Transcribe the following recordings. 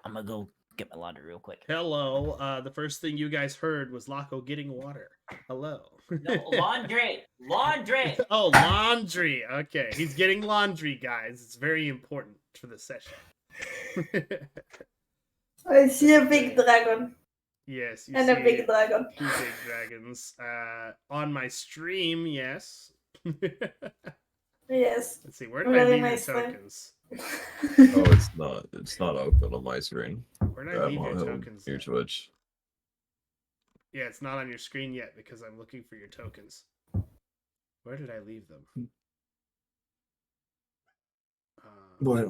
I'm gonna go get my laundry real quick. Hello. The first thing you guys heard was Laco getting water. Hello. No, laundry! Laundry! Oh, laundry. Okay. He's getting laundry, guys. It's very important for the session. I see a big dragon. Yes, you And see a big dragon. 2 big dragons. On my stream, yes. Yes. Let's see, where did I Really leave nice your thing. tokens? Oh, it's not. It's not open on my screen. Where did I leave your tokens? Your at? Twitch. Yeah, it's not on your screen yet because I'm looking for your tokens. Where did I leave them? Well, I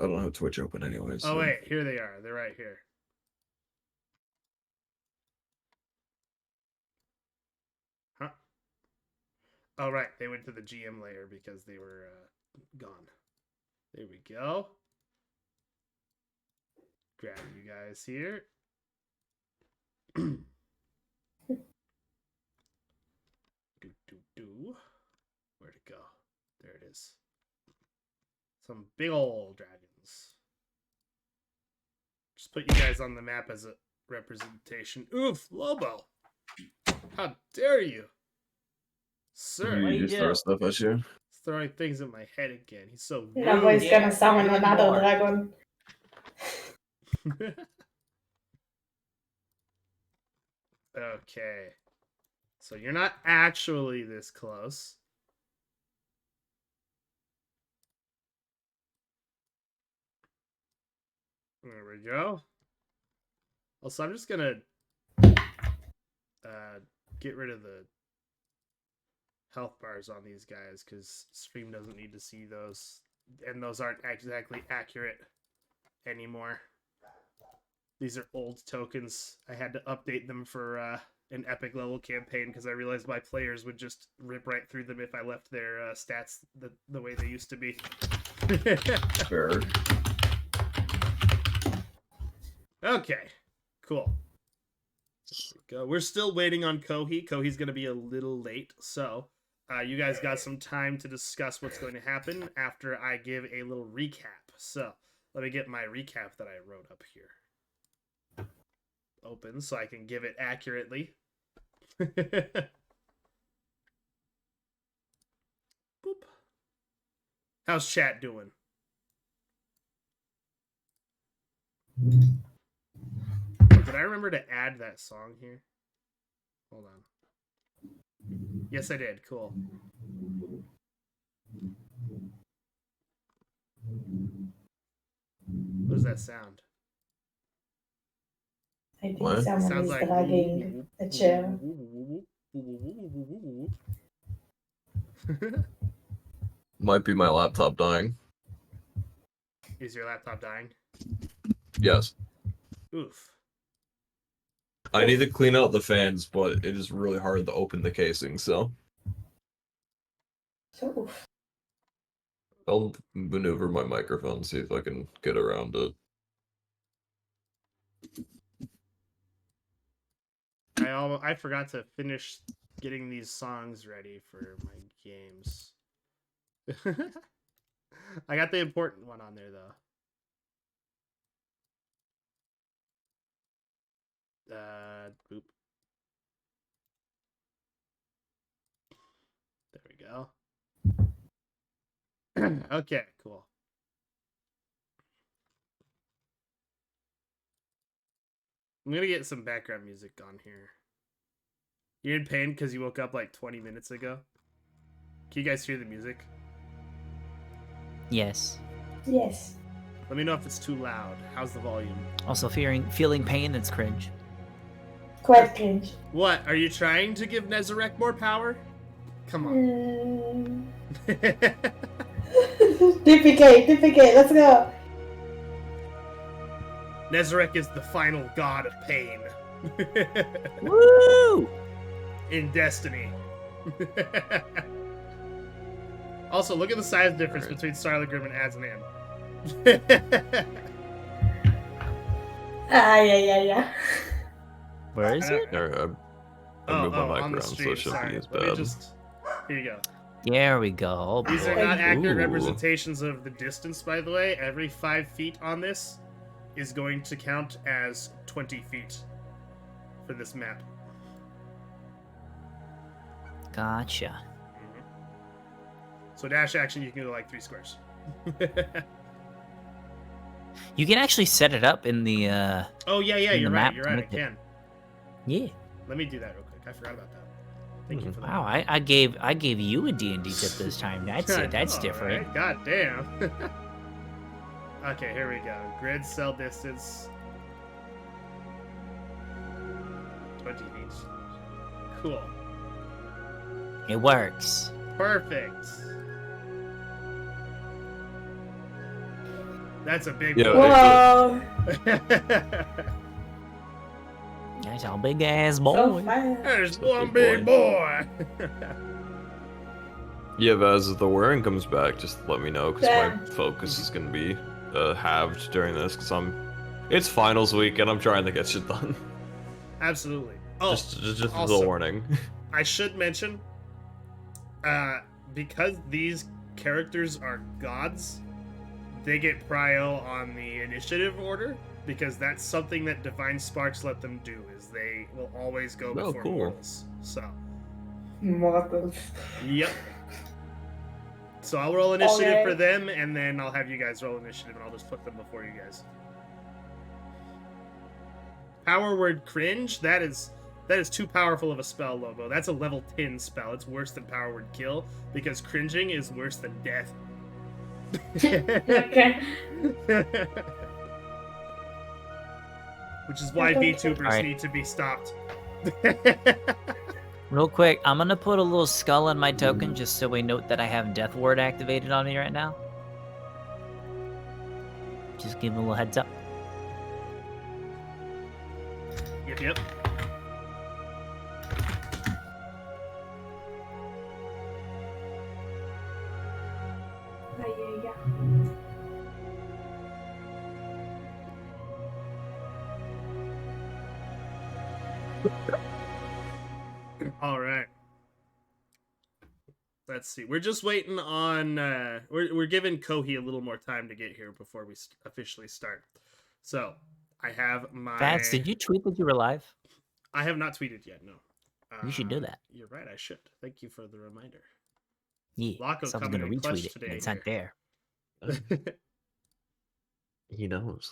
don't have Twitch open anyways. Oh wait, here they are. They're right here. Huh? Oh right, they went to the GM layer because they were gone. There we go. Grab you guys here. Where'd it go? There it is. Some big old dragons. Just put you guys on the map as a representation. Oof, Lobo! How dare you? Sir, You just throw stuff at you. he's throwing things at my head again. He's so rude. Lobo is gonna summon even another more. dragon. Okay. So you're not actually this close. There we go. Also, I'm just gonna get rid of the health bars on these guys because stream doesn't need to see those, and those aren't exactly accurate anymore. These are old tokens. I had to update them for an epic level campaign because I realized my players would just rip right through them if I left their stats the way they used to be. Fair. Okay, cool. There we go. We're still waiting on Kohi. Kohi's going to be a little late, so you guys got some time to discuss what's going to happen after I give a little recap. So let me get my recap that I wrote up here open so I can give it accurately. Boop. How's chat doing? Did I remember to add that song here? Hold on. Yes, I did. Cool. What does that sound? I think What? someone Sounds is like dragging a chair. Might be my laptop dying. Is your laptop dying? Yes. Oof. I need to clean out the fans, but it is really hard to open the casing, so So, I'll maneuver my microphone, see if I can get around it. I forgot to finish getting these songs ready for my games. I got the important one on there though. Boop. There we go. Okay, cool. I'm gonna get some background music on here. You're in pain because you woke up like 20 minutes ago? Can you guys hear the music? Yes. yes. Let me know if it's too loud. How's the volume? Also, feeling pain, it's cringe. Quite cringe. What? Are you trying to give Nezarek more power? Come on. DPK, let's go. Nezarek is the final god of pain. Woo! In Destiny. Also, look at the size difference between Starligrim and Aznan. Yeah. Where is it? I moved my mic on the around, so stream. it shouldn't Sorry. be as Let me bad. just... Here you go. There we go. Oh, These are boy. not accurate Ooh. representations of the distance, by the way. Every 5 feet on this is going to count as 20 feet for this map. Gotcha. So dash action, you can go like 3 squares. You can actually set it up in the Oh yeah, In you're the right. map You're to right. I make it- can. yeah. Let me do that real quick. I forgot about that. Thank you for that. Wow, I gave you a D&D tip this time. I'd say I that's know, different. right? God damn. Okay, here we go. Grid cell distance. 20 feet. Cool. It works. Perfect. That's a big Yeah, boy. Whoa. That's a big ass So boy. fun. There's a one big big boy. Yeah, but as the wearing comes back, just let me know because my Damn. focus is gonna be halved during this because it's finals week and I'm trying to get shit done. Absolutely. Oh, just as also- a warning. I should mention, because these characters are gods, they get prio on the initiative order, because that's something that Divine Sparks let them do, is they will always go Oh, before cool. mortals. So, Mortals. yep. So I'll roll initiative Okay. for them, and then I'll have you guys roll initiative, and I'll just put them before you guys. Power word cringe, that is too powerful of a spell, Lobo. That's a level 10 spell. It's worse than power word kill, because cringing is worse than death. Okay. Which is why Okay. VTubers Alright. need to be stopped. Real quick, I'm gonna put a little skull in my token just so we note that I have Death Ward activated on me right now. Just give him a little heads up. Yep. Yeah. All right. Let's see. We're just waiting on. We're giving Kohi a little more time to get here before we officially start. So I have my. Fats, did you tweet that you were live? I have not tweeted yet. No. You should do that. You're right. I should. Thank you for the reminder. Yeah. Laco Someone's coming gonna in clutch retweet it. today And it's not here. there. He knows.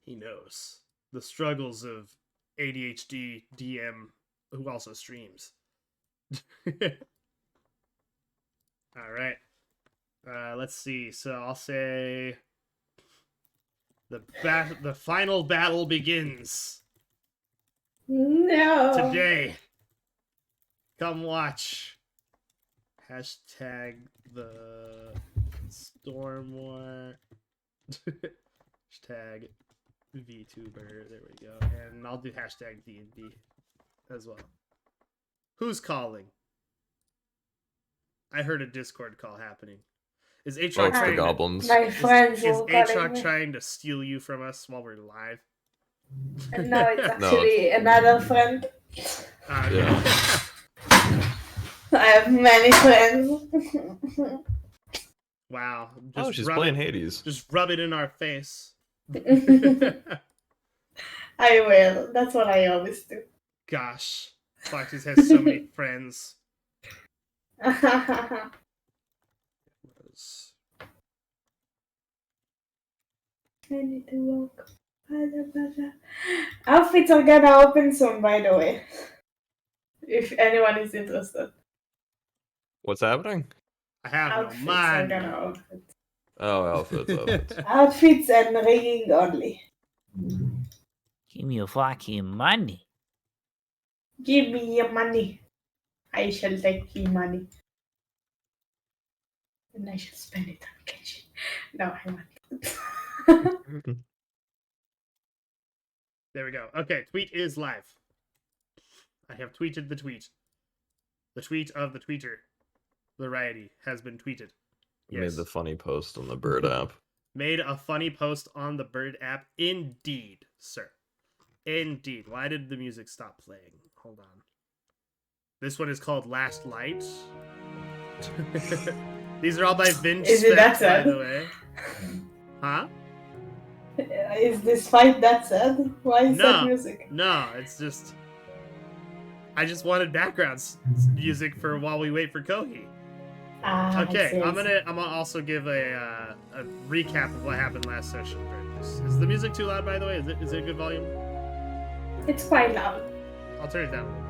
He knows the struggles of ADHD DM who also streams. All right. Let's see. So I'll say the final battle begins No. today. Come watch. Hashtag the Storm War. Hashtag VTuber. There we go. And I'll do hashtag D&D as well. Who's calling? I heard a Discord call happening. Is Oh, Aatrox it's the trying to, goblins. My friends is will call Aatrox me. trying to steal you from us while we're live? And now it's No. actually another friend. Okay. I have many friends. Wow. Oh, she's rub playing it, Hades. Just rub it in our face. I will. That's what I always do. Gosh. Foxes has so many friends. I need to walk. Outfits are gonna open soon, by the way. If anyone is interested. What's happening? I have Outfits no are money. gonna open. Oh, outfits. Outfits and rigging only. Give me your fucking money. Give me your money. I shall take your money. And I shall spend it on Kenji. No, I want. There we go. Okay, tweet is live. I have tweeted the tweet. The tweet of the tweeter. Variety has been tweeted. Made the funny post on the Bird app. Made a funny post on the Bird app. Indeed, sir. Indeed. Why did the music stop playing? Hold on. This one is called Last Light. These are all by Vince Is it that Specs, by sad? the way. Huh? Is this fight that sad? Why is that No, music? no, it's just. I just wanted background music for while we wait for Kohi. Ah, Okay, I'm I see. gonna also give a recap of what happened last session. Is the music too loud, by the way? Is it a good volume? It's quite loud. I'll turn it down a little bit.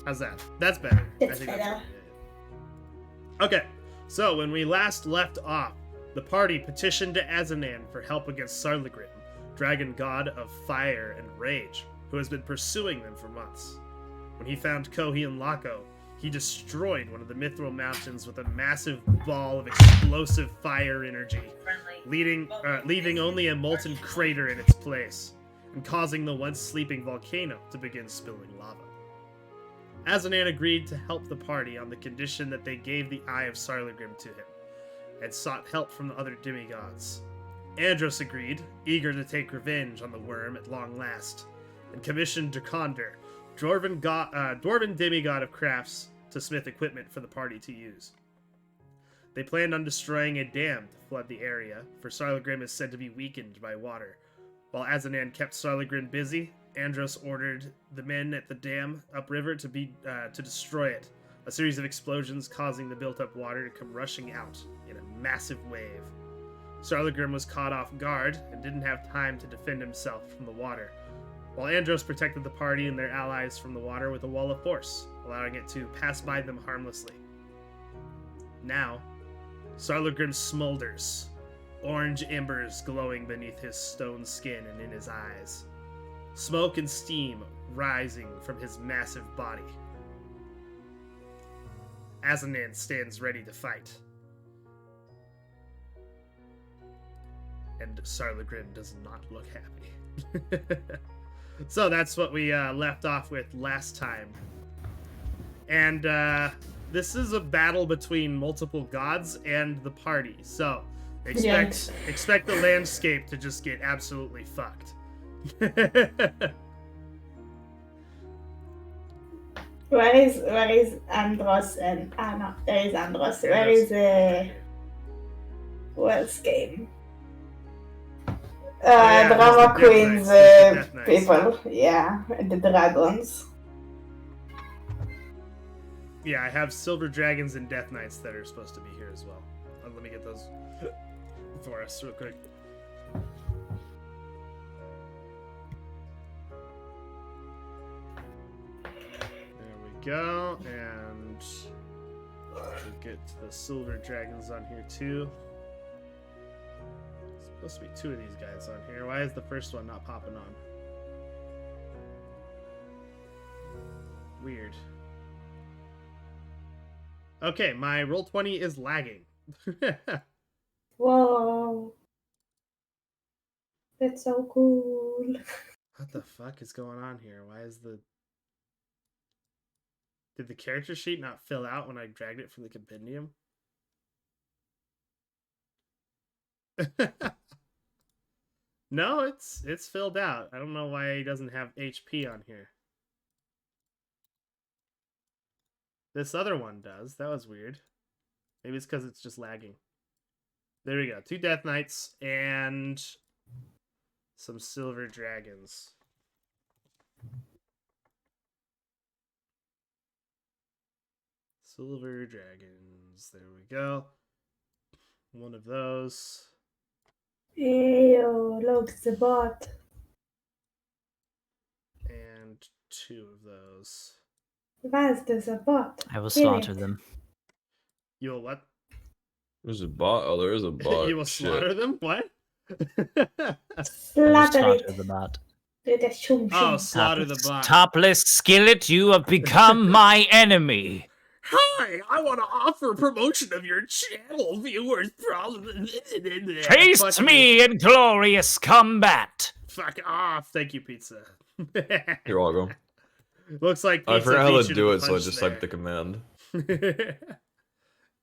How's that? That's better. It's that's better. Okay, so when we last left off, the party petitioned to Azanan for help against Sarlagrim, dragon god of fire and rage, who has been pursuing them for months. When he found Kohi and Lako, he destroyed one of the Mithril Mountains with a massive ball of explosive fire energy, leaving only a molten crater in its place, and causing the once sleeping volcano to begin spilling lava. Azanan agreed to help the party on the condition that they gave the Eye of Sarlagrim to him, and sought help from the other demigods. Andros agreed, eager to take revenge on the worm at long last, and commissioned Drakander, dwarven demigod of crafts, to smith equipment for the party to use. They planned on destroying a dam to flood the area, for Sarlagrim is said to be weakened by water. While Azanan kept Sarlagrim busy, Andros ordered the men at the dam upriver to destroy it, a series of explosions causing the built-up water to come rushing out in a massive wave. Sarlagrim was caught off guard and didn't have time to defend himself from the water, while Andros protected the party and their allies from the water with a wall of force, allowing it to pass by them harmlessly. Now, Sarlagrim smolders, orange embers glowing beneath his stone skin and in his eyes. Smoke and steam rising from his massive body. Azanan stands ready to fight. And Sarlagrim does not look happy. So that's what we left off with last time. And this is a battle between multiple gods and the party. So expect the landscape to just get absolutely fucked. Where is Andros and no, there is Andros. Where is what's game? yeah, Drama there's the Queens Death Knights. people, yeah, the dragons. Yeah, I have silver dragons and death knights that are supposed to be here as well. Let me get those for us real quick. There we go, and we'll get the silver dragons on here too. Supposed to be two of these guys on here. Why is the first one not popping on? Weird. Okay, my Roll20 is lagging. Whoa. That's so cool. What the fuck is going on here? Why is the... Did the character sheet not fill out when I dragged it from the compendium? No, it's filled out. I don't know why he doesn't have HP on here. This other one does. That was weird. Maybe it's because it's just lagging. There we go. 2 Death Knights and some silver dragons. Silver dragons. There we go. One of those. Ew, look, the bot. And 2 of those. Why there's a bot? I will Kill slaughter it. them. You will what? There's a bot. Oh, there is a bot. You will Shit. slaughter them? What? I will Slaughter slaughter it. the bot. Do the shum Oh, shum. slaughter the bot. Topless skillet, you have become my enemy. Hi, I want to offer promotion of your channel, viewers. Taste Fuck me in glorious combat. Fuck off. Thank you, pizza. You're welcome. Looks like I pizza forgot how beat to you do the it, so I punch just there. typed the command.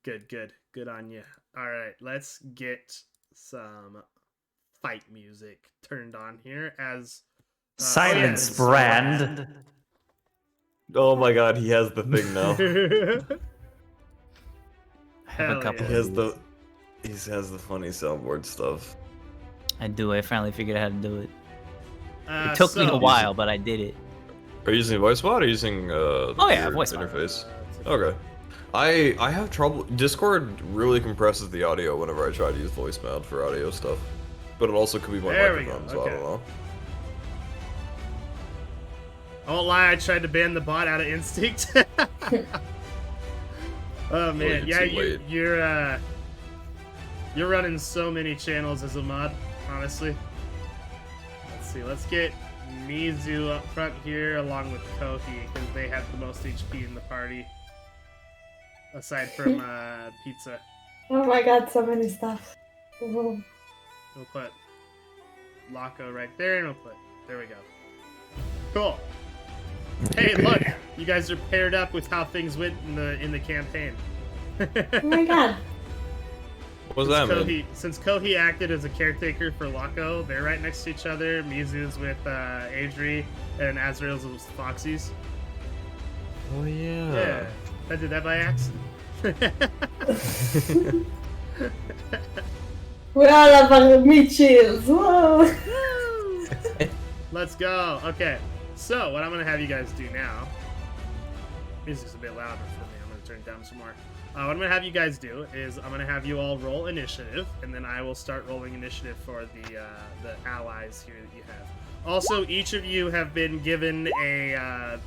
Good on you. All right, let's get some fight music turned on here as Silence, oh, yeah. Brand. Oh my god, he has the thing now. I have Hell a couple yeah. He has the He has the funny soundboard stuff. I do. I finally figured out how to do it. It took me a So- while, but I did it. Are you using voice mod or using the yeah, your voice mod. interface? Okay. I have trouble. Discord really compresses the audio whenever I try to use voice mod for audio stuff, but it also could be my There we go, microphone, so I okay. don't know. I won't lie, I tried to ban the bot out of instinct. Oh man, you're yeah, too late. you're running so many channels as a mod, honestly. Let's see, let's get Mizu up front here along with Kohi, because they have the most HP in the party. Aside from Pizza. Oh my god, so many stuff. Whoa. We'll put Laco right there, and we'll put, there we go. Cool. Hey, look, you guys are paired up with how things went in the campaign. Oh my god. What was that, man? Since Kohi acted as a caretaker for Laco, they're right next to each other. Mizu's with Adri, and Azrael's with Foxy's. Oh yeah. Yeah, I did that by accident. We all have our Michis. Whoa. Let's go. Okay, so what I'm gonna have you guys do now. Music's a bit louder for me. I'm gonna turn it down some more. What I'm gonna have you guys do is I'm gonna have you all roll initiative, and then I will start rolling initiative for the allies here that you have. Also, each of you have been given a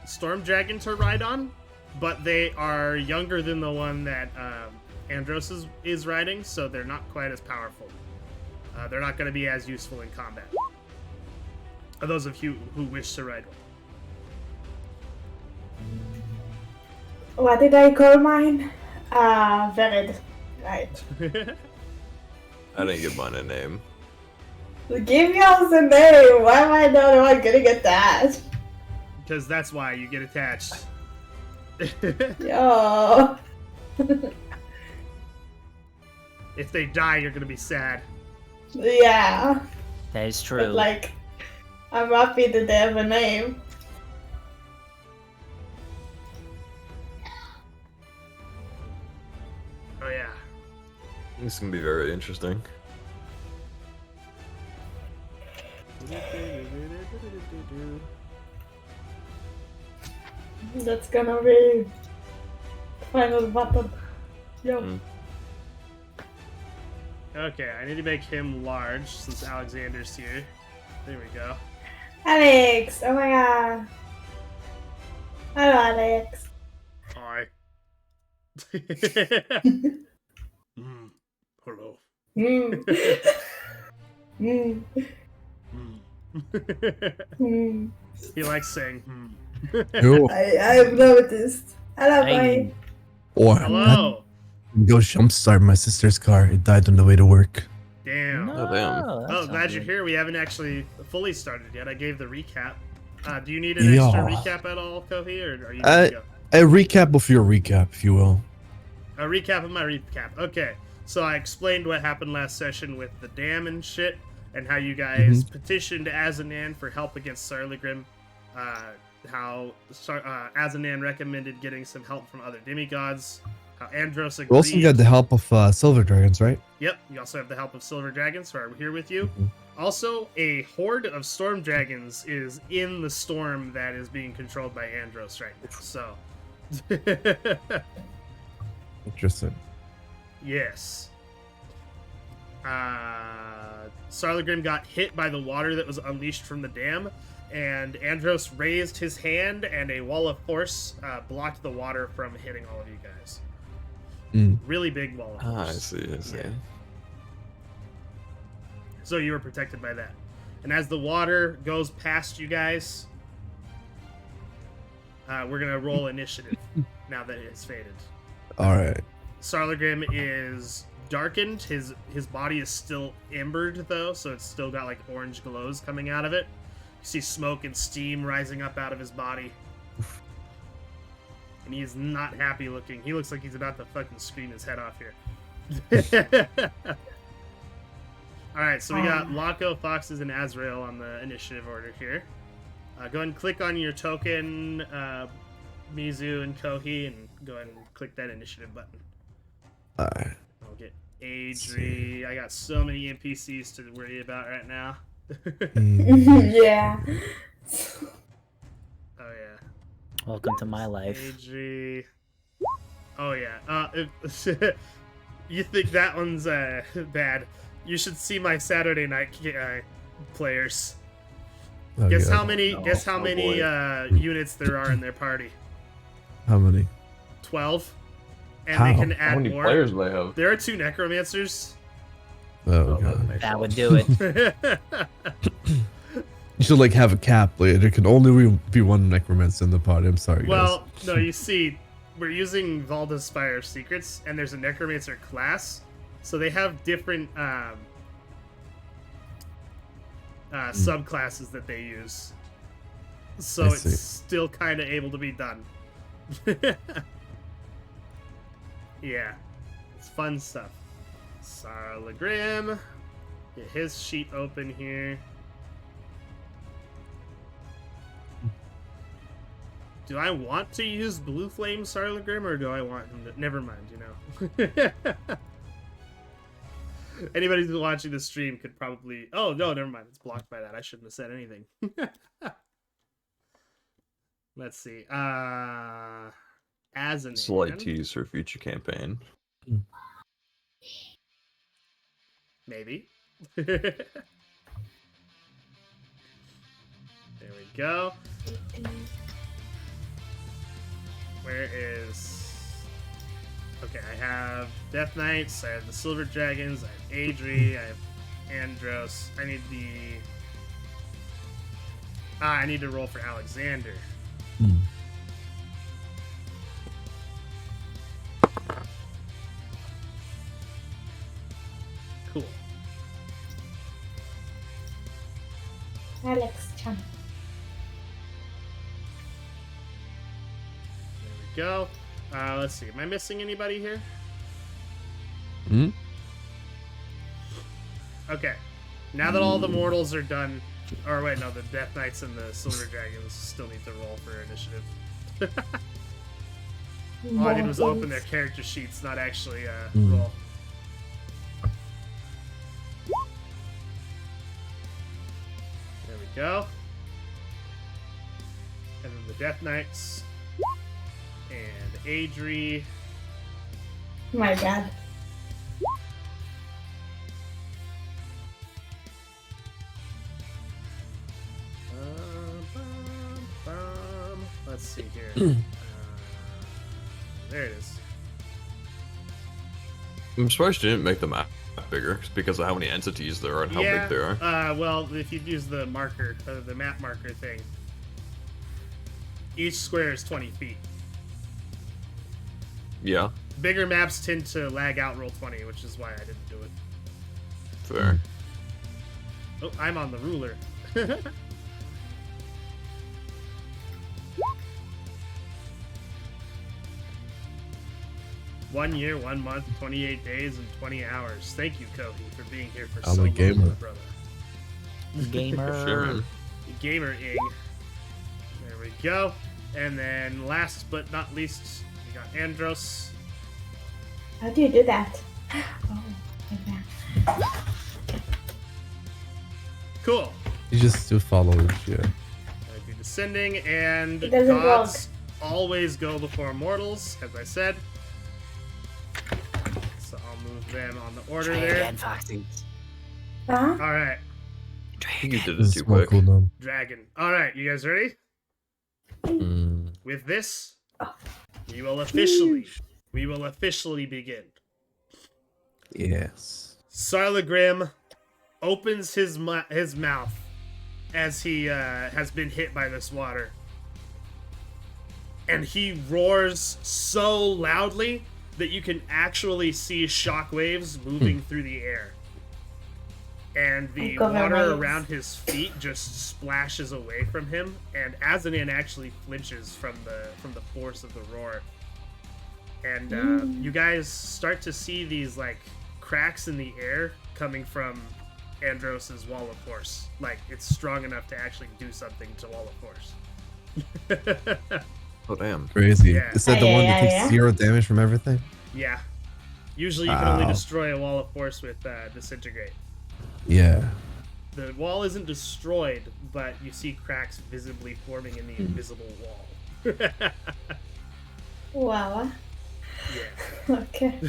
storm dragon to ride on, but they are younger than the one that Andros is riding, so they're not quite as powerful. They're not going to be as useful in combat. Those of you who wish to ride one. What did I call mine? Verid. Right. I didn't give mine a name. Give yours a name. Why am I not the one getting attached? Because that's why you get attached. Yo. If they die, you're going to be sad. Yeah. That is But true. like, I'm happy that they have a name. Oh, yeah. This is gonna be very interesting. That's gonna be final battle. Yo. Mm. Okay, I need to make him large since Alexander's here. There we go. Alex! Oh my god. Hello, Alex. Hi. Hello. Mm. Mm. Mm. He likes saying, Yo, I've noticed. Hello, Hey. boy. oh, Hello. go jumpstart my sister's car. It died on the way to work. Damn. No, Oh, damn. that's Oh, not glad you're good. here. We haven't actually fully started yet. I gave the recap. Do you need an extra Yeah. recap at all, Kohi, or are you good to go? A recap of your recap, if you will. A recap of my recap. Okay, so I explained what happened last session with the dam and shit, and how you guys petitioned Azanan for help against Sarligrim. How Azanan recommended getting some help from other demigods. How Andros agreed. We also got the help of Silver Dragons, right? Yep, you also have the help of Silver Dragons, who are here with you. Mhm. Also, a horde of storm dragons is in the storm that is being controlled by Andros right now. So, Interesting. yes. Sarligrim got hit by the water that was unleashed from the dam, and Andros raised his hand, and a wall of force blocked the water from hitting all of you guys. Mm. Really big wall of Ah, I force. see. I see. Yeah. So you were protected by that. And as the water goes past you guys, we're going to roll initiative now that it's faded. All right. Sarligrim is darkened. His body is still embered, though, so it's still got, like, orange glows coming out of it. You see smoke and steam rising up out of his body. And he is not happy looking. He looks like he's about to fucking scream his head off here. Alright, so we got Laco, Foxes, and Azrael on the initiative order here. Go ahead and click on your token, Mizu and Kohi, and go ahead and click that initiative button. All right. I'll get Adri. I got so many NPCs to worry about right now. Yeah. Oh yeah. Welcome to my life. Adri. Oh yeah. You think that one's bad? You should see my Saturday night players. Oh, Guess God. how many? Guess how many units there are in their party? How many? 12. And How? they can How add many more. players do they have? There are 2 necromancers. Oh, that God. makes That would sense. do it. You should like have a cap. Like, there can only be one necromancer in the party. I'm sorry, Well, no, you see, we're using Valda's Spire Secrets, and there's a necromancer class, so they have different subclasses that they use. So I it's see. still kind of able to be done. Yeah, it's fun stuff. Sarah Legrim, get his sheet open here. Do I want to use Blue Flame Sarlagrim, or do I want him to... Never mind, you know. Anybody who's watching the stream could probably... Oh, no, never mind. It's blocked by that. I shouldn't have said anything. Let's see. Azanan. Slight tease for future campaign. Maybe. There we go. Where is... Okay, I have Death Knights, I have the Silver Dragons, I have Adri, I have Andros. I need the... I need to roll for Alexander. Hmm. Cool. Alex Chan. There we go. Let's see. Am I missing anybody here? Hmm? Okay. Now that all the mortals are done, or wait, no, the Death Knights and the Silver Dragons still need to roll for initiative. All I did was open their character sheets, not actually roll. There we go. And then the Death Knights. And Adri. My God. Let's see here. There it is. I'm surprised you didn't make the map bigger because of how many entities there are and how big they are. Well, if you use the marker, the map marker thing, each square is 20 feet. Yeah, Bigger maps tend to lag out roll 20, which is why I didn't do it. fair. Oh, I'm on the ruler. 1 year, 1 month, 28 days, and 20 hours. Thank you, Cody, for being here for I'm so a long, gamer. my brother. Gamer. Sure, man. Gamer-ing. There we go. And then last but not least, we got Andros. How do you do that? Oh, like that. Cool. You just do follow, yeah. I'd be descending, and It doesn't gods always go before mortals, as I said. So I'll move them on the order there. Dragon Foxes. Huh? All right, I think you did This it is too more quick. cool now. dragon. All right, you guys ready? Mm. With this, we will officially begin. Yes. Sarlagrim opens his mouth as he has been hit by this water. And he roars so loudly that you can actually see shockwaves moving through the air. And the Go water waves. around his feet just splashes away from him, and Azanan actually flinches from the force of the roar. And you guys start to see these like cracks in the air coming from Andros's wall of force. Like it's strong enough to actually do something to wall of force. Oh damn. Crazy. Yeah. Is that the one that takes Yeah. 0 damage from everything? Yeah. Usually you can only Ow. destroy a wall of force with disintegrate. Yeah. The wall isn't destroyed, but you see cracks visibly forming in the invisible wall. Wow. Yeah. Okay.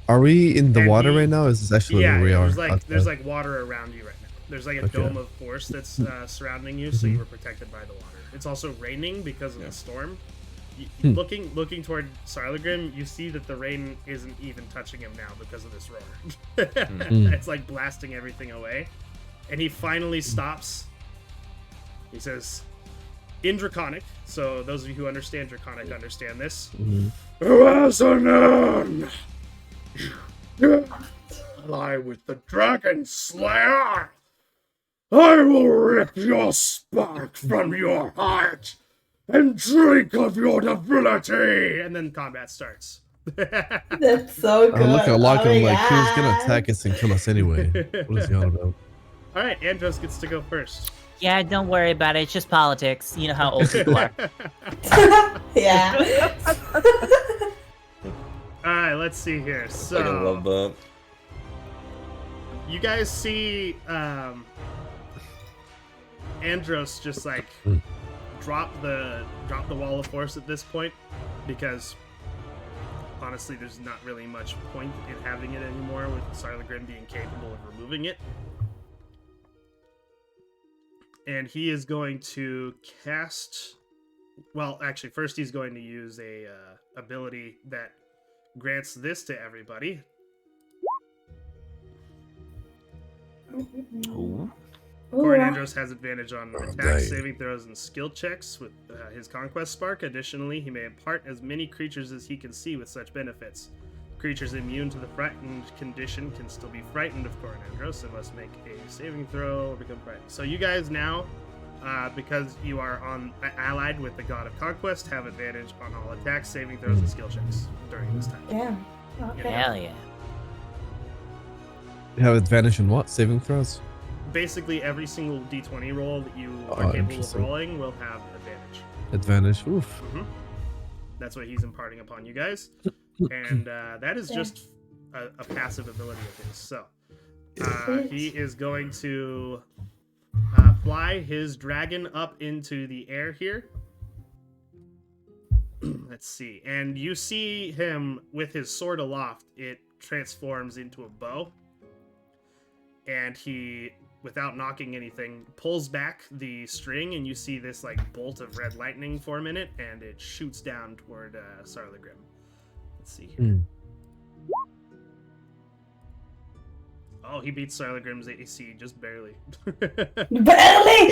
Are we in the And water he- right now? Is this actually Yeah, where we are? there's outside? like water around you right now. There's like a Okay. dome of force that's surrounding you, so you were protected by the water. It's also raining because of the storm. Looking toward Sarlagrim, you see that the rain isn't even touching him now because of this roar. It's like blasting everything away. And he finally stops. He says, in Draconic, so those of you who understand Draconic understand this. Razanan! Ally with the Dragon Slayer! I will rip your spark from your heart and drink of your divinity! And then combat starts. That's so good. I'm looking at Locke and I'm like, he was gonna God. attack us and kill us anyway. What is he on about? Alright, Andros gets to go first. Yeah, don't worry about it. It's just politics. You know how old people are. Yeah. Alright, let's see here. I love So, that. you guys see Andros just like drop the wall of force at this point, because honestly there's not really much point in having it anymore with Sarlagrim being capable of removing it. And he is going to cast, well, actually first he's going to use a ability that grants this to everybody. Ooh. Corin Ooh. Andros has advantage on Oh, attacks, dang. saving throws, and skill checks with his Conquest Spark. Additionally, he may impart as many creatures as he can see with such benefits. Creatures immune to the frightened condition can still be frightened of Corin Andros and must make a saving throw or become frightened. So you guys now, because you are allied with the God of Conquest, have advantage on all attacks, saving throws, and skill checks during this time. Damn. Okay. Hell yeah. You have advantage in what? Saving throws? Basically, every single D20 roll that you Oh, are capable of interesting. rolling will have advantage. Advantage. Oof. That's what he's imparting upon you guys. And that is just a passive ability of his. So he is going to fly his dragon up into the air here. Let's see. And you see him with his sword aloft. It transforms into a bow. And he, without knocking anything, pulls back the string, and you see this like bolt of red lightning form in it, and it shoots down toward Sarlagrim. Let's see here. Oh, he beats Sarlagrim's AC just barely. Barely!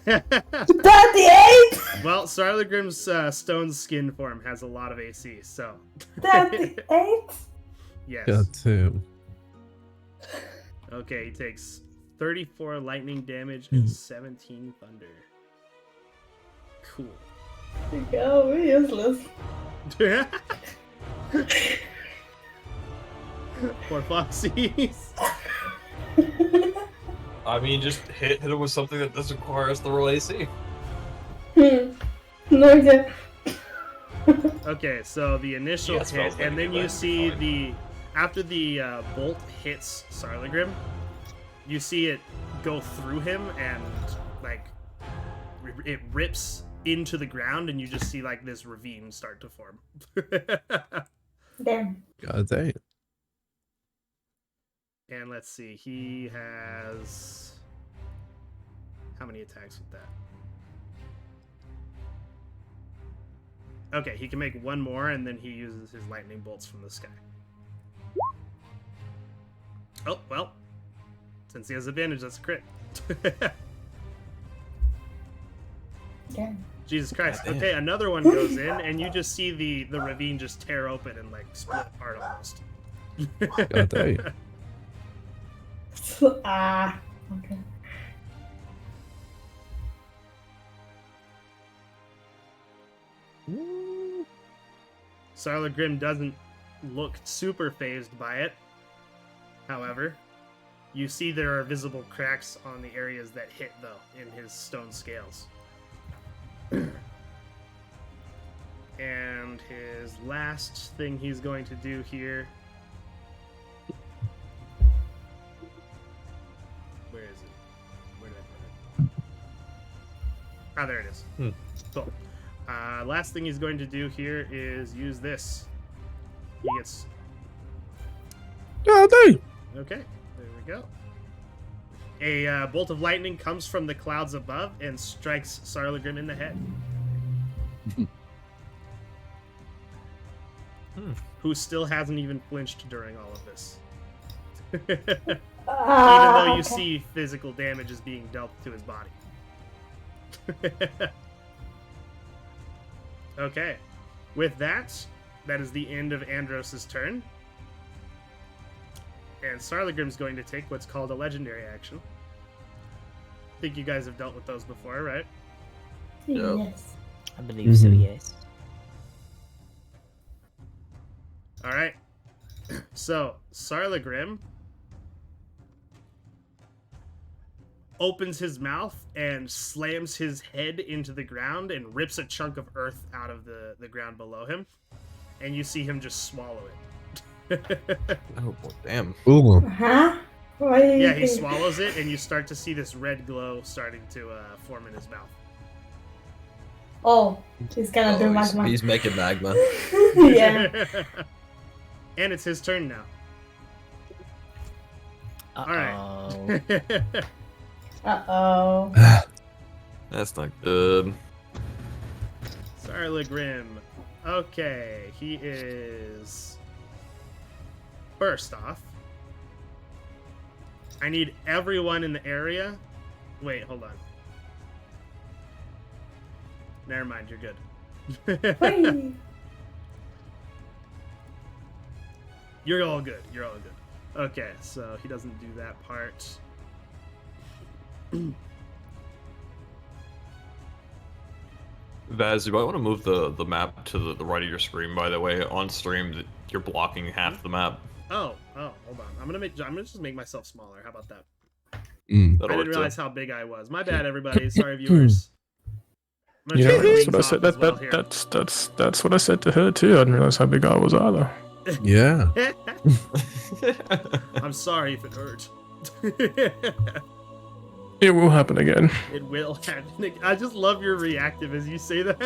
38! Well, Sarlagrim's stone skin form has a lot of AC, so 38? yes. God damn. Okay, he takes 34 lightning damage and 17 thunder. Cool. Go, we're useless. Poor Foxy's. I mean, just hit it with something that doesn't require us to roll AC. No, okay. Okay, so the initial Yeah, it smells hit, like and a then good you one. see Fine. after the bolt hits Sarlagrim, you see it go through him and like it rips into the ground, and you just see like this ravine start to form. Damn. God damn. And let's see, he has how many attacks with that? Okay, he can make one more, and then he uses his lightning bolts from the sky. Oh, well, since he has advantage, that's a crit. Damn. Jesus Christ. Goddamn. Okay, another one goes in, and you just see the ravine just tear open and like split apart almost. God damn. Okay. Sarlagrim doesn't look super phased by it. However, you see there are visible cracks on the areas that hit, though, in his stone scales. And his last thing he's going to do here Ah, there it is. Cool. Last thing he's going to do here is use this. He gets... Oh, dang. Okay, there we go. A bolt of lightning comes from the clouds above and strikes Sarlagrim in the head. Who still hasn't even flinched during all of this. Even though you see physical damage is being dealt to his body. Okay. With that, that is the end of Andros's turn. And Sarlagrim's going to take what's called a legendary action. I think you guys have dealt with those before, right? Yes. I believe so, yes. Alright. So, Sarlagrim opens his mouth and slams his head into the ground and rips a chunk of earth out of the ground below him. And you see him just swallow it. Oh, boy, damn. Ooh. Huh? Why do you Yeah, he think- swallows it, and you start to see this red glow starting to form in his mouth. Oh, he's gonna do magma. He's making magma. Yeah. And it's his turn now. Uh-oh. Uh-oh. That's not good. Sarlagrim. Okay, he is... First off, I need everyone in the area... Wait, hold on. Never mind, you're good. Whee! You're all good. You're all good. Okay, so he doesn't do that part. Vaz, you might want to move the map to the right of your screen, by the way. On stream, you're blocking half the map. Oh, hold on. I'm gonna just make myself smaller. How about that? Mm. I That'll didn't work, too. realize how big I was. My bad, everybody. Sorry, viewers. I'm gonna Yeah, turn my that's wings what I off said. as well here. That's what I said to her too. I didn't realize how big I was either. Yeah. I'm sorry if it hurt. It will happen again. It will happen. I just love your reactive as you say that.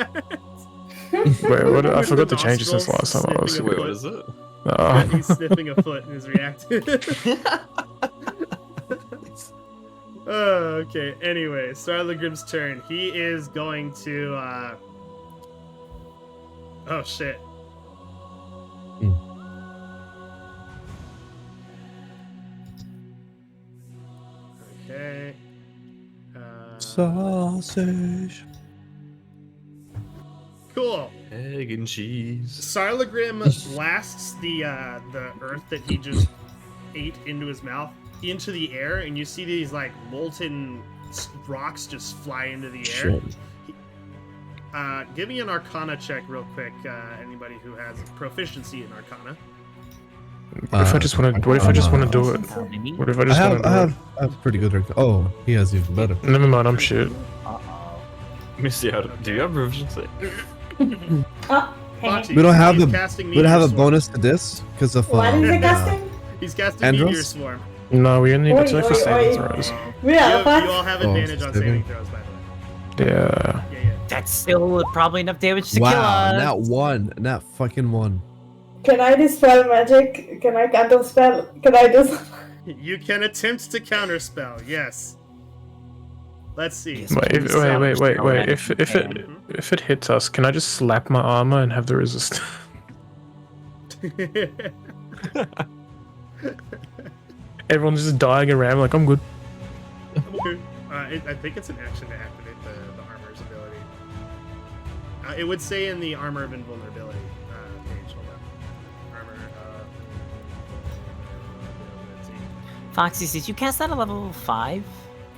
Wait, what? I With forgot the to change it since last time I was nostrils here. Wait, what is it? He's sniffing a foot in his reactive. Oh, okay. Anyway, Sarlagrim's turn. He is going to. Oh shit. Okay. Sausage. Cool. Egg and cheese. Sarlagrim blasts the earth that he just ate into his mouth into the air, and you see these like molten rocks just fly into the air. Shit. Give me an Arcana check real quick. Anybody who has proficiency in Arcana. What if I just want to? What if I just want to do it? How many? What if I I just want have, to I do have, I have pretty good. Oh, he has even better. it? Never mind. I'm shit. Uh-oh. Let me see how. Do you have proficiency? Oh, Foxy, We don't have he's the- casting We don't have a Meteor Swarm. bonus to this because of what is it casting? He's casting Andros? Meteor Swarm. No, we only need to check for Oi, saving oi. throws. Yeah, You what? all have Oh, advantage on saving saving. throws, by the way. Yeah. Yeah. That's still probably enough damage to kill Wow, us. not one, not fucking one. Can I dispel magic? Can I counter spell? Can I do something? You can attempt to counterspell, yes. Let's see. Yes. Wait, wait. Okay. If it hits us, can I just slap my armor and have the resist? Everyone's just dying around like I'm good. I think it's an action to activate the armor's ability. It would say in the Armor of Invulnerability page. Hold on. Armor let's see. Foxy, did you cast that at level 5?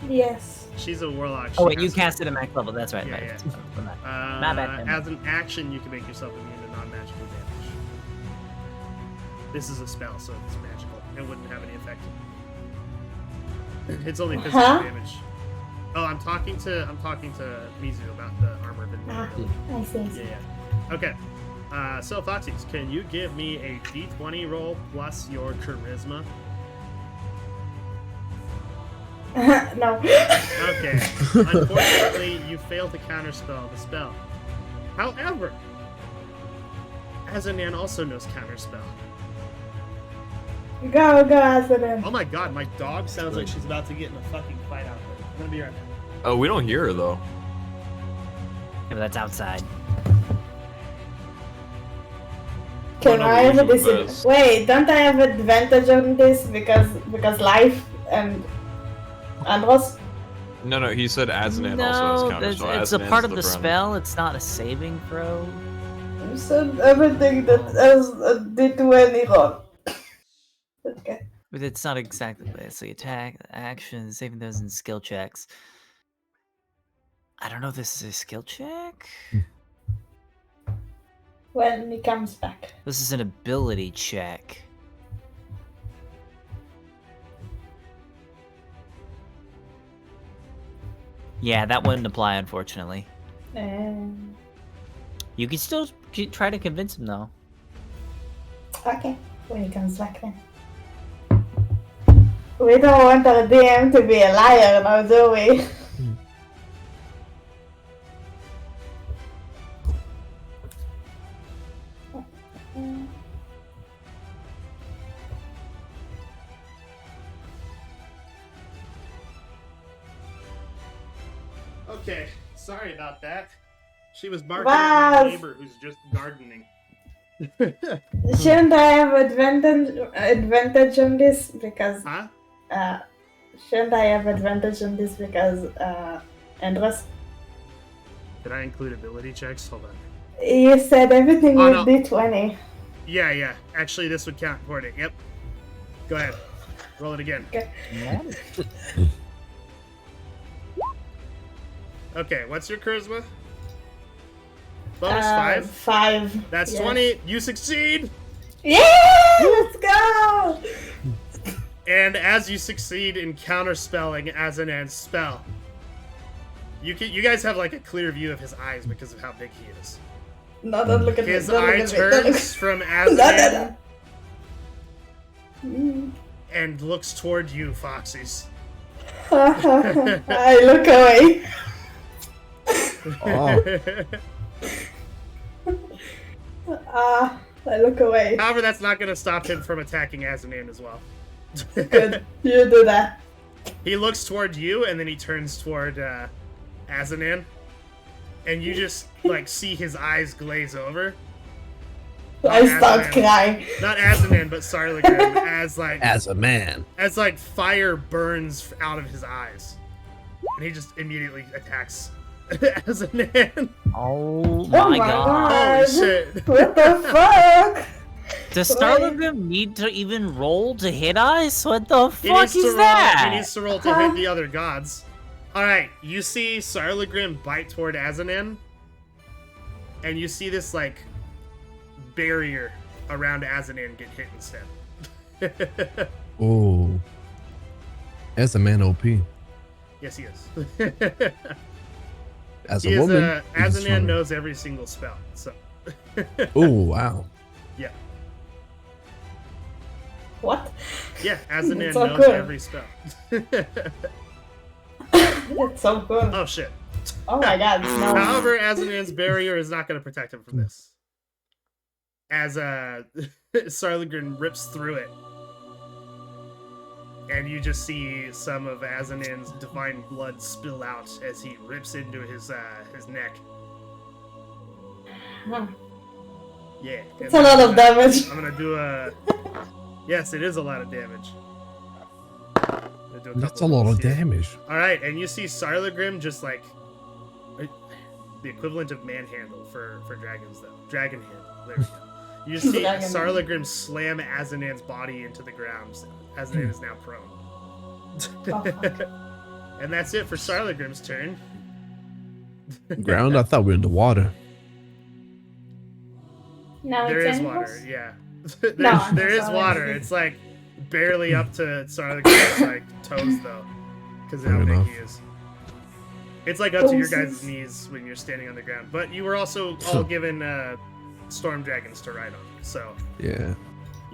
Yes. She's a warlock. Oh She wait, you has to- cast it at max level. That's right. Yeah, right. yeah. My bad, then. As an action, you can make yourself immune to non-magical damage. This is a spell, so it's magical. It wouldn't have any effect. It's only physical Huh? damage. Oh, I'm talking to Mizu about the Armor of Ah, Invulnerability. I see. I Yeah, see. yeah. Okay. So Foxies, can you give me a D20 roll plus your charisma? No. Okay. Unfortunately, you fail to counterspell the spell. However, Azanan also knows counterspell. Go, Azanan. Oh my god, my dog sounds like she's about to get in a fucking fight out there. I'm gonna be right back. Oh, we don't hear her though. Yeah, but that's outside. Can no, I we have a usually dis- miss. Wait, don't I have advantage on this because life and Andros? No, he said Azanan also has counter, it's, so it's a Azanan's part of the friend. spell. It's not a saving throw. You said everything that did to any wrong. Okay. But it's not exactly it's the attack, action, saving those in skill checks. I don't know if this is a skill check. When he comes back. This is an ability check. Yeah, that wouldn't apply, unfortunately. You can still try to convince him, though. Okay, when he comes back then. We don't want our DM to be a liar now, do we? Okay, sorry about that. She was barking Wow. at my neighbor who's just gardening. Shouldn't I have advantage on this because Huh? shouldn't I have advantage on this because Andros? Did I include ability checks? Hold on. You said everything Oh, with no. D20. Yeah. Actually, this would count toward it. Yep. Go ahead. Roll it again. Okay. Okay, what's your charisma? Bonus 5. 5. That's yes. 20. You succeed! Yeah! Let's go! And as you succeed in counterspelling Azanan's spell, you guys have like a clear view of his eyes because of how big he is. No, don't look at His me. Don't eye look at me. Don't look turns from at Azanan me. and looks toward you, Foxies. I look away. I look away. However, that's not going to stop him from attacking Azanan as well. Good. You do that. He looks toward you, and then he turns toward Azanan, and you just like see his eyes glaze over. I start Azanan. crying. Not Azanan, but Sarlagrim, As a man. as like fire burns out of his eyes, and he just immediately attacks Azanan. Oh Oh my my god. Holy shit! What the fuck? Does Starlagrim need to even roll to hit us? What the He fuck needs to is roll. that? He needs to roll to hit the other gods. All right, you see Sarlagrim bite toward Azanan, and you see this like barrier around Azanan get hit instead. Oh. As a man, OP. Yes, he is. As He a is, woman. Azanan knows every single spell, so. Oh, wow. Yeah. What? Yeah, Azanan It's so knows cool. every spell. That's so cool. Oh shit. Oh my god. No. However, Azanan's barrier is not going to protect him from this. As Sarlagrim rips through it, and you just see some of Azanan's divine blood spill out as he rips into his neck. Huh. Yeah. It's a lot of damage. I'm gonna do a. Yes, it is a lot of damage. I'm gonna do That's a couple lot rolls of here. damage. All right, and you see Sarlagrim just like the equivalent of manhandle for dragons, though. Dragon hand. There we go. You just see Dragon hand. Sarlagrim slam Azanan's body into the ground. Azanan is now prone. Oh, fuck. And that's it for Sarlagrim's turn. Ground? I thought we were in the water. Now There it's is animals? water, yeah. No, there is sorry. water. It's like barely up to Sarlagrim's like toes though, because of how Fair big enough. he is. It's like up to your Toesies. guys' knees when you're standing on the ground. But you were also all given storm dragons to ride on, so Yeah.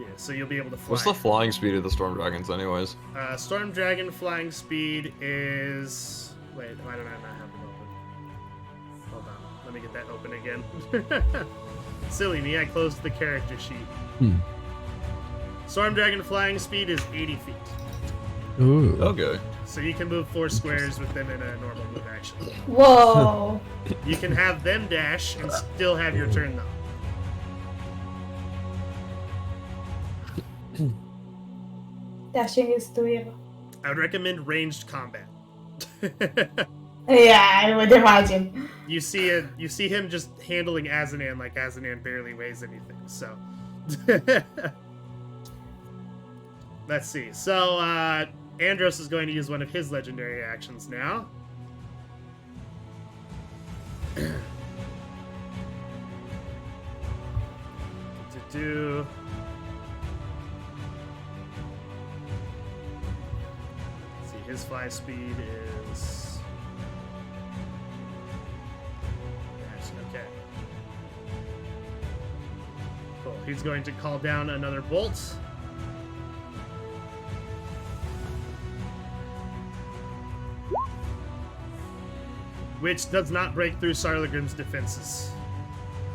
Yeah, so you'll be able to fly. What's the flying speed of the storm dragons, anyways? Storm Dragon flying speed is... Wait, why did I not have them open? Hold on, let me get that open again. Silly me, I closed the character sheet. Storm Dragon flying speed is 80 feet. Ooh. Okay. So you can move 4 squares with them in a normal move action. Whoa. You can have them dash and still have your turn though. Dashing is too evil. I would recommend ranged combat. Yeah, I would imagine. You see him just handling Azanan like Azanan barely weighs anything. So let's see. So Andros is going to use one of his legendary actions now. See, his fly speed is... Yes, okay. Cool. He's going to call down another bolt. Which does not break through Sarlagrim's defenses.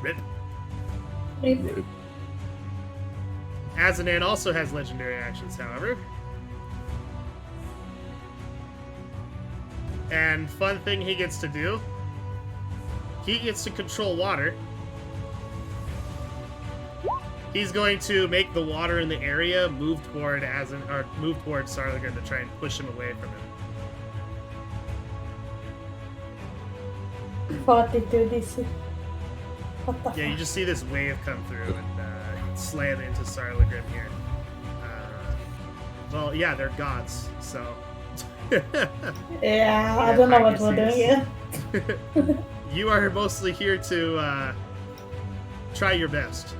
Rip. Azanan also has legendary actions, however. And fun thing he gets to do, he gets to control water. He's going to make the water in the area move toward Sarlagrim to try and push him away from him. 42 DC. What the Yeah, you fuck? just see this wave come through and slam into Sarlagrim here. Well, yeah, they're gods, so... Yeah, I don't know what we're doing here. You are mostly here to try your best.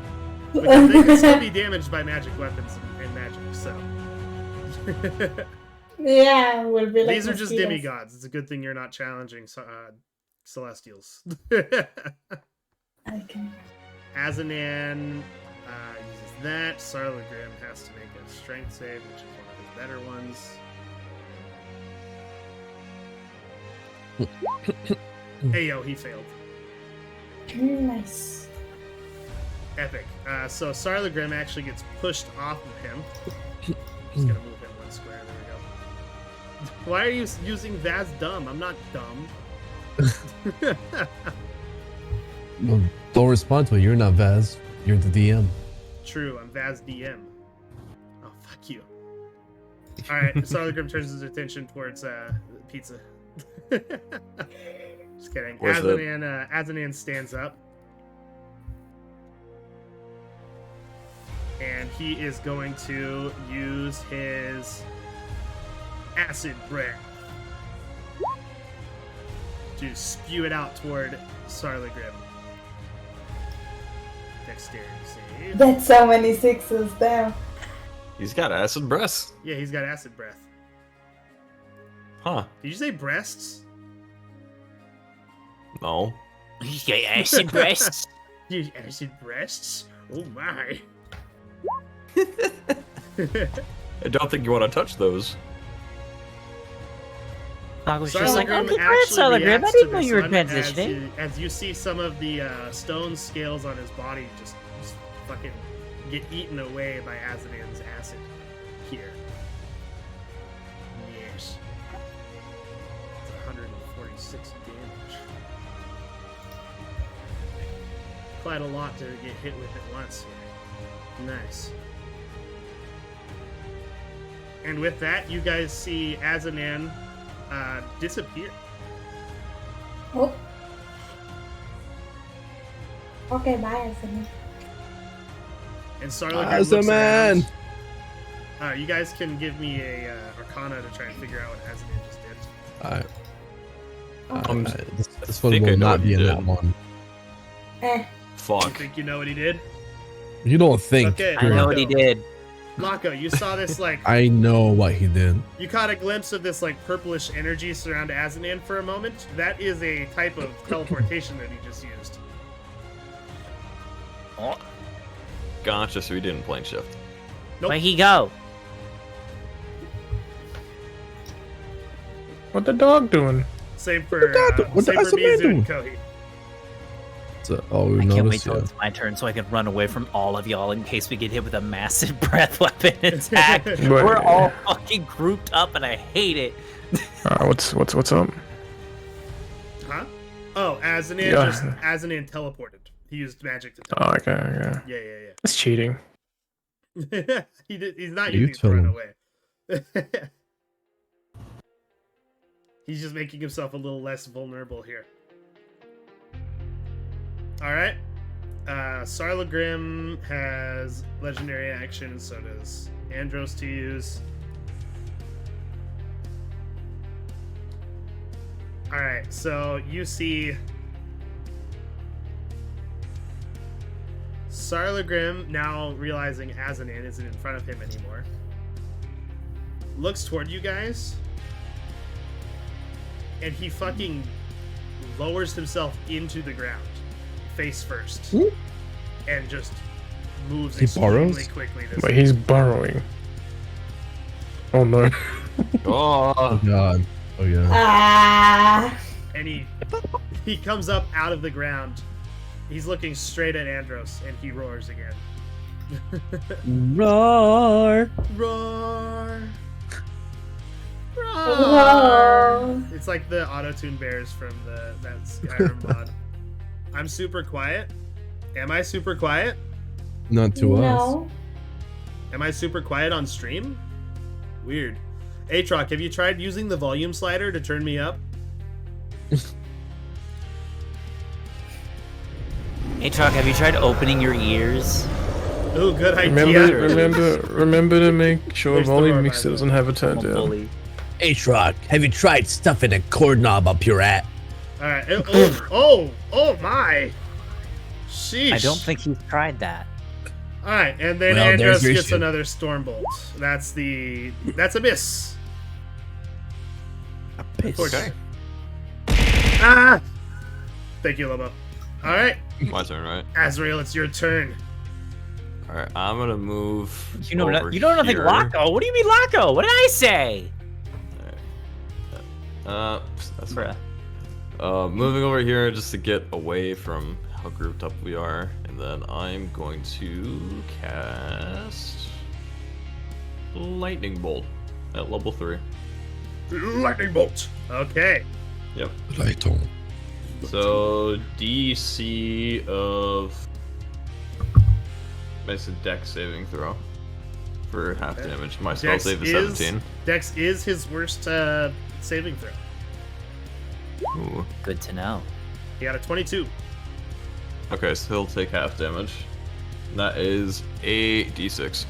Because they can still be damaged by magic weapons and magic, so... Yeah, we'll be like These are just mosquitoes. demigods. It's a good thing you're not challenging Celestials. I can. Azanan uses that. Sarlagrim has to make a strength save, which is one of his better ones. Hey yo, he failed. Nice. Epic. So Sarlagrim actually gets pushed off of him. Just gonna move him 1 square. There we go. Why are you using Vaz dumb? I'm not dumb. Well, don't respond to it. You're not Vaz. You're the DM. True, I'm Vaz DM. Oh, fuck you. Alright, Sarlagrim turns his attention towards pizza. Just kidding. Where's Azanan stands up. And he is going to use his acid breath to spew it out toward Sarlagrim. Dexterity save. That's so many sixes, damn. He's got acid breasts. Yeah, he's got acid breath. Huh. Did you say breasts? No. You got acid breasts. You acid breasts? Oh my. I don't think you want to touch those. I was just like, oh, Sarlagrim congrats, actually Sarlagrim. I reacts didn't to know this you were one transitioning. As you see some of the stone scales on his body just fucking get eaten away by Azanan's acid here. Yes. It's 146 damage. Quite a lot to get hit with at once here. Nice. And with that, you guys see Azanan disappear. Oh. Okay, bye, Anthony. And Sarlagrim looks Azaman! around. You guys can give me a Arcana to try and figure out what Azaman just did. This one think I will know not what be you in did. that one. Eh. You Fuck. think you know what he did? You don't think. Okay. I know what he did. Mako, you saw this like I know what he did. you caught a glimpse of this like purplish energy surround Azanan for a moment. That is a type of teleportation that he just used. Gotcha, so he didn't plane shift. Nope. Where'd he go? What the dog doing? Same for What same the for Mizu doing? and Kohi. So, oh, we I can't wait noticed. till Yeah. it's my turn so I can run away from all of y'all in case we get hit with a massive breath weapon attack. We're all fucking grouped up and I hate it. What's up? Huh? Oh, Azanan Yeah. Azanan teleported. He used magic to Oh, teleport. okay. Yeah. That's cheating. He's not You using it to tell run him. away. He's just making himself a little less vulnerable here. Alright. Sarlagrim has legendary action, so does Andros to use. Alright, so you see Sarlagrim, now realizing Azanan isn't in front of him anymore, looks toward you guys, and he fucking lowers himself into the ground, face first, Ooh. and just moves He extremely borrows? quickly. Wait, he's burrowing. Oh no. Oh, Oh god. Oh yeah. Ah. And he comes up out of the ground. He's looking straight at Andros, and he roars again. Roar! Roar! Roar! It's like the auto-tune bears from that Skyrim mod. I'm super quiet. Am I super quiet? Not to us. No. Am I super quiet on stream? Weird. Aatrox, have you tried using the volume slider to turn me up? Hey, Truck, have you tried opening your ears? Ooh, good idea. Remember to make sure There's the volume roar, mixer by the doesn't have a turn I'm a down. bully. Hey, Shrug, have you tried stuffing a cord knob up your ass? All right. Oh my. Sheesh. I don't think he's tried that. All right, and then Well, Andros there's your gets issue. another Stormbolt. That's a miss. okay. Ah! Thank you, Lobo. All right, My turn, right? Azrael, it's your turn. All right, I'm gonna move. You know, over you know nothing, here. Laco. What do you mean, Laco? What did I say? That's Bruh. fine. Moving over here just to get away from how grouped up we are, and then I'm going to cast Lightning Bolt at level 3. Lightning bolt. Okay. Yep. Lighton. So DC of makes a dex saving throw for half Okay. damage. My spell save is 17. Dex is his worst saving throw. Ooh. Good to know. He got a 22. Okay, so he'll take half damage. And that is a d6.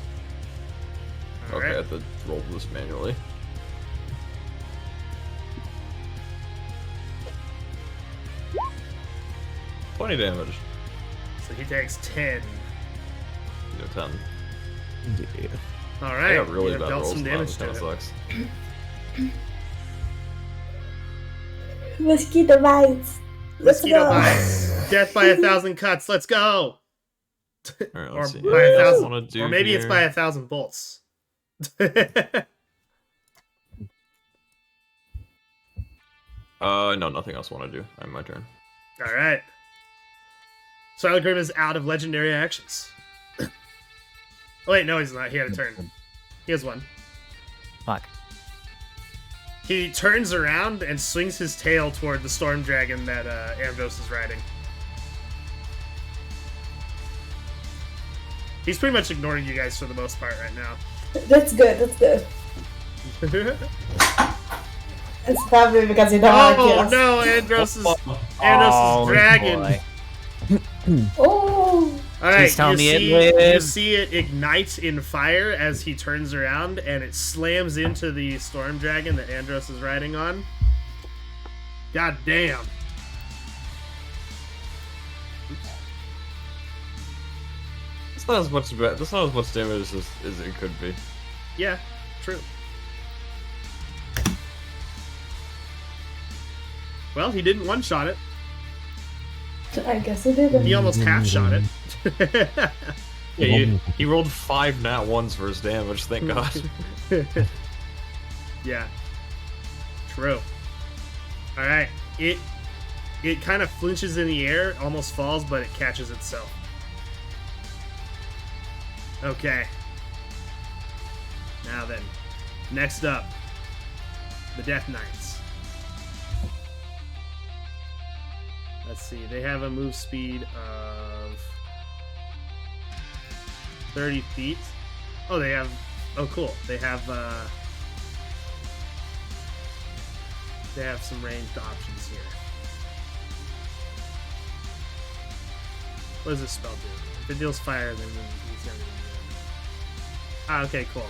All Okay, I right. have to roll this manually. $20 damage. So he takes 10. You know, 10. Yeah. All I right. got really you have bad dealt rolls. some That damage kind to of it. sucks. Mosquito bites. Let's Mosquito go. bites. Death by 1,000 cuts. Let's go. Alright, Or let's see. by Anything else I 1,000. wanna do Or maybe it's here? by 1,000 bolts. No, nothing else I want to do. I'm my turn. All right. Silent Grim is out of legendary actions. Oh, wait, no, he's not. He had a turn. He has one. Fuck. He turns around and swings his tail toward the storm dragon that Ambrose is riding. He's pretty much ignoring you guys for the most part right now. That's good. That's good. It's probably because you don't want to kill Oh us. no, Andros' Oh, dragon. boy. Oh. All right, Please tell you me it see, lives. you see it ignite in fire as he turns around, and it slams into the storm dragon that Andros is riding on. God damn! It's not as much bad. That's not as much damage as it could be. Yeah, true. Well, he didn't one-shot it. I guess it didn't. He almost half-shot it. Yeah, he rolled 5 nat 1s for his damage, thank god. Yeah. True. Alright. It kind of flinches in the air, almost falls, but it catches itself. Okay. Now then. Next up. The Death Knights. Let's see. They have a move speed of 30 feet. Oh, they have... Oh, cool. They have some ranged options here. What does this spell do? If it deals fire, then he's gonna be... Ah, okay, cool.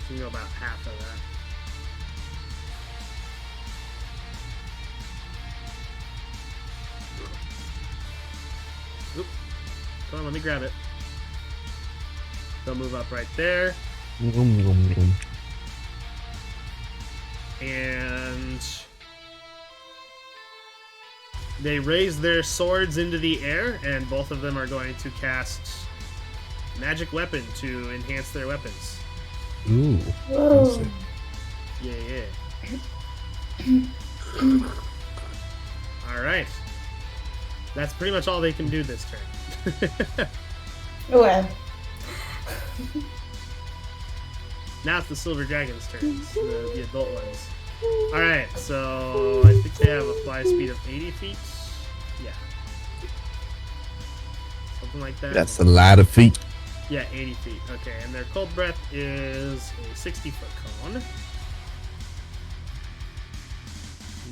So you go about half of that. Oop. Come on, let me grab it. They'll move up right there. And they raise their swords into the air, and both of them are going to cast Magic Weapon to enhance their weapons. Ooh. Whoa. Yeah. Alright. That's pretty much all they can do this turn. Well. Now it's the Silver Dragon's turns, the adult ones. Alright, so I think they have a fly speed of 80 feet. Yeah. Something like that. That's a lot of feet. Yeah, 80 feet. Okay, and their cold breath is a 60-foot cone.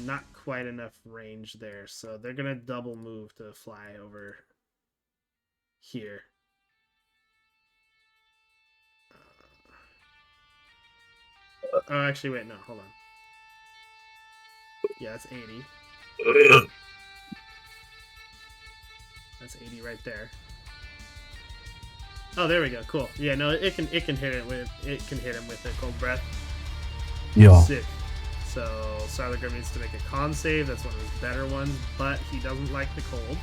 Not quite enough range there, so they're gonna double move to fly over here. Oh, actually, wait, no, hold on. Yeah, that's 80. That's 80 right there. Oh, there we go. Cool. Yeah, no, it can hit him with a cold breath. Yeah. Sick. So Sarlagrim needs to make a con save. That's one of his better ones, but he doesn't like the cold.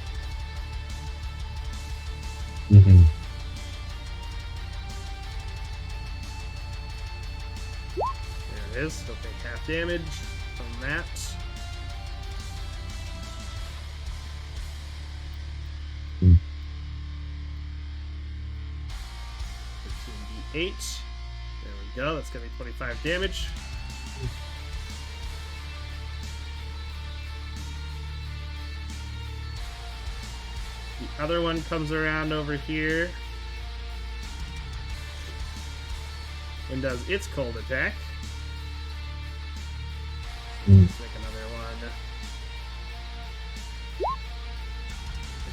Mm-hmm. There it is. He'll take half damage from that. Mm. 15d8. There we go. That's gonna be 25 damage. The other one comes around over here and does its cold attack. Mm. Let's make another one.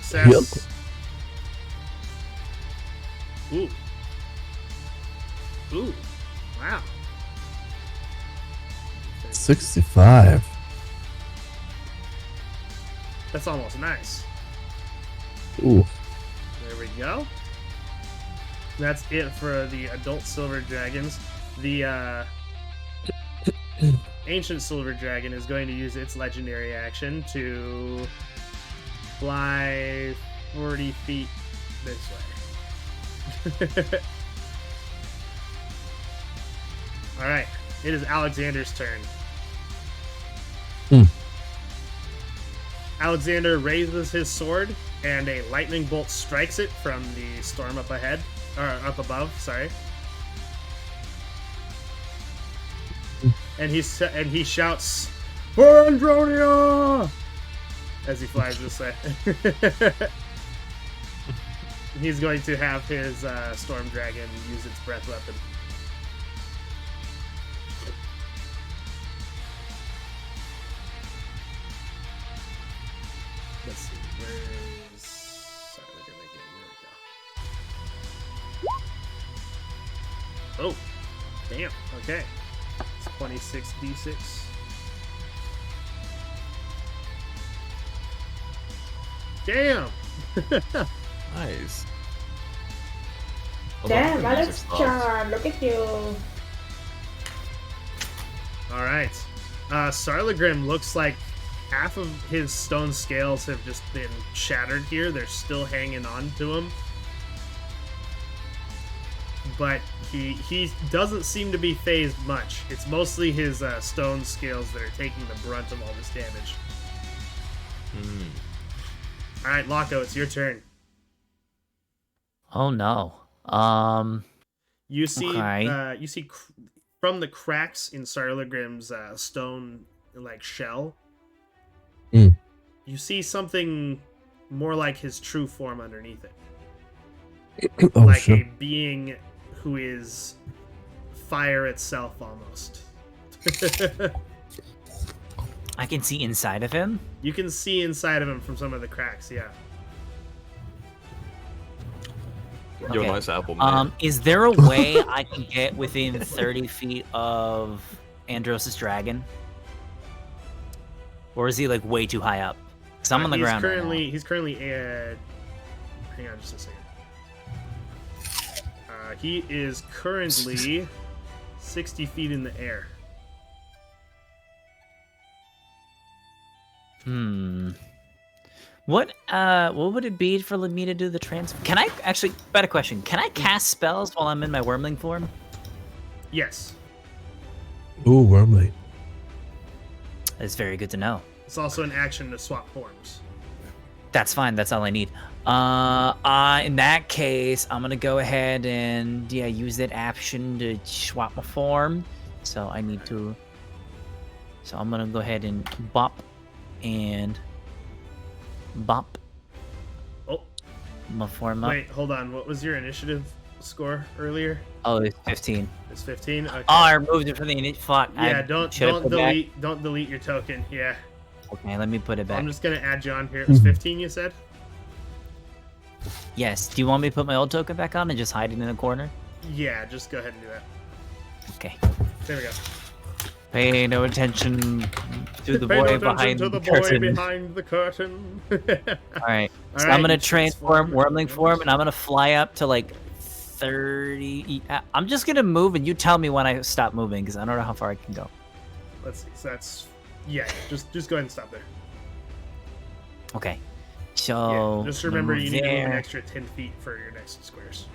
Success. Ooh. Ooh. Wow. 65. That's almost nice. Ooh. There we go. That's it for the adult silver dragons. The ancient silver dragon is going to use its legendary action to fly 40 feet this way. Alright, it is Alexander's turn. Hmm. Alexander raises his sword, and a lightning bolt strikes it from the storm up ahead, or up above. Sorry. And he shouts, "For Andronia!" as he flies this way. He's going to have his storm dragon use its breath weapon. Let's see, where is... Sorry, look at that game. There we go. Oh, damn, okay. It's 26d6. Damn! Nice. Damn, Alex Chan, look at you. All right. Sarlagrim looks like half of his stone scales have just been shattered here. They're still hanging on to him. But he doesn't seem to be phased much. It's mostly his stone scales that are taking the brunt of all this damage. All right, Locko, it's your turn. Oh no. You see, Okay. From the cracks in Sarlagrim's stone like shell, Mm. you see something more like his true form underneath it, Oh like shit. a being who is fire itself almost. I can see inside of him. You can see inside of him from some of the cracks. Yeah. Yo, Okay. nice apple, man. Is there a way I can get within 30 feet of Andros' dragon? Or is he like way too high up? Because I'm on the ground. He's currently hang on just a second. He is currently 60 feet in the air. What would it be for me to do the transfer? Can I actually, better question, can I cast spells while I'm in my wormling form? Yes. Ooh, wormly. That's very good to know. It's also an action to swap forms. That's fine, that's all I need. In that case, I'm gonna go ahead and use that action to swap my form. So I need to. So I'm gonna go ahead and bop and bop Oh, my form up. wait, hold on. What was your initiative score earlier? Oh, it's 15. It's 15. Okay. Oh, I removed it from the init. Fuck. Yeah, Don't don't delete your token. Yeah. Okay, let me put it back. I'm just gonna add you on here. It was 15, you said? Yes. Do you want me to put my old token back on and just hide it in the corner? Yeah, just go ahead and do that. Okay. There we go. Pay no attention to the Pay no boy attention behind to the the boy curtain. behind the curtain. All right. So All I'm gonna you transform transform. wormling form, and I'm gonna fly up to like 30. I'm just gonna move, and you tell me when I stop moving, because I don't know how far I can go. Let's see. So that's just go ahead and stop there. Okay. So Yeah, just I'm gonna remember move you need to move an there. extra 10 feet for your next squares.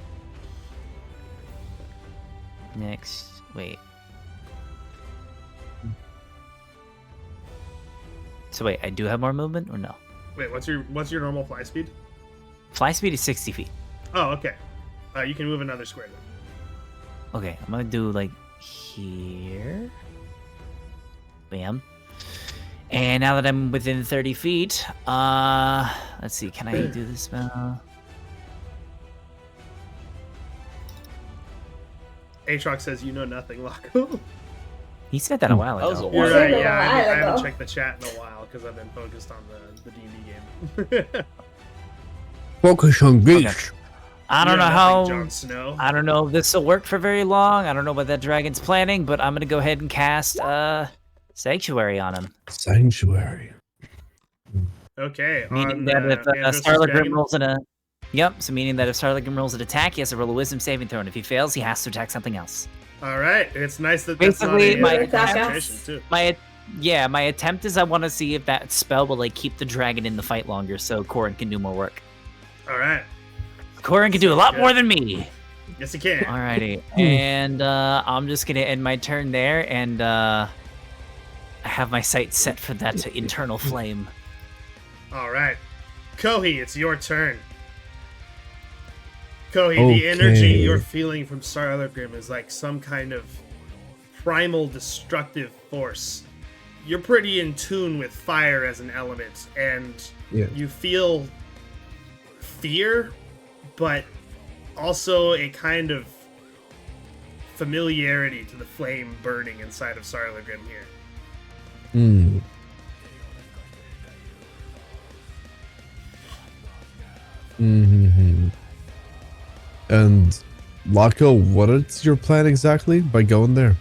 Next, wait. So wait, I do have more movement or no? Wait, what's your normal fly speed? Fly speed is 60 feet. Oh, okay. You can move another square then. Okay, I'm gonna do like here. Bam. And now that I'm within 30 feet, let's see, can I do this spell? Aatrox says you know nothing, Locko. He said that a while That was ago. a You're while right, ago. yeah. I While haven't ago. checked the chat in a while because I've been focused on the D&D game. Focus on Greece. I don't You know nothing, how. Jon Snow. I don't know if this will work for very long. I don't know what that dragon's planning, but I'm gonna go ahead and cast Sanctuary on him. Sanctuary. Okay, Meaning on that if Andros' Starligrim dragon? rolls Yep, so meaning that if Starligrim rolls an attack, he has to roll a Wisdom saving throw, and if he fails, he has to attack something else. All right, it's nice that that's Basically, not a my concentration too. My attempt is I want to see if that spell will like keep the dragon in the fight longer, so Corin can do more work. All right, Corin can do a lot good. more than me. yes you can. Alrighty, and I'm just gonna end my turn there, and I have my sights set for that internal flame. All right, Kohi, it's your turn. Kohi, Okay. the energy you're feeling from Sarlagrim is like some kind of primal destructive force. You're pretty in tune with fire as an element, and Yeah. you feel fear, but also a kind of familiarity to the flame burning inside of Sarlagrim here. Hmm. Mm-hmm. And Locko, what is your plan exactly by going there?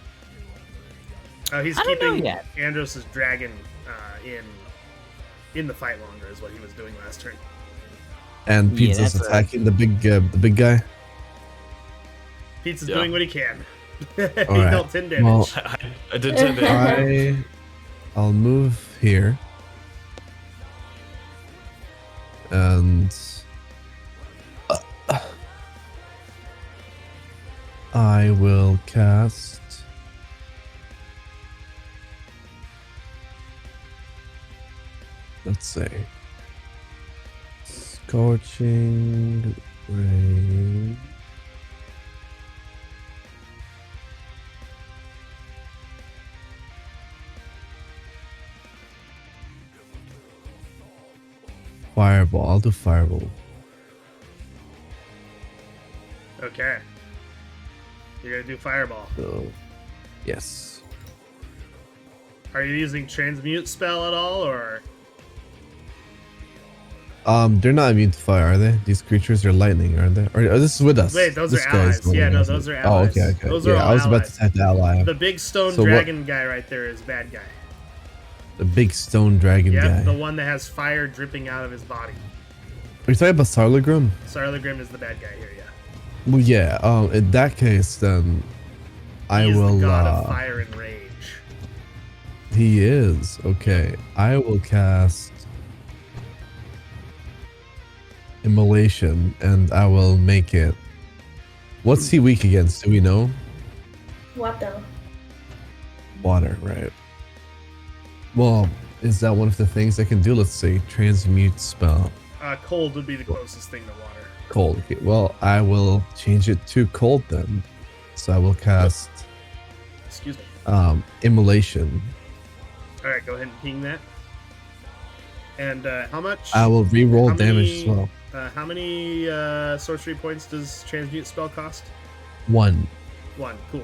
He's I don't know keeping yet. Andros' dragon in the fight longer is what he was doing last turn. And Yeah, Pizza's that's attacking the big guy. Pizza's Yeah. doing what he can. He Alright, dealt 10 damage. well- I did 10 damage. I'll move here. And I will cast let's say Scorching Ray. Fireball. I'll do Fireball. Okay. You're gonna do Fireball. So, yes. Are you using Transmute spell at all, or? They're not immune to fire, are they? These creatures are lightning, aren't they? Or this is with us. Wait, those This are guy is allies. the one Yeah, who no, has those it. are allies. Oh, okay. Those are yeah, all I was about to allies. attack the ally. The big stone So what- dragon guy right there is bad guy. The big stone dragon Yep, guy. the one that has fire dripping out of his body. Are you talking about Sarlagrim? Sarlagrim is the bad guy here, yeah. Well, yeah. In that case, then I He is will. the god of fire and rage. He is okay. I will cast Immolation, and I will make it. What's he weak against? Do we know? Water. Water, right? Well, is that one of the things I can do? Let's see. Transmute spell. Cold would be the closest thing to water. Cold. Okay, well, I will change it to cold then. So I will cast Excuse me. Immolation. All right, go ahead and ping that. And how much? I will re-roll How damage many- as well. How many sorcery points does Transmute spell cost? 1. 1. Cool.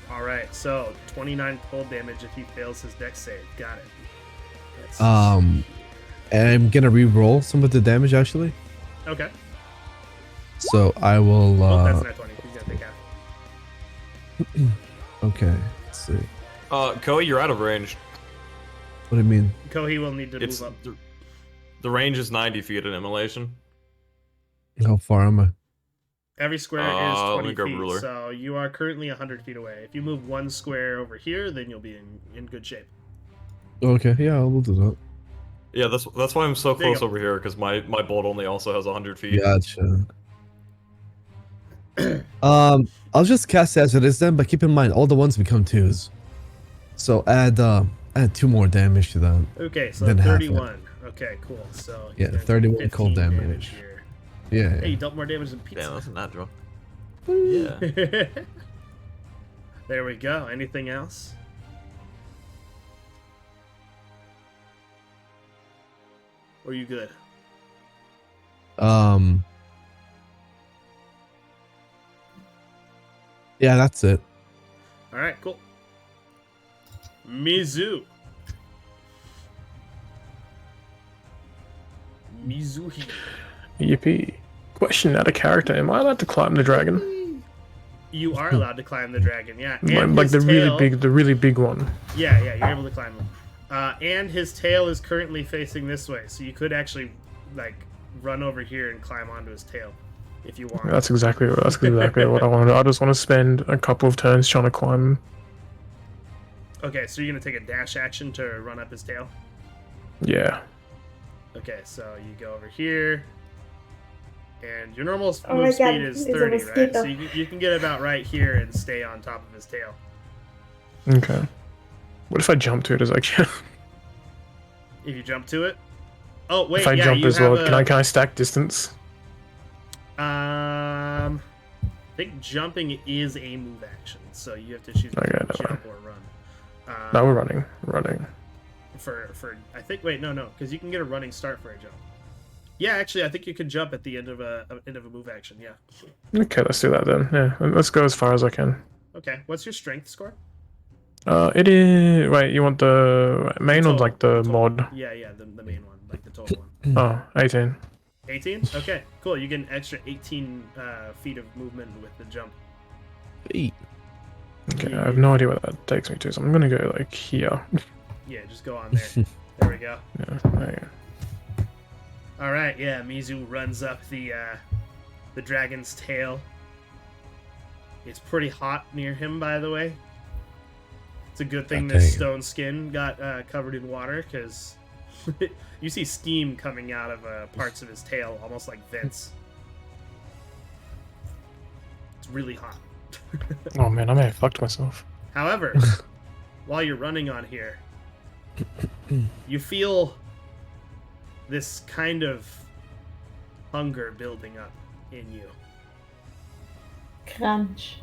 All right, so 29 cold damage if he fails his dex save. Got it. Let's And I'm gonna re-roll some of the damage actually. Okay. So I will. Well, that's not 20. He's gonna take half. Okay. Let's see. Koei, you're out of range. What do you mean? Kohi will need to It's move up. the range is 90 feet in Immolation. How far am I? Every square is let 20 me grab a feet, ruler. so you are currently 100 feet away. If you move one square over here, then you'll be in good shape. Okay. Yeah, I'll do that. Yeah, that's why I'm so There you close go. over here, because my bolt only also has 100 feet. Gotcha. I'll just cast it as it is then, but keep in mind all the ones become 2s. So add 2 more damage to that. Okay, so Then half it. 31. Okay, cool. So he's Yeah, gonna take 31 cold 15 damage. here. Yeah. Hey, you dealt more damage than pizza. Damn, that's a natural. Yeah. There we go. Anything else? Or are you good? Yeah, that's it. All right, cool. Mizu. Mizuhi. Yippee. Question out of character. Am I allowed to climb the dragon? You are allowed to climb the dragon, yeah. Like his the tail- really big one. Yeah, you're able to climb him. And his tail is currently facing this way, so you could actually, like, run over here and climb onto his tail, if you want. That's exactly what I wanted. I just want to spend a couple of turns trying to climb. Okay, so you're gonna take a dash action to run up his tail? Yeah. Okay, so you go over here, and your normal Oh my move God, speed is there's a 30, right? mosquito. So you can get about right here and stay on top of his tail. Okay. What if I jump to it as I can? If you jump to it. Oh wait, If I yeah, jump you as have well, a, can I stack distance? I think jumping is a move action, so you have to choose Okay, between never jump or run. No, we're running. For I think no, because you can get a running start for a jump. Yeah, actually, I think you can jump at the end of a move action. Yeah. Okay, let's do that then. Yeah, let's go as far as I can. Okay. What's your strength score? It is. Wait, you want the main or Total- like the total. mod? Yeah, the main one, like the total one. Oh, 18. 18? Okay, cool. You get an extra 18 feet of movement with the jump. Hey. Okay, I have no idea what that takes me to, so I'm gonna go like here. Yeah, just go on there. There we go. Yeah, there you All right, yeah. Mizu runs up the dragon's tail. It's pretty hot near him, by the way. It's a good thing God this dang. stone skin got covered in water, because you see steam coming out of parts of his tail, almost like vents. It's really hot. Oh man, I may have fucked myself. However, while you're running on here, you feel this kind of hunger building up in you. Crunch.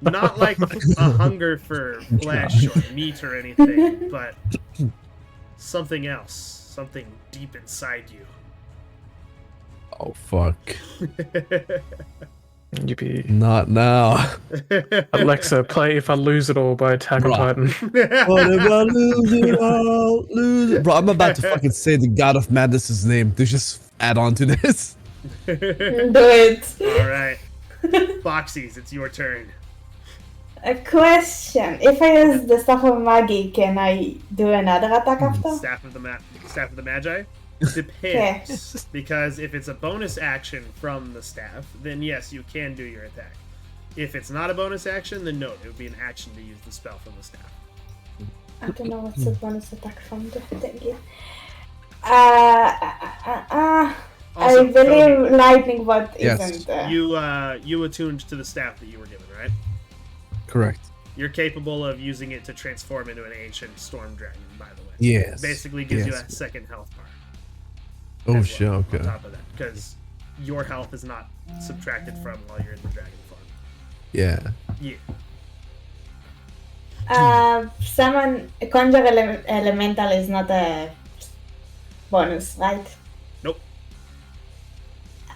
Not like a hunger for flesh or meat or anything, but something else. Something deep inside you. Oh fuck. Yippee. Not now. Alexa, play If I Lose It All by Attack on Bruh. Titan. What if I lose it all? Lose it. Bro, I'm about to fucking say the God of Madness's name to just add on to this. Do it. Alright. Foxies, it's your turn. A question. If I use the Staff of Magi, can I do another attack after? Staff of the Magi? Depends. Because if it's a bonus action from the staff, then yes, you can do your attack. If it's not a bonus action, then no, it would be an action to use the spell from the staff. I don't know what's the bonus attack from the thingy. I Also, believe lightning bolt Yes. isn't. you attuned to the staff that you were given, right? Correct. You're capable of using it to transform into an ancient storm dragon, by the way. Yes. Basically gives you Yes. a second health bar. Oh as shit, well, okay. On top of that, because your health is not subtracted from while you're in the dragon form. Yeah. Yeah. Summon conjure elemental is not a bonus, right? Nope.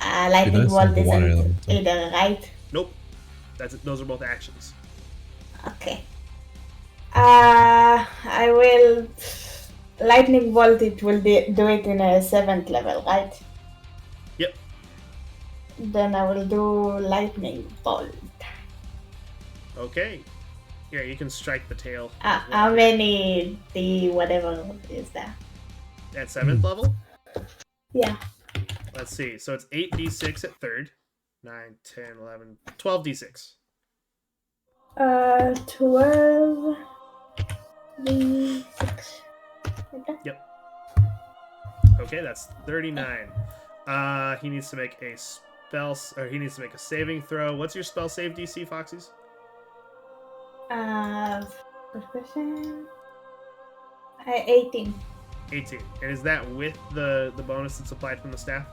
Lightning does bolt have the water isn't elemental. either, right? Nope. Those are both actions. Okay. I will lightning bolt. It will do it in a 7th level, right? Yep. Then I will do lightning bolt. Okay. Yeah, you can strike the tail. How many D whatever is there? At 7th level? Yeah. Let's see. So it's 8d6 at 3rd. 9, 10, 11, 12d6. 12 D6. Okay. Okay, that's 39. He needs to make a he needs to make a saving throw. What's your spell save DC, Foxies? Good question. 18. 18. And is that with the bonus that's applied from the staff?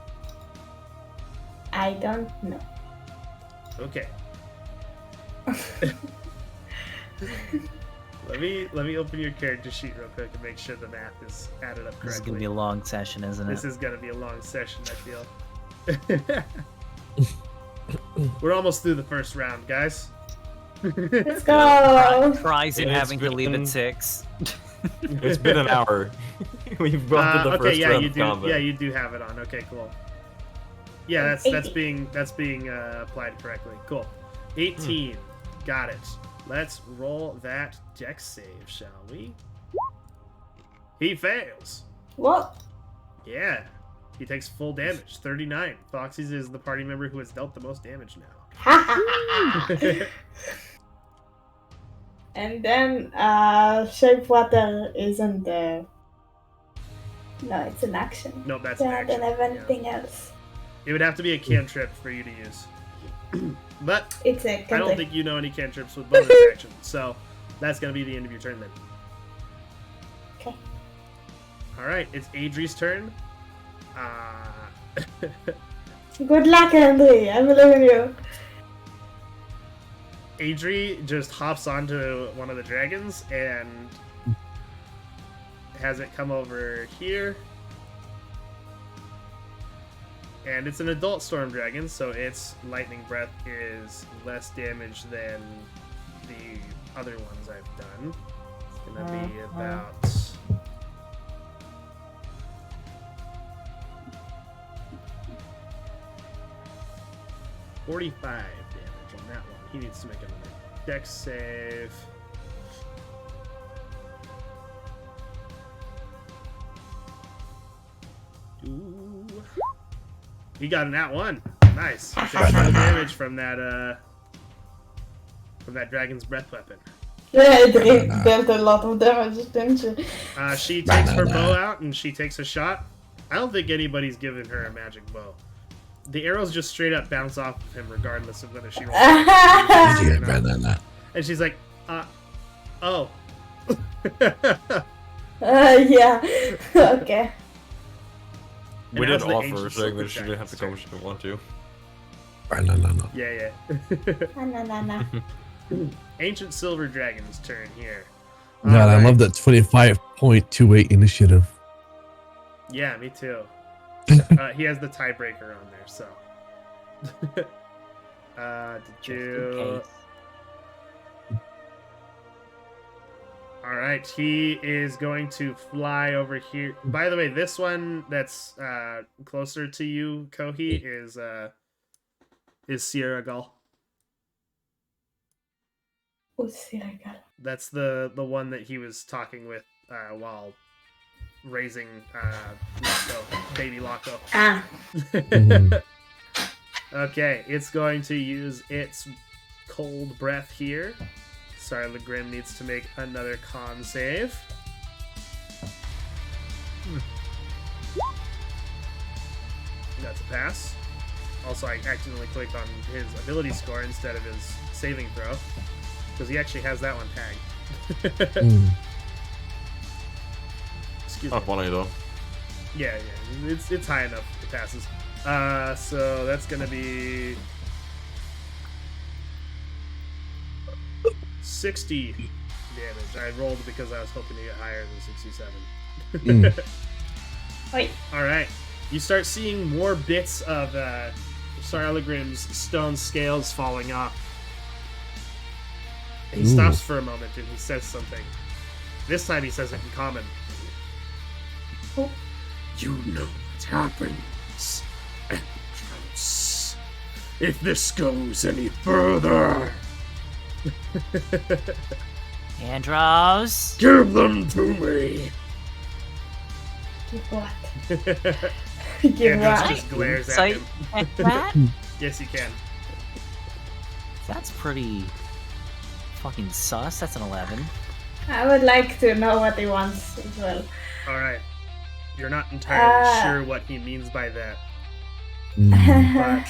I don't know. Okay. Let me open your character sheet real quick and make sure the math is added up correctly. This is gonna be a long session, isn't it? This is gonna be a long session, I feel. We're almost through the first round, guys. Let's go. Cries in It's having to leave been- at 6. It's been an hour. We've gone to the Okay, first yeah, round you of do. combat. Yeah, you do have it on. Okay, cool. Yeah, that's being applied correctly. Cool. 18. Got it. Let's roll that dex save, shall we? He fails. What? Yeah. He takes full damage. 39. Foxy's is the party member who has dealt the most damage now. And then shape water isn't no, it's an action. No, that's an Yeah, I action. don't have Yeah. anything else. It would have to be a cantrip for you to use. But It's a I don't cantrip. think you know any cantrips with bonus action, so that's gonna be the end of your turn then. Okay. All right, it's Adri's turn. Good luck, Andre. I believe in you. Adri just hops onto one of the dragons and has it come over here. And it's an adult storm dragon, so its lightning breath is less damage than the other ones I've done. It's gonna be about 45 damage on that one. He needs to make another dex save. Ooh. He got an @1. Nice. Takes no damage from that dragon's breath weapon. It dealt a lot of damage, didn't you? She takes her bow out and she takes a shot. I don't think anybody's given her a magic bow. The arrows just straight up bounce off of him regardless of whether she rolls. And she's like, oh. Yeah. Okay. We how's did the offer ancient her saying silver that she didn't have to come dragon's if she didn't want to. No. Yeah. Na. Ancient silver dragon's turn here. God, I Alright. love that 25.28 initiative. Yeah, me too. He has the tiebreaker on there, so. Just in case. Alright, he is going to fly over here. By the way, this one that's closer to you, Kohi, is Sierra Gull. That's the one that he was talking with while raising Loco, baby Loco. Ah. Okay, it's going to use its cold breath here. Sorry, Legrim needs to make another con save. That's a pass. Also, I accidentally clicked on his ability score instead of his saving throw, because he actually has that one tagged. Excuse me. Not funny though. Yeah, it's high enough. It passes. So that's gonna be 60 damage. I rolled because I was hoping to get higher than 67. Wait. All right, you start seeing more bits of Sarligrim's stone scales falling off. He stops for a moment and he says something. This time he says it in common. Oh. You know what happens, Andros. If this goes any further, Andros. give them to me. Give what? Give Andros what? just glares at So him. like that? Yes, you can. That's pretty fucking sus. That's an 11. I would like to know what he wants as well. All right. You're not entirely sure what he means by that, but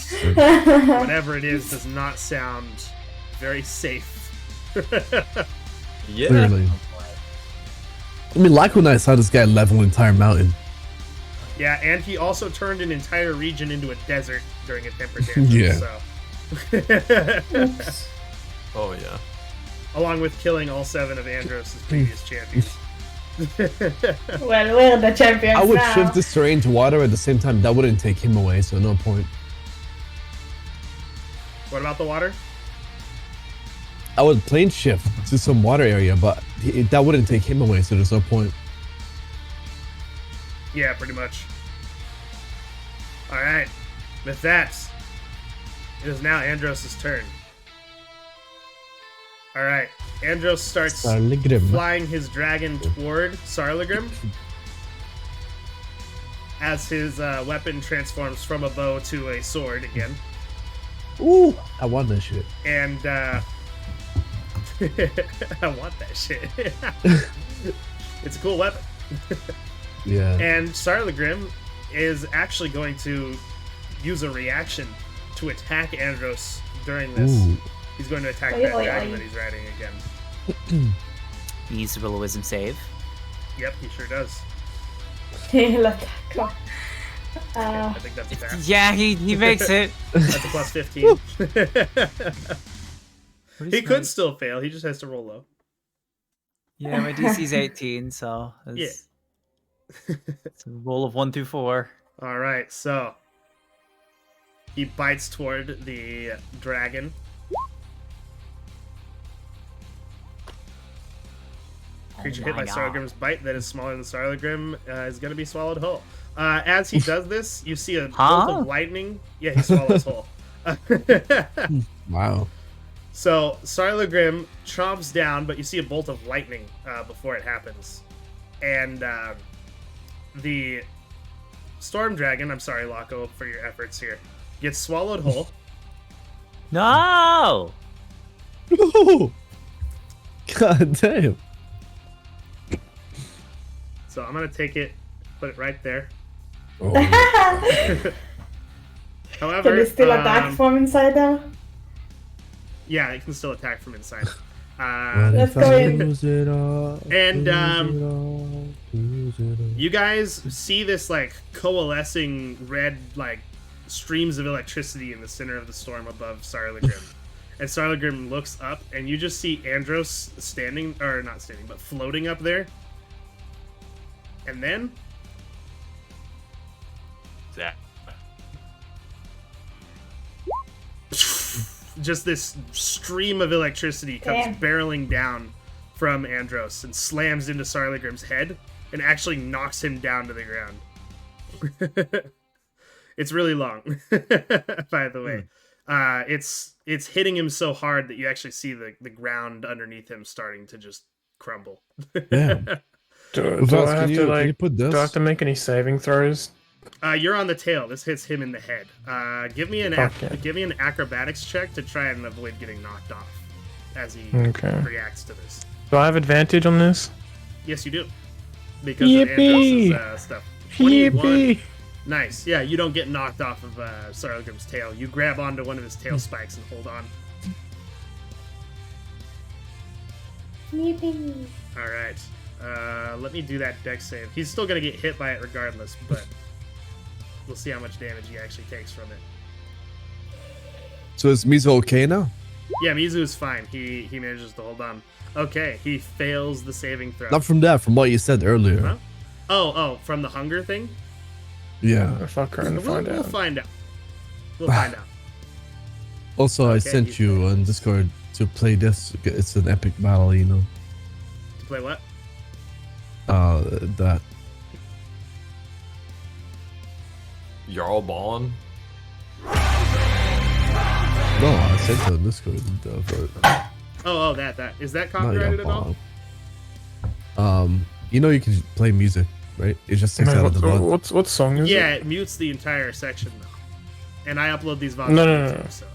whatever it is does not sound very safe. Yeah. Clearly. I mean, Lyconite saw this guy level an entire mountain. Yeah, and he also turned an entire region into a desert during a temper tantrum. Yeah. So. Oops. Oh yeah. Along with killing all 7 of Andros' previous champions. Well, we're the champions I would now. shift this terrain to water at the same time. That wouldn't take him away, so no point. What about the water? I would plane shift to some water area, but that wouldn't take him away, so there's no point. Yeah, pretty much. Alright. With that, it is now Andros' turn. Alright. Andros starts Sarligrim. flying his dragon toward Sarligrim as his weapon transforms from a bow to a sword again. Ooh, I want that shit. And I want that shit. It's a cool weapon. Yeah. And Sarligrim is actually going to use a reaction to attack Andros during this. Ooh. He's going to attack Oi, that oi, dragon oi. that he's riding again. He needs to roll a wisdom save. Yep, he sure does. He'll attack. I think that's a pass. Yeah, he makes it. That's a plus 15. What is He could my- still fail. He just has to roll low. Yeah, my DC's 18, so it's a roll of 1 through 4. All right, so he bites toward the dragon. Creature hit by Sarligrim's bite that is smaller than Sarligrim is going to be swallowed whole. As he does this, you see a bolt Huh? of lightning. Yeah, he swallows whole. Wow. So Sarligrim chomps down, but you see a bolt of lightning before it happens. And the Storm Dragon, I'm sorry, Loco, for your efforts here. gets swallowed whole. No! No! God damn. So I'm gonna take it, put it right there. Oh, However, Can you still attack from inside though? yeah, it can still attack from inside. what Let's if go I in. lose it all, And, lose it all. you guys see this like coalescing red like streams of electricity in the center of the storm above Sarlagrim. And Sarlagrim looks up, and you just see Andros standing, or not standing, but floating up there. And then Zach. just this stream of electricity comes Damn. barreling down from Andros and slams into Sarlagrim's head and actually knocks him down to the ground. It's really long, by the way. It's hitting him so hard that you actually see the ground underneath him starting to just crumble. Damn. Do Vaz, I have can to you like? put this? Do I have to make any saving throws? You're on the tail. This hits him in the head. Give me an Okay. give me an acrobatics check to try and avoid getting knocked off as he Okay. reacts to this. Do I have advantage on this? Yes, you do, because Yippee! of Andros' stuff. 21. Yippee! Nice. Yeah, you don't get knocked off of Sarlagrim's tail. You grab onto one of his tail spikes and hold on. Yippee. All right. Let me do that dex save. He's still gonna get hit by it regardless, but we'll see how much damage he actually takes from it. So is Mizo okay now? Yeah, Mizu is fine. He manages to hold on. Okay, he fails the saving throw. Not from that, from what you said earlier. Huh? Oh, from the hunger thing? Yeah. If I can We'll find we'll out. find out. We'll find out. Also, I Okay, sent he's you fine. on Discord to play this. It's an epic battle, you know. To play what? That. Jarl Ballin. No, I sent it on Discord. Oh, that. Is that Not copyrighted at all? You know you can play music, right? It just takes out of the VOD. What song is Yeah, it? it mutes the entire section though. And I upload these VODs No, to no, no, YouTube, no. so.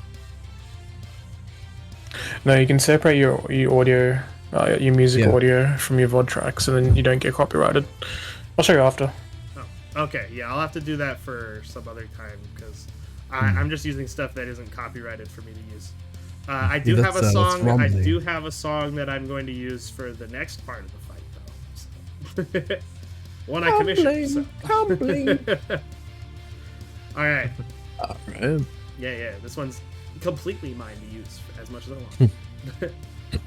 No, you can separate your audio, your music Yeah. audio from your VOD tracks, and then you don't get copyrighted. I'll show you after. Oh, okay. Yeah, I'll have to do that for some other time because Hmm. I'm just using stuff that isn't copyrighted for me to use. I do Yeah, have a that's song. I rumbling. do have a song that I'm going to use for the next part of the fight, though. So. One I commissioned. So. All right. Alright. Yeah. This one's completely mine to use as much as I want.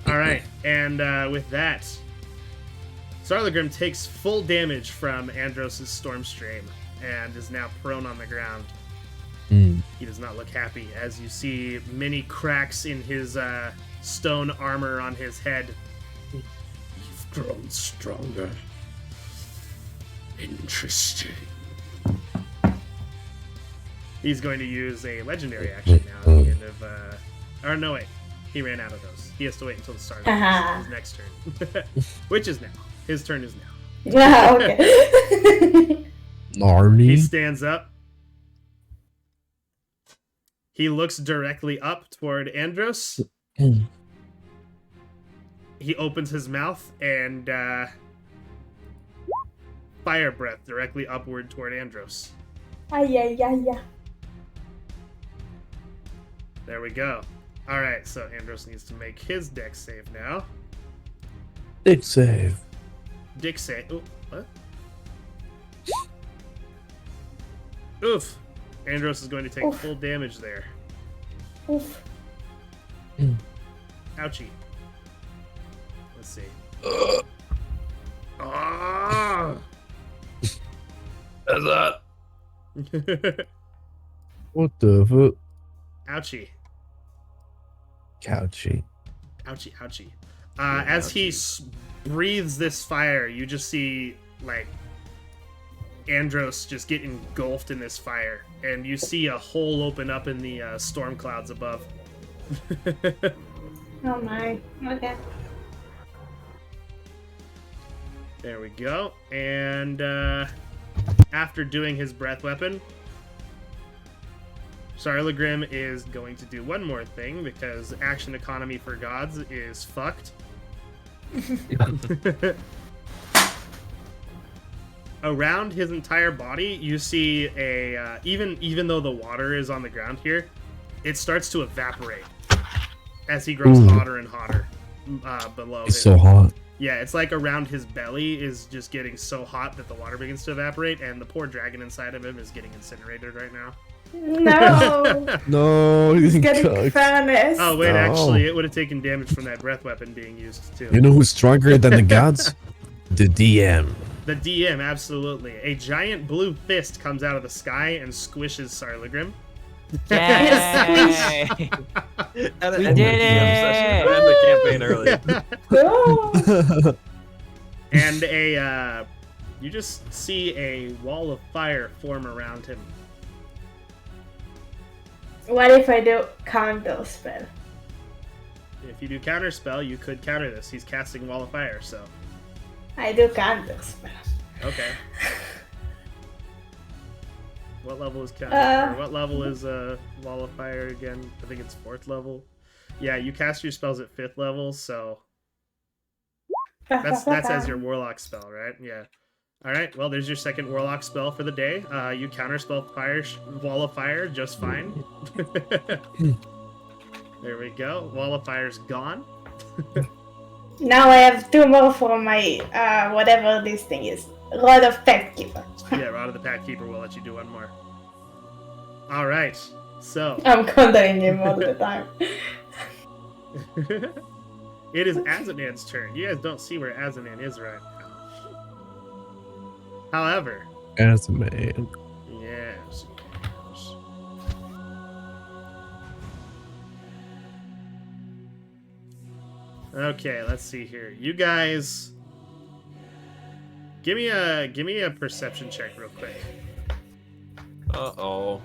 All right, and with that, Sarlagrim takes full damage from Andros' storm stream and is now prone on the ground. Mm. He does not look happy as you see many cracks in his stone armor on his head. You've grown stronger. Interesting. He's going to use a legendary action now at the end of. Or no, wait. He ran out of those. He has to wait until the start of Haha. his next turn. Which is now. His turn is now. Yeah, okay. He Narni. stands up. He looks directly up toward Andros. He opens his mouth and fire breath directly upward toward Andros. Ay. There we go. All right, so Andros needs to make his dex save now. Big save. Dick save. Oh, what? Oof. Andros is going to take Oof. full damage there. Oof. Ouchie. Let's see. Ah! That's that. What the fuck? Ouchie. Couchy. Ouchie. As he breathes this fire, you just see, like, Andros just get engulfed in this fire. And you see a hole open up in the storm clouds above. Oh my. Okay. There we go. And after doing his breath weapon, Sarlagrim is going to do one more thing because action economy for gods is fucked. Around his entire body, you see a even though the water is on the ground here, it starts to evaporate as he grows hotter and hotter below It's him. so hot. Yeah, it's like around his belly is just getting so hot that the water begins to evaporate, and the poor dragon inside of him is getting incinerated right now. No. No, He's he's getting cooked. furnace. Oh wait, No. actually, it would have taken damage from that breath weapon being used too. You know who's stronger than the gods? The DM. The DM, absolutely. A giant blue fist comes out of the sky and squishes Sarlagrim. Yay! We did it! End the campaign early. Oh. And you just see a wall of fire form around him. What if I do counter spell? If you do counter spell, you could counter this. He's casting wall of fire, so I do counter spell. okay. What level is counter? Or what level is wall of fire again? I think it's 4th level. Yeah, you cast your spells at 5th level, so that's as your warlock spell, right? Yeah. All right. Well, there's your second warlock spell for the day. You counterspell fire, wall of fire, just fine. There we go. Wall of fire's gone. Now I have 2 more for my whatever this thing is. Rod of Pet Keeper. Yeah, Rod of the Pack Keeper will let you do one more. All right. So I'm countering him all the time. it is Azanan's turn. You guys don't see where Azanan is right now. However, As a man. yes. Okay, let's see here. You guys, give me a perception check real quick. Uh-oh.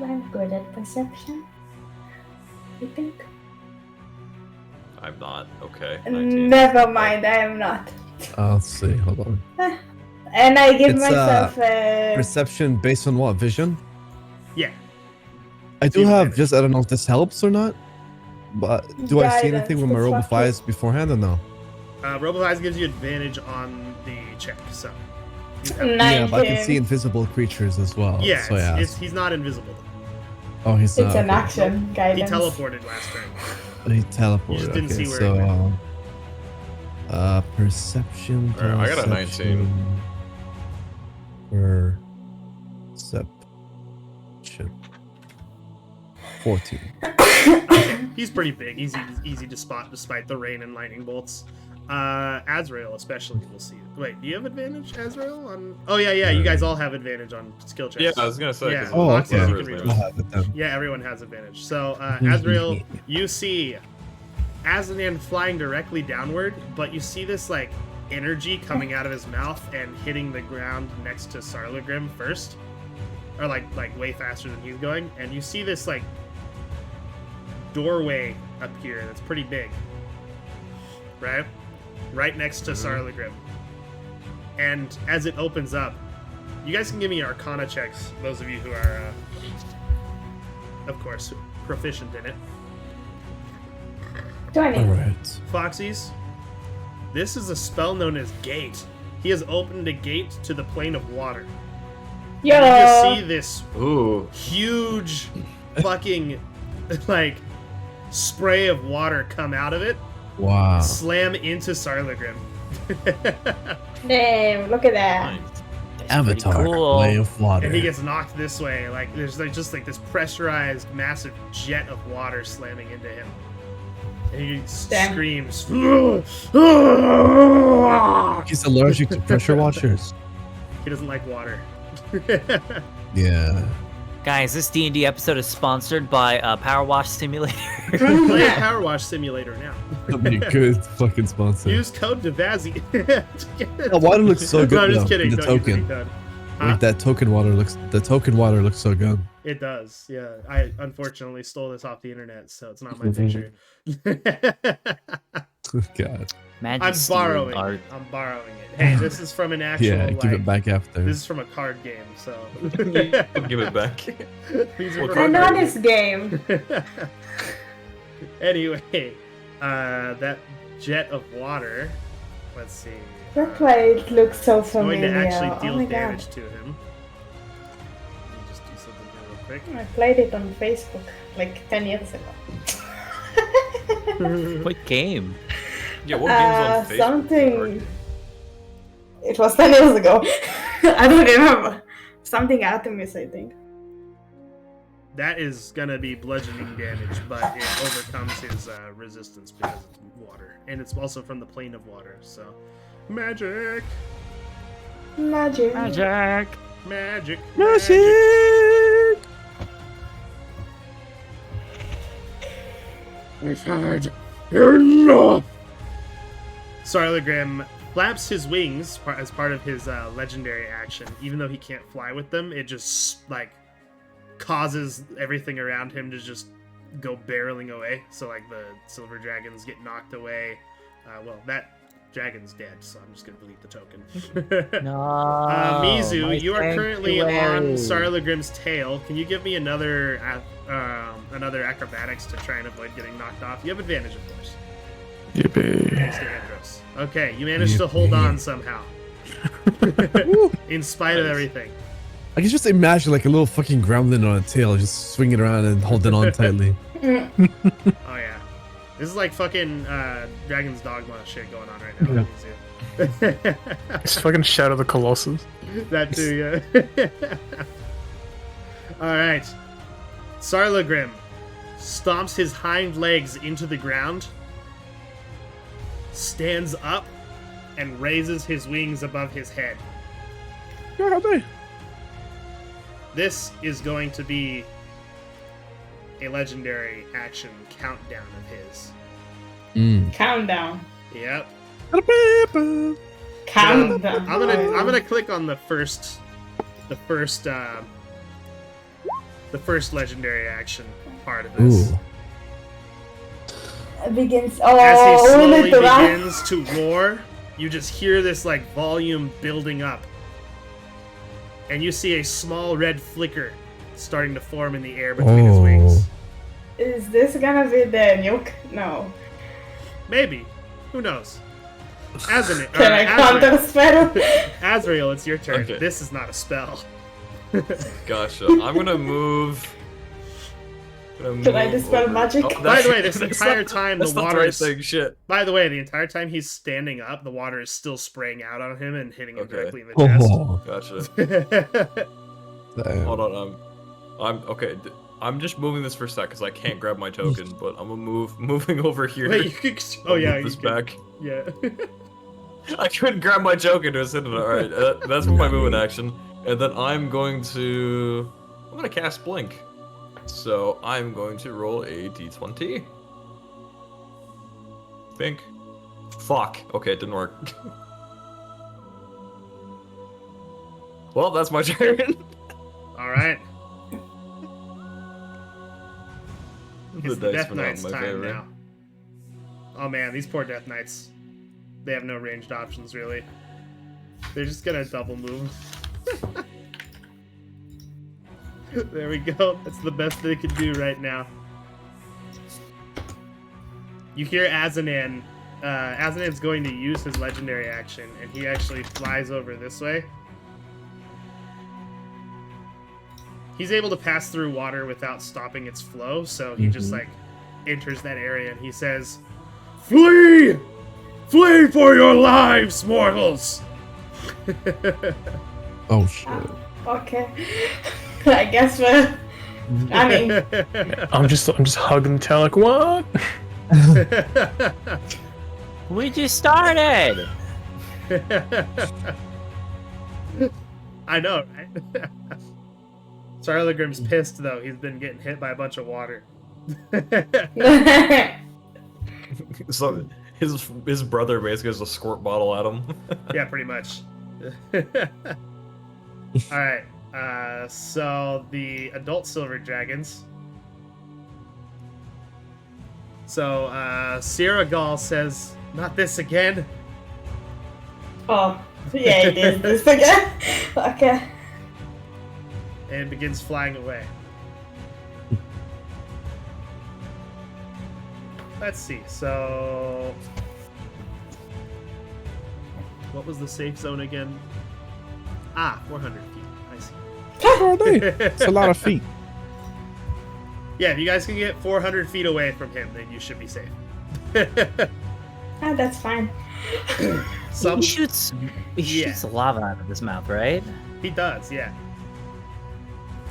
I'm good at perception. You think? I'm not. Okay. 19. Never mind, I am not. Let's see. Hold on. And I give It's, myself a... Perception based on what? Vision? Yeah. I do You have manage. just, I don't know if this helps or not. But do I see Guidance, anything with my the robo fuck is- fives beforehand or no? Robo-Eyes gives you advantage on the check, so. you have- Yeah, but I can 19. see invisible creatures as well. Yeah, So yeah. he's not invisible. Oh, he's It's an okay. action He guidance. teleported last turn. He teleported. You just didn't okay, see where so, it went. Perception. Alright, I got a 19. Perception. 14. Okay, he's pretty big. Easy to spot despite the rain and lightning bolts. Azrael especially will see it. Wait, do you have advantage, Azrael? On oh yeah, you guys all have advantage on skill checks. Yeah, I was gonna say. Yeah. 'cause Oh, Foxes, okay. you can read I'll have it then. Yeah, everyone has advantage. So, Azrael, you see Azanan flying directly downward, but you see this like energy coming out of his mouth and hitting the ground next to Sarlagrim first, or like way faster than he's going, and you see this like doorway appear that's pretty big, right next to Sarlagrim, and as it opens up, you guys can give me Arcana checks. Those of you who are, of course, proficient in it. 20. Alright. Foxies, this is a spell known as Gate. He has opened a gate to the plane of water. Yo! You just see this Ooh. huge fucking like spray of water come out of it, Wow. slam into Sarlagrim. Damn, look at that. Nice. That's Avatar. pretty cool. Way of water. And he gets knocked this way. Like there's like just like this pressurized massive jet of water slamming into him. And he Damn. screams. He's allergic to pressure washers. He doesn't like water. Yeah. Guys, this D&D episode is sponsored by Power Wash Simulator. Play a Power Wash Simulator now. That'd be a good fucking sponsor. Use code DeVazzy. The water looks so good No, I'm just though, kidding. the Don't use any token. code. Huh? Like that token water looks. The token water looks so good. It does. Yeah. I unfortunately stole this off the internet, so it's not my Mhm. picture. God. Magic I'm stealing borrowing art. it. I'm borrowing it. Hey, this is from an actual. Yeah, like, give it back after. This is from a card game, so. I'll give it back. These are What from I card know game? this game. Anyway, that jet of water. Let's see. That's why it looks so It's going familiar. to actually Oh deal my god. damage to him. Let me just do something here real quick. I played it on Facebook like 10 years ago. What game? Yeah, what game's on Facebook? Something. It was 10 years ago. I don't remember. Something Artemis, I think. That is gonna be bludgeoning damage, but it overcomes his resistance because it's water, and it's also from the plane of water. So, magic, Magic. Magic. magic, Magic! Sarlagrim flaps his wings as part of his legendary action. Even though he can't fly with them, it just like causes everything around him to just go barreling away. So like the silver dragons get knocked away. Well, that dragon's dead, so I'm just gonna delete the token. No. Mizu, my you are currently on sanctuary. Sarlagrim's tail. Can you give me another acrobatics to try and avoid getting knocked off? You have advantage, of course. Yippee. Thanks to Andros. Okay, you managed to hold on somehow. In spite of Nice. everything. I can just imagine like a little fucking gremlin on a tail, just swinging around and holding on tightly. Oh yeah. This is like fucking Dragon's Dogma shit going on right now. Yeah. It's fucking Shadow the Colossus. That too, yeah. Alright. Sarlagrim stomps his hind legs into the ground, stands up, and raises his wings above his head. This is going to be a legendary action countdown of his. Countdown. Yep. Countdown. I'm gonna click on the first legendary action part of this. Ooh. It begins. As Oh, he slowly only to run. begins to roar, you just hear this like volume building up, and you see a small red flicker starting to form in the air between his wings. Is this gonna be the nuke? No. Maybe. Who knows? Azrael, Can I counter spell? Azrael, it's your turn. Okay. This is not a spell. Gotcha. I'm gonna move. Can I dispel magic? By the way, this that's entire not- time that's the not water right is. thing. Shit. By the way, the entire time he's standing up, the water is still spraying out on him and hitting him Okay. directly in the chest. Oh, Gotcha. damn. Hold on. I'm okay. I'm just moving this for a sec because I can't grab my token, but I'm gonna moving over here. Wait, you could. Oh I'll yeah, move you this could- back. Yeah. I couldn't grab my token to sit in it. All right, that's my movement action, and then I'm going to cast Blink. So I'm going to roll a d20. Think. Fuck. Okay, it didn't work. Well, that's my turn. All right. The It's the dice Death went out in Knight's my time favor. now. Oh man, these poor Death Knights. They have no ranged options really. They're just gonna double move. There we go. That's the best they can do right now. You hear Azanan. Azanan's going to use his legendary action, and he actually flies over this way. He's able to pass through water without stopping its flow, so he just like enters that area and he says, "Flee! Flee for your lives, mortals!" Oh shit. Okay. I guess we're running. I'm just hugging the tail like, what? We just started. I know, right? Sarlagrim's pissed though. He's been getting hit by a bunch of water. So his brother basically has a squirt bottle at him. Yeah, pretty much. Alright, so the adult silver dragons. So, Sierra Gall says Not this again. Oh, yeah, it is this again. Okay. And begins flying away. Let's see. So, what was the safe zone again? 400 feet. I see. Oh, it's a lot of feet. Yeah, if you guys can get 400 feet away from him, then you should be safe. That's fine. Some He shoots lava out of his mouth, right? he does, yeah.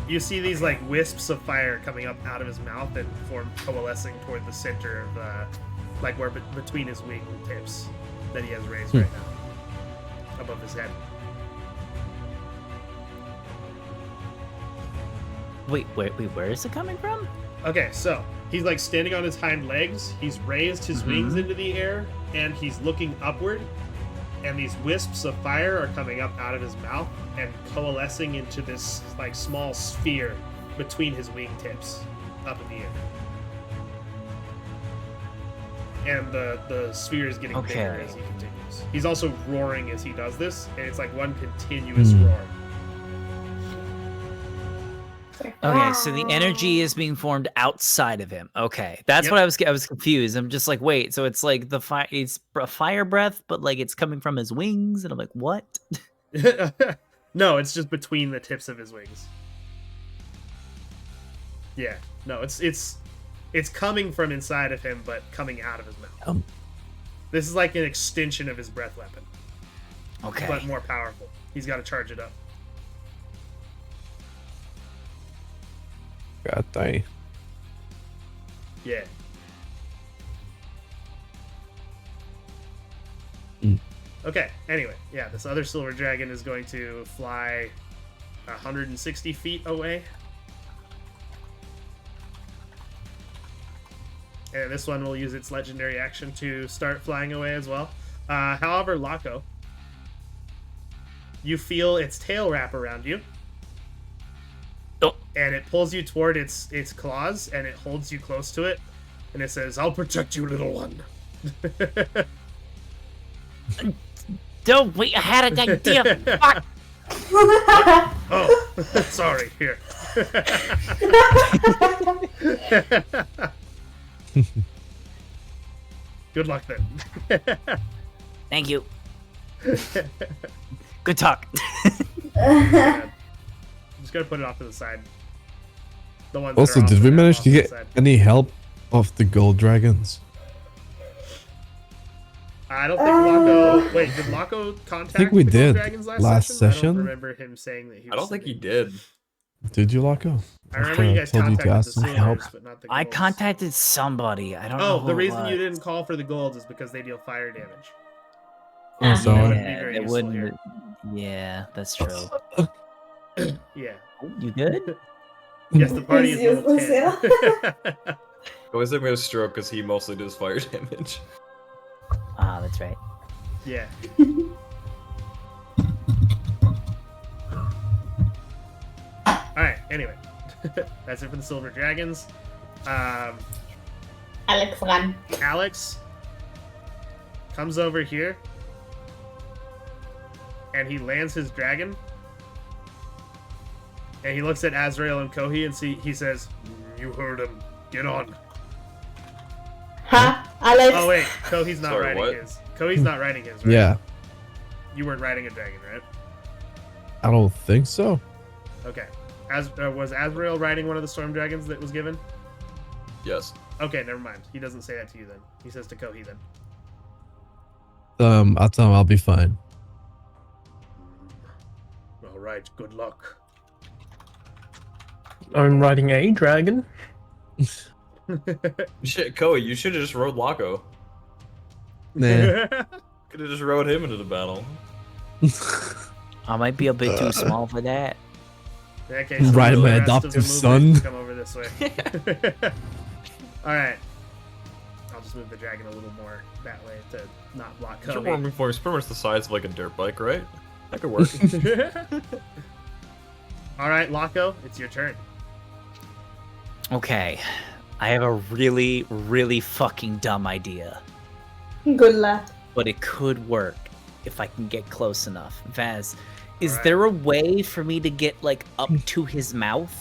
You see these like wisps of fire coming up out of his mouth and coalescing toward the center of like where between his wing tips that he has raised right now above his head. Wait, where is it coming from? Okay, so he's like standing on his hind legs. He's raised his wings into the air and he's looking upward. And these wisps of fire are coming up out of his mouth and coalescing into this like small sphere between his wingtips up in the air. And the sphere is getting bigger as he continues. He's also roaring as he does this, and it's like one continuous roar. Okay, so the energy is being formed outside of him. Okay, that's Yep. what I was confused. I'm just like, wait, so it's like it's a fire breath, but like it's coming from his wings, and I'm like, what? No, it's just between the tips of his wings. Yeah, no, it's coming from inside of him, but coming out of his mouth. This is like an extension of his breath weapon, Okay. but more powerful. He's got to charge it up. God dang. Yeah. Okay, anyway, yeah, this other silver dragon is going to fly 160 feet away. And this one will use its legendary action to start flying away as well. However, Laco, you feel its tail wrap around you. Oh. And it pulls you toward its claws, and it holds you close to it. And it says, "I'll protect you, little one." Don't wait, I had an idea. Fuck. Oh, sorry. Here. Good luck then. Thank you. Good talk. I'm just gonna put it off to the side. The ones that Also, are off did we the- manage off to the get side. any help of the gold dragons? I don't think Laco. Wait, did Laco contact think we the gold did dragons last last I session. don't remember him saying that he was I don't think he sending- did. Did you, Laco? I remember you guys contacted the ask some help. silvers, but not the I golds. contacted somebody. I don't know. Oh, who the it reason you was. didn't call for the golds is because they deal fire damage. Oh, So it sorry. wouldn't be Yeah, very it useful wouldn't. here. Yeah, that's true. Yeah. You good? Yes, the party is He's level useless, 10. Always let me a stroke because he mostly does fire damage. Ah, that's right. Yeah. Alright, anyway. That's it for the silver dragons. Alex, run. Alex comes over here and he lands his dragon and he looks at Azrael and Kohi and he says, "You heard him. Get on." Huh? Alex? Oh wait, Kohi's not Sorry, riding what? his. Kohi's not riding his, right? Yeah, You weren't riding a dragon, right? I don't think so. Okay. Was Azrael riding one of the storm dragons that was given? Yes. Okay, never mind. He doesn't say that to you then. He says to Kohi then. I'll tell him I'll be fine. All right, good luck. I'm riding a dragon. Shit, Koei, you should have just rode Laco. Nah. Could have just rode him into the battle. I might be a bit too small for that. In that case, Right, the my rest of the adoptive movement son. can Come over this way. All right. I'll just move the dragon a little more that way to not block Your Kobe. warming form is pretty much the size of like a dirt bike, right? That could work. All right, Laco, it's your turn. Okay, I have a really, really fucking dumb idea. Good luck. but it could work if I can get close enough. Vaz, is Alright. there a way for me to get like up to his mouth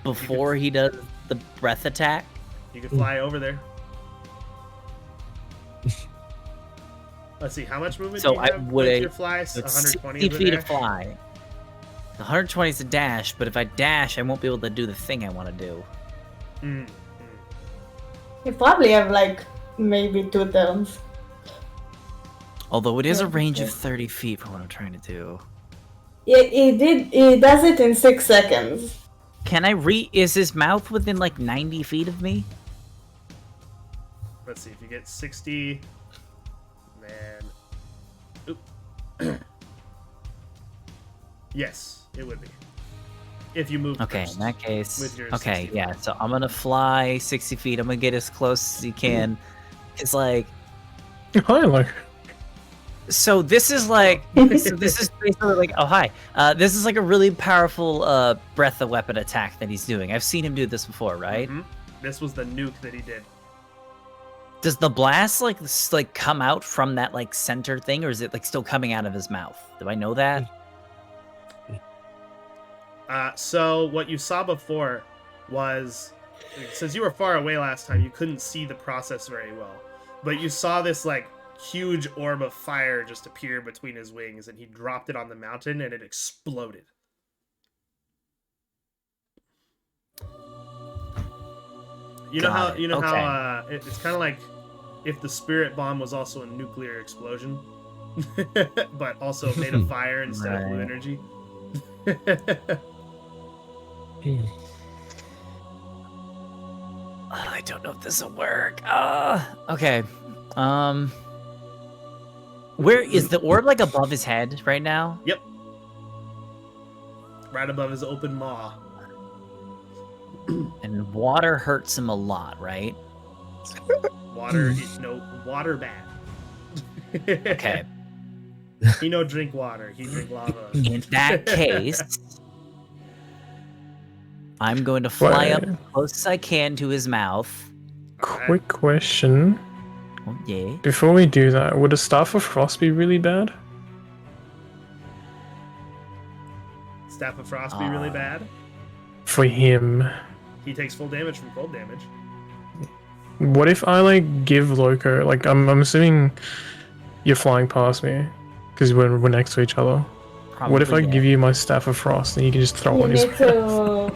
before he does the breath attack? You can fly over there. Let's see, how much movement So do you have would with your fly? So it's 120 60 is feet it to fly. 120 is a dash, but if I dash, I won't be able to do the thing I want to do. Mm. You probably have like maybe 2 turns. Although it is a Yeah, range of yeah. 30 feet for what I'm trying to do. He does it in 6 seconds. Can I is his mouth within like 90 feet of me? Let's see, if you get 60, then... Oop. Yes, it would be. If you move Okay, first. in that case. with your Okay, 60 yeah. feet. So I'm gonna fly 60 feet. I'm gonna get as close as you can. It's like, Hi, like. so this is like, so this is basically like, oh hi. This is like a really powerful breath of weapon attack that he's doing. I've seen him do this before, right? Mhm. This was the nuke that he did. Does the blast like come out from that like center thing, or is it like still coming out of his mouth? Do I know that? So what you saw before was, since you were far away last time, you couldn't see the process very well. But you saw this like huge orb of fire just appear between his wings, and he dropped it on the mountain, and it exploded. You know Got it. Okay. how it's kind of like if the spirit bomb was also a nuclear explosion, but also made of fire instead of blue Right. energy. I don't know if this will work. Okay. Where is the orb like above his head right now? Yep. Right above his open maw. And water hurts him a lot, right? Water, no, water bad. Okay. He no drink water. He drink lava. In that case, I'm going to fly up Wait. as close as I can to his mouth. Quick question. Oh, yeah. Before we do that, would a Staff of Frost be really bad? Staff of Frost be really bad. For him. He takes full damage from cold damage. What if I like give Loco, like I'm assuming you're flying past me because we're next to each other. What if I Probably, yeah. give you my Staff of Frost and you can just throw You on his need to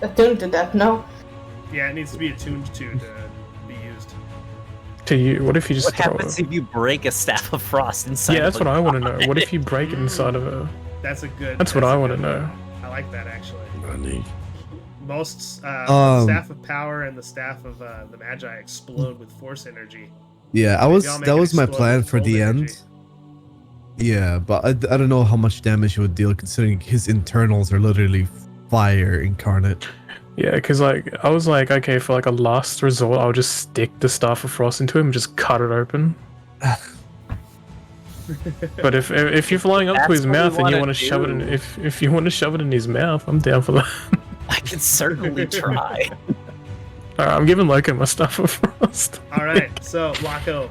attune to that, no? Yeah, it needs to be attuned to be used. to you? What if you just What throw happens it? if you break a staff of frost inside? Yeah, that's of what a I want to god? know. What if you break it inside of her? That's a good. That's what a I want to good know. one. I like that actually. Most the staff of power and the staff of the magi explode with force energy. Yeah, Maybe I'll make that it was my explode plan with for cold the energy. end. Yeah, but I don't know how much damage it would deal considering his internals are literally fire incarnate. Yeah, because like I was like, okay, for like a last resort, I'll just stick the Staff of Frost into him and just cut it open. But if you're flying up to That's his what we mouth and you wanna want to shove it in, do. if you want to shove it in his mouth, I'm down for that. I can certainly try. Alright, I'm giving Loco my Staff of Frost. All right, so Wako,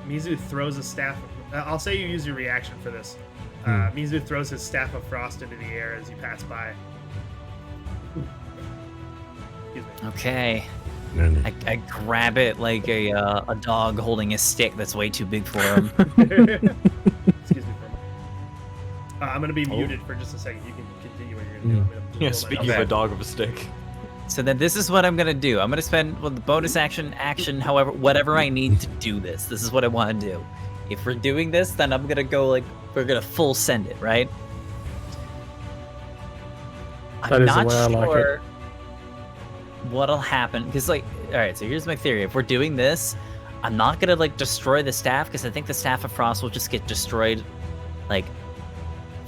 Mizu throws a staff. I'll say you use your reaction for this. Mizu throws his staff of frost into the air as you pass by. Excuse me. Okay. I grab it like a dog holding a stick that's way too big for him. Excuse me for a moment. I'm gonna be Oh. muted for just a second. You can continue what you're gonna do. I'm gonna Yeah, pull my speaking notes. of a dog of a stick. So then this is what I'm gonna do. I'm gonna spend the bonus action, however, whatever I need to do this. This is what I want to do. If we're doing this, then I'm gonna go like we're gonna full send it, right? That I'm is the not way I like it. sure what'll happen because like, all right. So here's my theory. If we're doing this, I'm not gonna like destroy the staff because I think the staff of frost will just get destroyed, like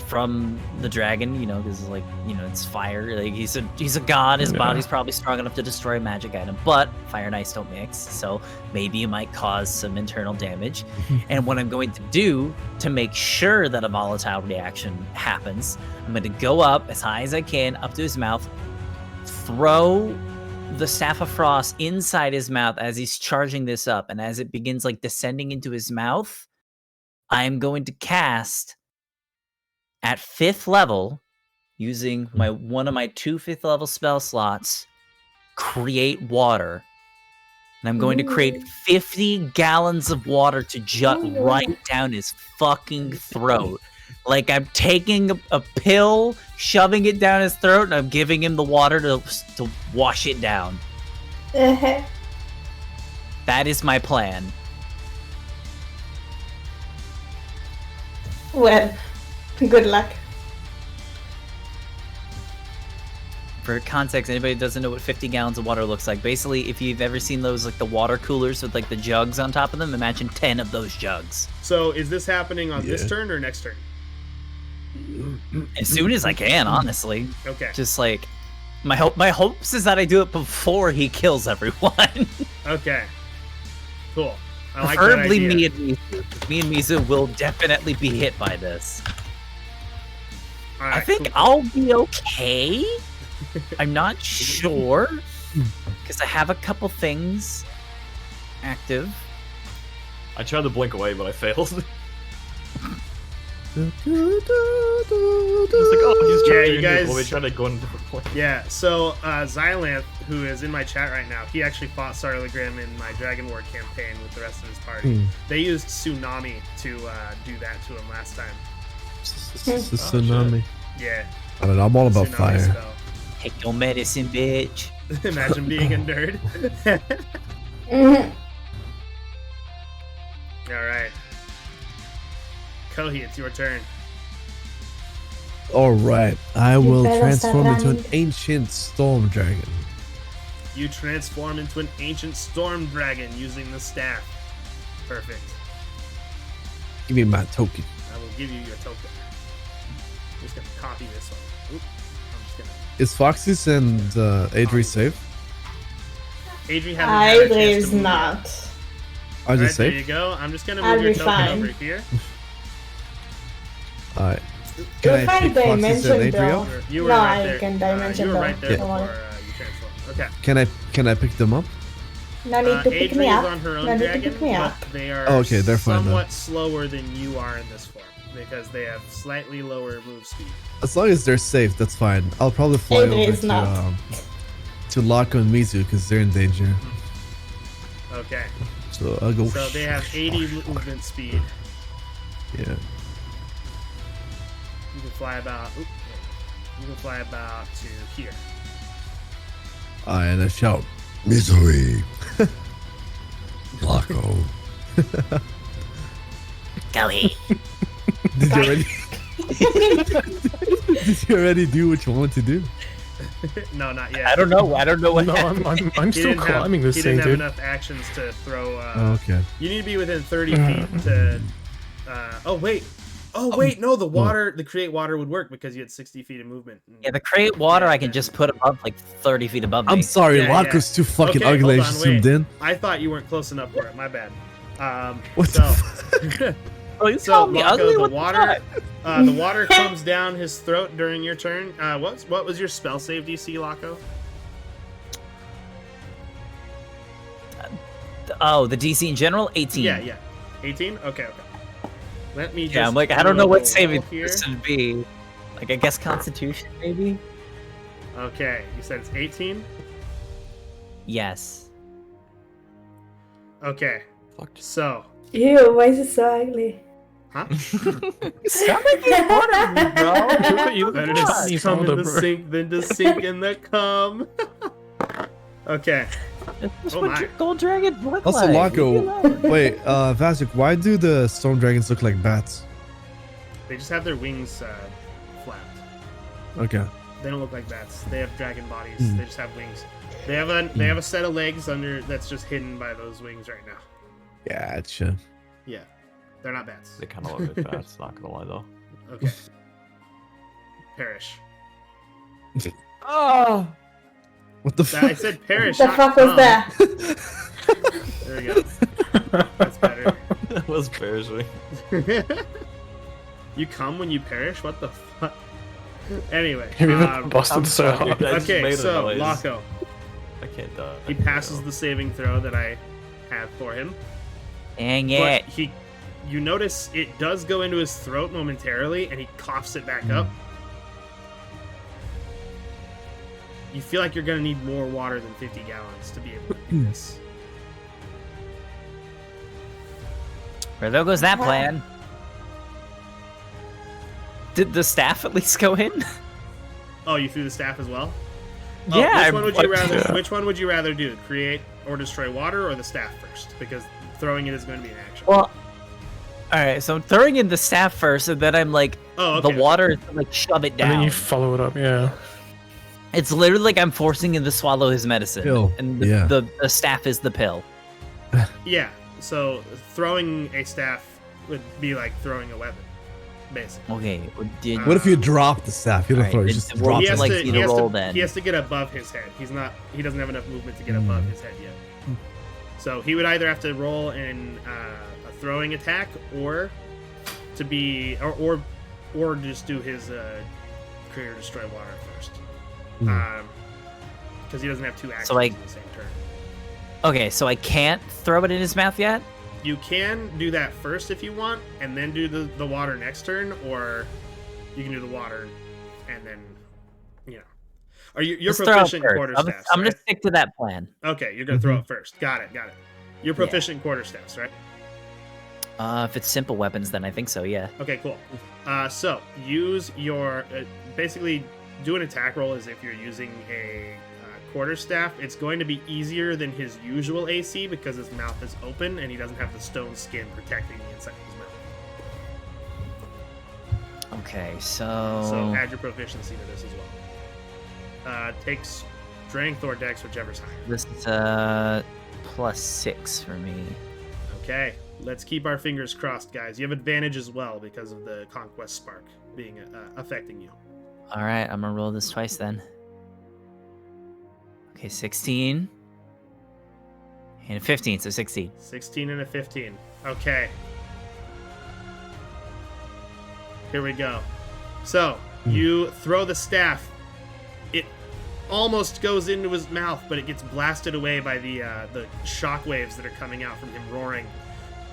from the dragon, you know, because like, you know, it's fire. Like he's a god. His Yeah. body's probably strong enough to destroy a magic item, but fire and ice don't mix, so maybe it might cause some internal damage. And what I'm going to do to make sure that a volatile reaction happens, I'm going to go up as high as I can, up to his mouth, throw the Staff of Frost inside his mouth as he's charging this up, and as it begins like descending into his mouth, I am going to cast at 5th level, using one of my 2 5th level spell slots, create water. And I'm going to create 50 gallons of water to jut right down his fucking throat. Like I'm taking a pill, shoving it down his throat, and I'm giving him the water to wash it down. That is my plan. Well, good luck. For context, anybody who doesn't know what 50 gallons of water looks like, basically, if you've ever seen those, like the water coolers with like the jugs on top of them, imagine 10 of those jugs. So is this happening on this turn or next turn? As soon as I can, honestly. Okay. Just like my hopes is that I do it before he kills everyone. Okay. Cool. I like that Preferably idea. me and Mizu. Me and Mizu will definitely be hit by this. All right, I think cool. I'll be okay. I'm not sure because I have a couple things active. I tried to blink away, but I failed. I was like, oh, he's Yeah, trying you to guys- Let me try to go in a different place. Yeah, so Xylanth, who is in my chat right now, he actually fought Sarligrim in my Dragon War campaign with the rest of his party. They used Tsunami to do that to him last time. Tsunami. Yeah. I don't know. I'm all about Tsunami fire. spell. Take your medicine, bitch. Imagine being a nerd. Alright. Kohi, it's your turn. All right, I will better start transform into an running. ancient storm dragon. You transform into an ancient storm dragon using the staff. Perfect. Give me my token. I will give you your token. I'm just gonna copy this one. Oop. I'm just gonna. Is Foxys and Adri safe? Adri hasn't had a Hydra chance is to move yet. not. Are they Alright, there you safe? go. I'm just gonna I'll move your be token fine. over here. Alright. You're Can I fine pick Foxys and dimension, Adria? bro. You were No, right I there. can dimension you were them. right there Don't before worry. you transformed. Okay. Can I pick them up? No need to pick Adri me is up. on her own No need to dragon, pick me up. but they are Oh, okay, they're fine then. somewhat slower than you are in this form because they have slightly lower move speed. As long as they're safe, that's fine. I'll probably fly Adri over is not. to Lako and Mizu because they're in danger. Okay. So I'll go. So they have 80 movement speed. Yeah. You can fly about. Oop, you can fly about to here. And I shout, misery. Lako. Kelly. Did you already? Did you already do what you wanted to do? No, not yet. I don't know. I don't know what No, happened. I'm He still didn't have- climbing this he thing, didn't have dude. enough actions to throw. Oh, okay. You need to be within 30 feet to. Oh wait. Oh wait, no. The water, the create water would work because you had 60 feet of movement. Yeah, the create water I can Yeah. just put above like 30 feet above me. I'm sorry, Yeah, Lako's too fucking Okay, ugly. I hold on, just zoomed wait. in. I thought you weren't close enough for it. My bad. What so, the Oh, you so called me Lako, ugly? the What water, fuck? the water comes down his throat during your turn. What was your spell save DC, Lako? Oh, the DC in general, 18. Yeah. 18. Okay. Let me just. Yeah, I'm like, I do don't a know what little saving roll here. this would be. Like, I guess Constitution, maybe? Okay, you said it's 18. Yes. Okay, Fuck. so, Ew, why is it so ugly? huh? Stop making fun of me, bro. You look Better like to Chinese come in older, the bro. sink than to sink in the cum. Okay. That's Oh what my. gold dragons look Also, like. Lako, wait, Vasek, why do the storm dragons look like bats? They just have their wings flapped. Okay. They don't look like bats. They have dragon bodies. Hmm. They just have wings. They have a set of legs under that's just hidden by those wings right now. Gotcha. Yeah, they're not bats. They kind of look like bats, not gonna lie though. Okay. Perish. Oh! What the I fuck? said perish. The not fuck was cum. that? There we go. That's better. That was perishing. You come when you perish? What the fuck? Anyway. You even busted I'm so sorry, hard. dude. I just Okay, made a so noise. Lako. I can't die. He passes the saving throw that I have for him. Dang But it. you notice it does go into his throat momentarily, and he coughs it back up. You feel like you're going to need more water than 50 gallons to be able to do this. Well, there goes that plan. Did the staff at least go in? Oh, you threw the staff as well? Yeah. Which one would you rather do? Create or destroy water, or the staff first? Because throwing it is going to be an action. Well, alright, so I'm throwing in the staff first, and then I'm like, the water is like, shove it down. And then you follow it up, yeah. It's literally like I'm forcing him to swallow his medicine. Pill. And Yeah. the staff is the pill. Yeah, so throwing a staff would be like throwing a weapon, basically. Okay. Did, What if you drop the staff? You don't throw it, you just drop he it. has to- need to roll then. He has to get above his head. He doesn't have enough movement to get above his head yet. So he would either have to roll in a throwing attack, or to be or just do his create or destroy water first. Because he doesn't have two actions in the same turn. Okay, so I can't throw it in his mouth yet? You can do that first if you want, and then do the water next turn, or you can do the water and then, Are you're Let's throw it proficient in first. quarterstaffs? I'm right? gonna stick to that plan. Okay, you're gonna throw it first. Got it. You're proficient in quarterstaffs, right? If it's simple weapons, then I think so, yeah. Okay, cool. So use your basically do an attack roll as if you're using a quarterstaff. It's going to be easier than his usual AC because his mouth is open and he doesn't have the stone skin protecting the inside of his mouth. Okay, So add your proficiency to this as well. Take strength or dex, whichever's higher. This is +6 for me. Okay, let's keep our fingers crossed, guys. You have advantage as well because of the Conquest Spark being affecting you. Alright, I'm gonna roll this twice then. Okay, 16. And a 15, so 16. 16 and a 15. Okay. Here we go. So, you throw the staff. It almost goes into his mouth, but it gets blasted away by the shock waves that are coming out from him roaring.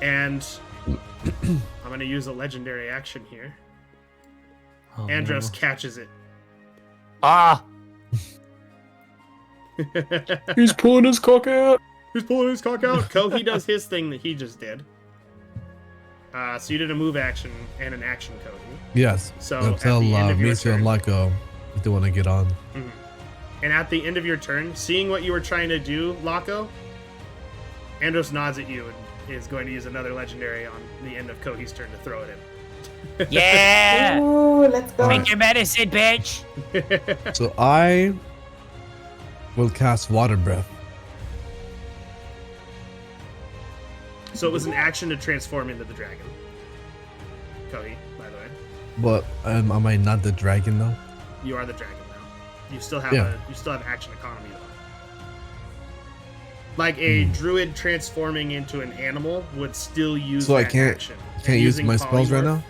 And I'm going to use a legendary action here. Oh, Andros no. catches it. Ah! He's pulling his cock out. He's pulling his cock out. Kohi does his thing that he just did. So you did a move action and an action, Kohi. Yes. So Tell at the end of your Misha and turn, Lyco if they want to get on. and at the end of your turn, seeing what you were trying to do, Laco, Andros nods at you and is going to use another legendary on the end of Kohi's turn to throw it in. Yeah! Ooh, let's go. Drink your medicine, bitch! So I will cast Water Breath. So it was an action to transform into the dragon. Kohi, by the way. But am I not the dragon though? You are the dragon now. You still have action economy though. Like a druid transforming into an animal would still use So I that can't action. can't use Using my spells right polymorph, now?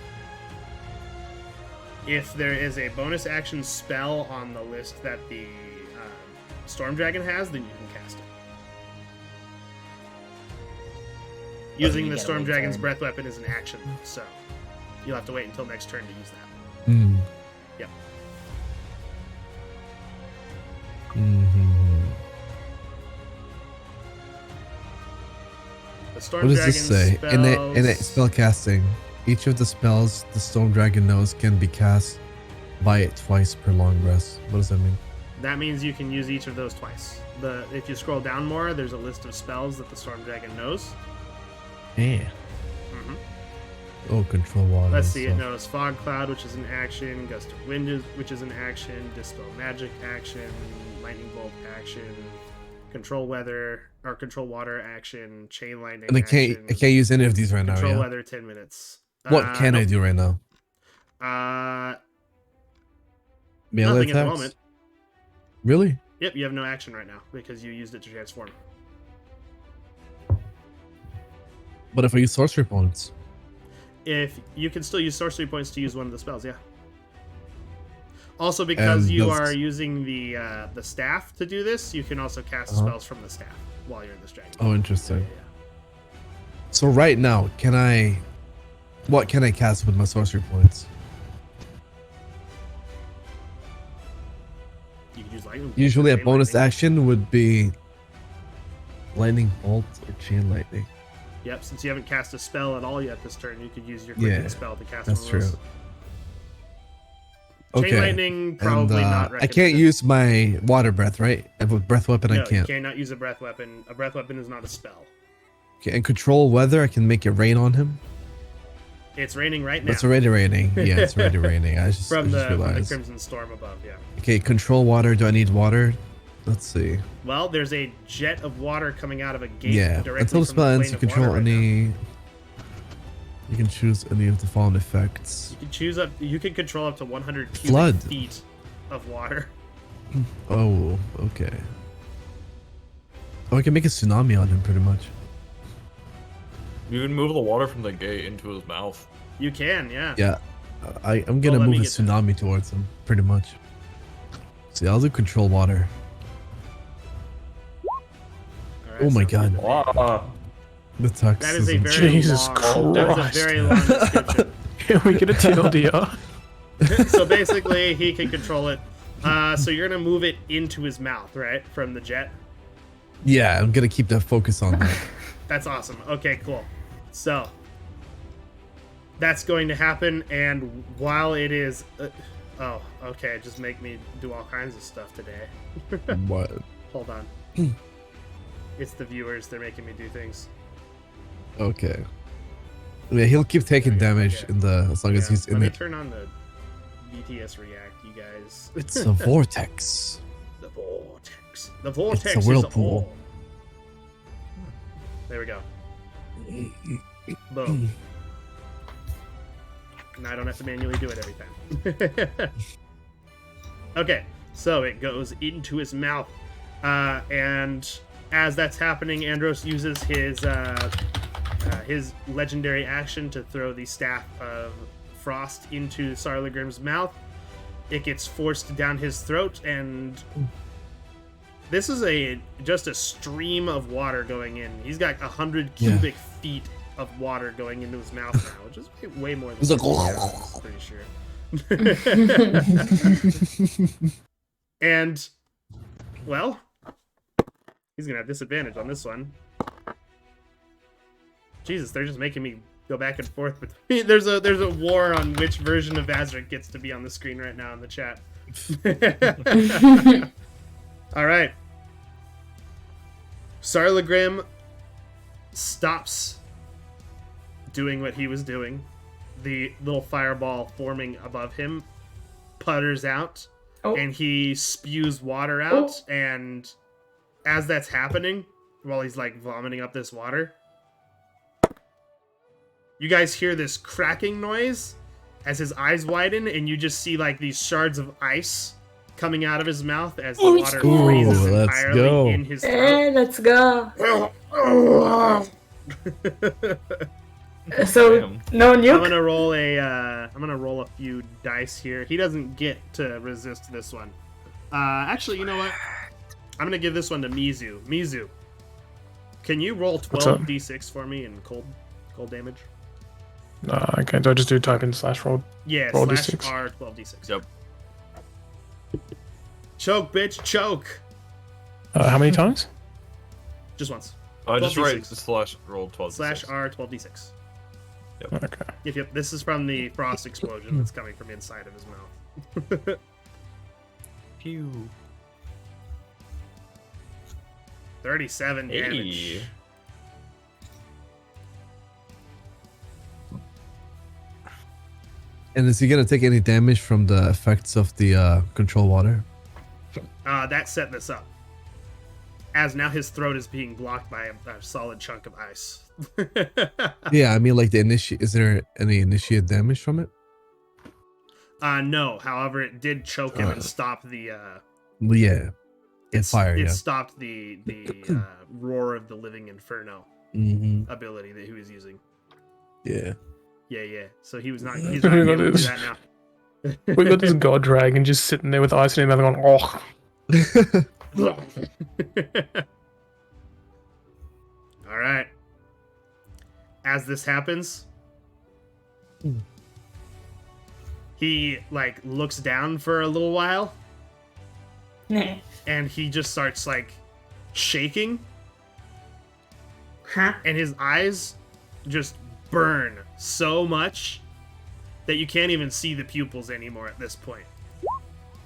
If there is a bonus action spell on the list that the Storm Dragon has, then you can cast it. Using you the gotta Storm wait Dragon's turn. breath weapon is an action, so you'll have to wait until next turn to use that. Yep. The Storm What does Dragon this say? In a spells- spell casting, each of the spells the Storm Dragon knows can be cast by it twice per long rest. What does that mean? That means you can use each of those twice. If you scroll down more, there's a list of spells that the Storm Dragon knows. Yeah. Mhm. Oh, control water. Let's and see, it stuff. knows Fog Cloud, which is an action, Gust of Wind, which is an action, Dispel Magic action, Lightning Bolt action, Control Weather, or Control Water action, Chain Lightning And I action, can't use any of these right now. Control Yeah? Weather 10 minutes. What can I nope. do right now? Melee Nothing at the attacks? moment. Really? Yep, you have no action right now because you used it to transform. But if I use sorcery points, If you can still use sorcery points to use one of the spells, yeah. Also, because And you that's- are using the staff to do this, you can also cast spells from the staff while you're in this dragon. Oh, interesting. Yeah. So right now, what can I cast with my sorcery points? You can use lightning. Usually a chain bonus lightning. action would be lightning bolt or chain lightning. Yep, since you haven't cast a spell at all yet this turn, you could use your quicken Yeah, spell to cast that's one of those. true. Chain Okay. lightning, probably And, not I recommended. can't use my water breath, right? With breath weapon, No, I can't. you cannot use a breath weapon. A breath weapon is not a spell. Okay, and control weather, I can make it rain on him. It's raining right now. It's already raining. Yeah, it's already raining. I just from the realized. Crimson Storm above, yeah. Okay, control water. Do I need water? Let's see. Well, there's a jet of water coming out of a gate Yeah, directly until the from spell the ends, plane you of water control right now. any. You can choose any of the following effects. You can choose up. You can control up to 100 cubic Flood. feet of water. Oh, okay. Oh, I can make a tsunami on him, pretty much. You can move the water from the gate into his mouth. You can, yeah. Yeah, I'm gonna let move me a get that. tsunami towards him, pretty much. See, I'll do control water. All right, Oh my so god, Wow. the text that is a very Jesus long. That is a Christ. very long description. Can we get a TLDR? So basically, he can control it. So you're gonna move it into his mouth, right, from the jet. Yeah, I'm gonna keep that focus on that. That's awesome. Okay, cool. So that's going to happen, and while it is, oh, okay, just make me do all kinds of stuff today. What? Hold on. It's the viewers; they're making me do things. Okay. Yeah, he'll keep taking damage Okay. in the as long as Yeah, he's let in me it. turn on the BTS React, you guys. It's a vortex. The vortex. The vortex a is whirlpool. on. There we go. Boom. Now I don't have to manually do it every time. Okay, so it goes into his mouth, and as that's happening, Andros uses his legendary action to throw the staff of frost into Sarlagrim's mouth. It gets forced down his throat, and this is just a stream of water going in. He's got 100 cubic feet of water going into his mouth now, which is way more than He's like, I'm pretty sure. And, well, he's gonna have disadvantage on this one. Jesus, they're just making me go back and forth between. There's a war on which version of Azric gets to be on the screen right now in the chat. All right. Sarlagrim stops doing what he was doing. The little fireball forming above him putters out, and he spews water out. And as that's happening, while he's like vomiting up this water, you guys hear this cracking noise as his eyes widen, and you just see like these shards of ice coming out of his mouth as the water Ooh, freezes let's entirely go. in his throat. Hey, let's go. So Damn. no I'm nuke. gonna roll a few dice here. He doesn't get to resist this one. Actually, you know what? I'm gonna give this one to Mizu. Mizu, can you roll What's up? 12d6 for me in cold damage? I can't. I just do type in /roll. Yeah, Roll slash d6. R 12d6. Yep. Choke, bitch, choke. How many times? Just once. Just 12d6. write slash roll 12. Slash R 12d6. Okay. Yep. This is from the frost explosion that's coming from inside of his mouth. Pew. 37 damage. Hey. And is he gonna take any damage from the effects of the control water? That set this up. As now his throat is being blocked by a solid chunk of ice. Yeah, I mean, like the initiate. Is there any initiate damage from it? No. However, it did choke him and stop the. Well, yeah, it's fire. It Yeah. stopped the roar of the living inferno Mm-hmm. ability that he was using. Yeah. Yeah. So he's not able to do that now. We got this god dragon just sitting there with ice in his mouth going, oh. All right. As this happens, he like looks down for a little while, and he just starts like shaking, Huh? and his eyes just burn so much that you can't even see the pupils anymore at this point.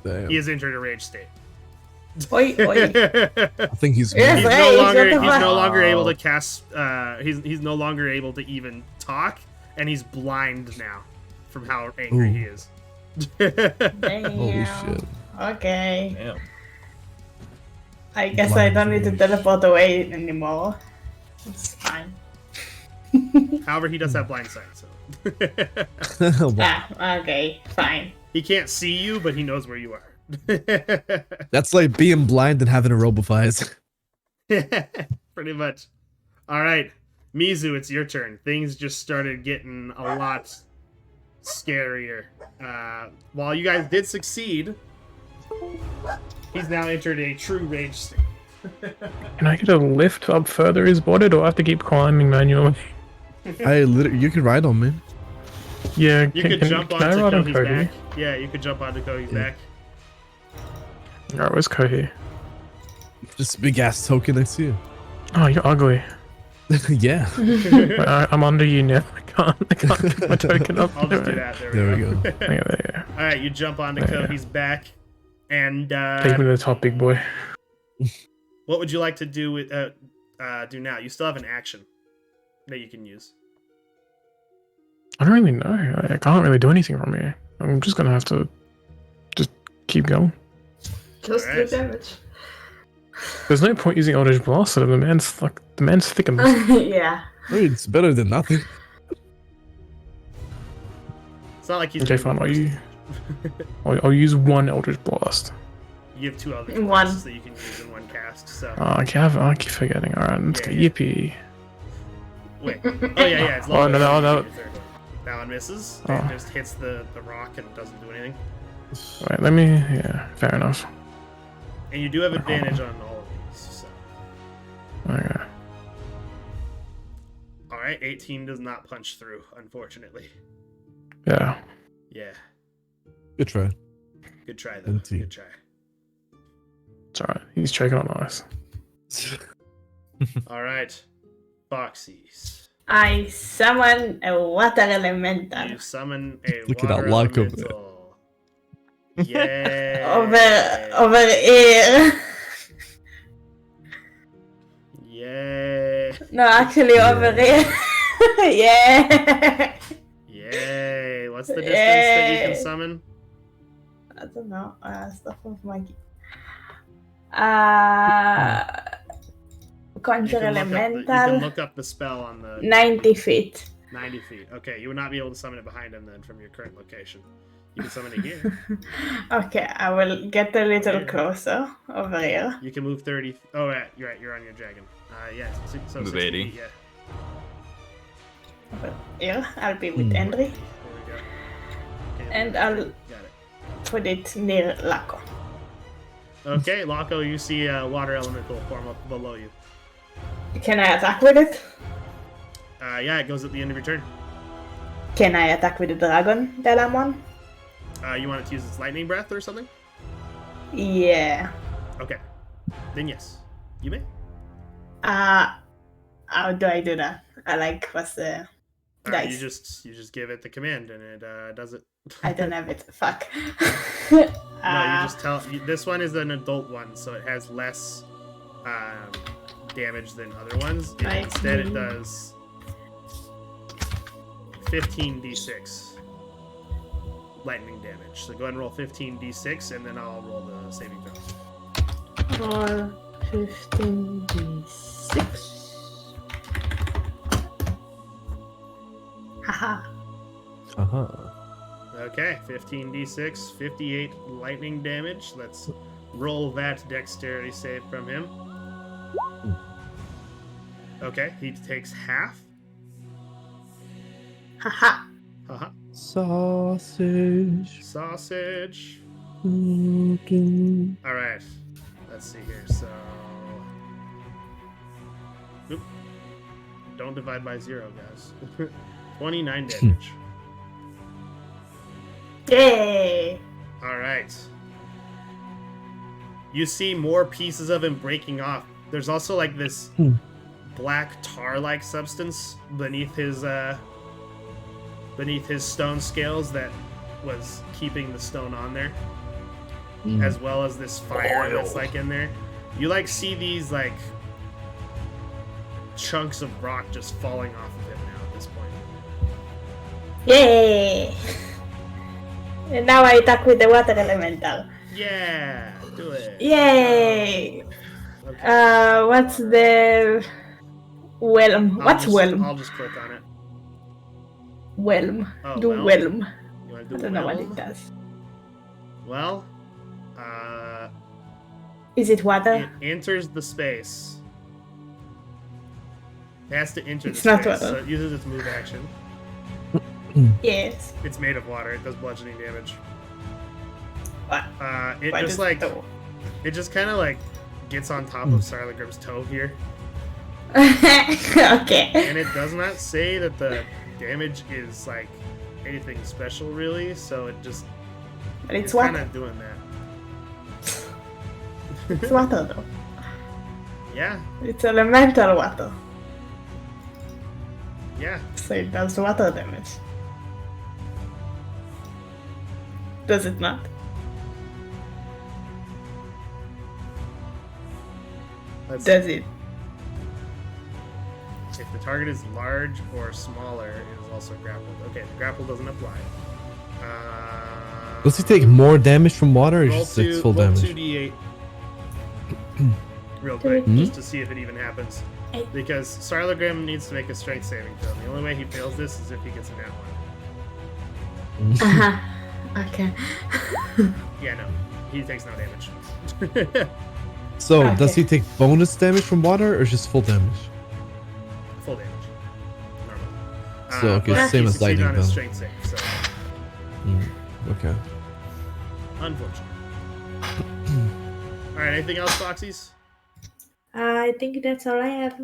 Damn. He has entered a rage state. Oi, oi. I think he's Yes, He's Hey, no shut longer the he's fuck- no longer able Wow. to cast he's no longer able to even talk, and he's blind now from how angry Ooh. he is. Damn. Holy shit. Okay. Damn. I guess I don't need to Blind teleport away anymore. It's fine. However, he does have blind sight, so Wow. Ah, okay, fine. he can't see you, but he knows where you are. That's like being blind and having a robe of eyes. Pretty much. All right, Mizu, it's your turn. Things just started getting a lot scarier. While you guys did succeed, he's now entered a true rage state. Can I get a lift up further his body, or do I have to keep climbing manually? You can ride on me. Yeah, You could jump can I onto ride on Kohi's Kohi? back. Yeah, you could jump onto Kohi's Yeah. back. Alright, where's Kohi? Just a big ass token next to you. Oh, you're ugly. Yeah. Wait, I'm under you now. I can't get my token up. I'll just do that. There There we we go. go. Yeah, there you go. All right, you jump onto Yeah. Kohi's back, and Take me to the top, big boy. what would you like to do with do now? You still have an action that you can use. I don't really know. I can't really do anything from here. I'm just gonna have to just keep going. Just Alright. the damage. There's no point using Eldritch Blast. The man's thick and Yeah. I mean, it's better than nothing. It's not like he's okay, doing fine. the I'll use one Eldritch Blast. You have two other One. blasts that you can use in one cast. So I keep forgetting. Alright, let's Yeah, go. yeah. Yippee. wait. Oh yeah. It's Oh, no, no, no. your third one. That one misses. Oh. And just hits the rock and doesn't do anything. Wait, let me. Yeah, fair enough. And you do have advantage on all of these. So. Okay. All right, 18 does not punch through, unfortunately. Yeah. Yeah. Good try. Good try though. 18. Good try. It's alright. He's choking on ice. All right, Foxies. I summon a water elemental. You summon a Look at water that luck over there. elemental. Yeah. Over here. Yay. No, actually over here. Yeah. Yay. What's the distance that you can Yay. summon? I don't know. Stuff of my. You Conjure can, look up the, you can elemental. look up the spell on the 90 feet. 90 feet. Okay, you would not be able to summon it behind him then from your current location. You can summon it here. Okay, I will get a little closer over here. You can move 30. Oh, right, you're right. You're on your dragon. Yeah. So Move 60 80. feet, yeah. Over here, I'll be with Hmm. Henry, There we go. Okay, and I'll got it. put it near Laco. Okay, Laco, you see a water elemental form up below you. Can I attack with it? Yeah, it goes at the end of your turn. Can I attack with the dragon that I'm on? You want it to use its lightning breath or something? Yeah. Okay. Then yes, you may. How do I do that? What's the Alright, dice? you just give it the command and it does it. I don't have it. Fuck. No, you just tell. This one is an adult one, so it has less damage than other ones. Instead, it does 15d6 lightning damage. So go ahead and roll 15d6, and then I'll roll the saving throw. Roll 15d6. Haha. Uh-huh. Okay, 15d6, 58 lightning damage. Let's roll that dexterity save from him. Okay, he takes half. Haha. Haha. Sausage. Sausage. Mm-hmm. All right. Let's see here. So, oop. Don't divide by 0, guys. 29 damage. Yay! All right. You see more pieces of him breaking off. There's also like this black tar-like substance beneath his stone scales that was keeping the stone on there, as well as this fire that's like in there. You like see these like chunks of rock just falling off of him now at this point. Yay! And now I attack with the water elemental. Yeah, do it. Yay! Okay. What's the whelm? What's whelm? I'll just click on it. Whelm. Oh, Do whelm? whelm. You want I to do don't know what it whelm? does. Well, Is it water? it enters the space. It has to enter It's the not space, water. so it uses its move action. Yes. It's made of water. It does bludgeoning damage. What? It Why just does like it do? it just kind of like gets on top of Sarlagrim's toe here, Okay. and it does not say that the damage is like anything special really. So it just But it's kind water. of doing that. It's water though. Yeah, It's elemental water. yeah. So it does water damage. Does it not? Let's Does it? If the target is large or smaller, it is also grappled. Okay, the grapple doesn't apply. Does he take more damage from water or roll just like full roll damage? 2d8 real quick, Hmm? just to see if it even happens. Because Sarlagrim needs to make a strength saving throw. The only way he fails this is if he gets a nat 1. Uh-huh. Okay. Yeah, no. He takes no damage. So, Okay. does he take bonus damage from water or just full damage? Full damage. Normal. So, okay, but same he as succeeded lightning on his then. strength save, so Okay. unfortunate. Alright, anything else, Foxies? I think that's all I have.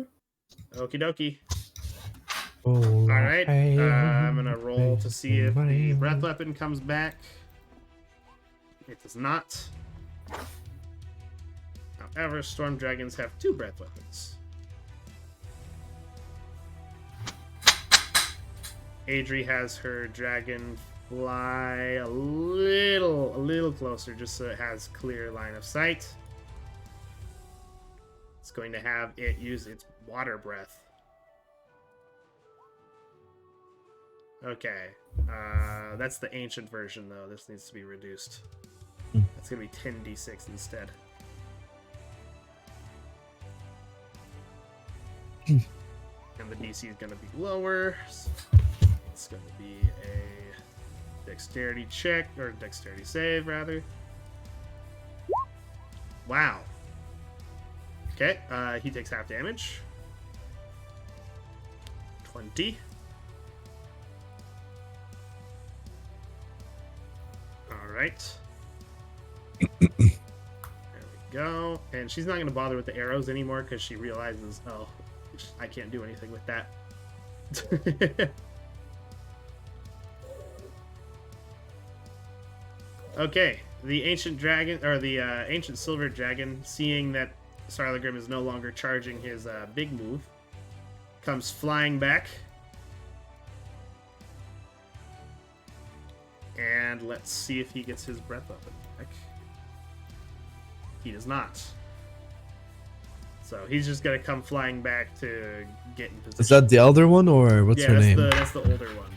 Okie dokie. Oh, Alright, I'm gonna roll to see if the breath weapon comes back. It does not. However, storm dragons have 2 breath weapons. Adri has her dragon fly a little closer, just so it has clear line of sight. It's going to have it use its water breath. Okay, that's the ancient version though. This needs to be reduced. That's gonna be 10d6 instead. And the DC is gonna be lower. So it's gonna be a dexterity check, or dexterity save rather. Wow. Okay, he takes half damage. 20. Alright. There we go. And she's not going to bother with the arrows anymore because she realizes, oh, I can't do anything with that. Okay, the ancient dragon, or the ancient silver dragon, seeing that Sarlagrim is no longer charging his big move, comes flying back. And let's see if he gets his breath weapon back. He does not. So he's just gonna come flying back to get in position. Is that the elder one or what's her name? That's the older one.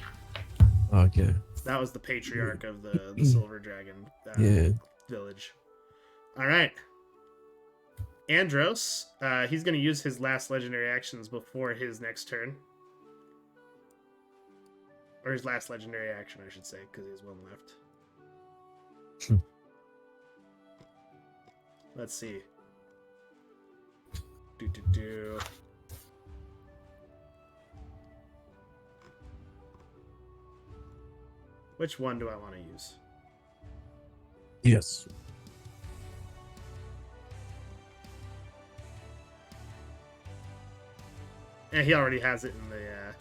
Okay. That was the patriarch of the Silver Dragon Yeah. village. All right. Andros, he's going to use his last legendary actions before his next turn. Or his last legendary action, I should say, because he has one left. Let's see. Do. Which one do I want to use? Yes. Yeah, he already has it in the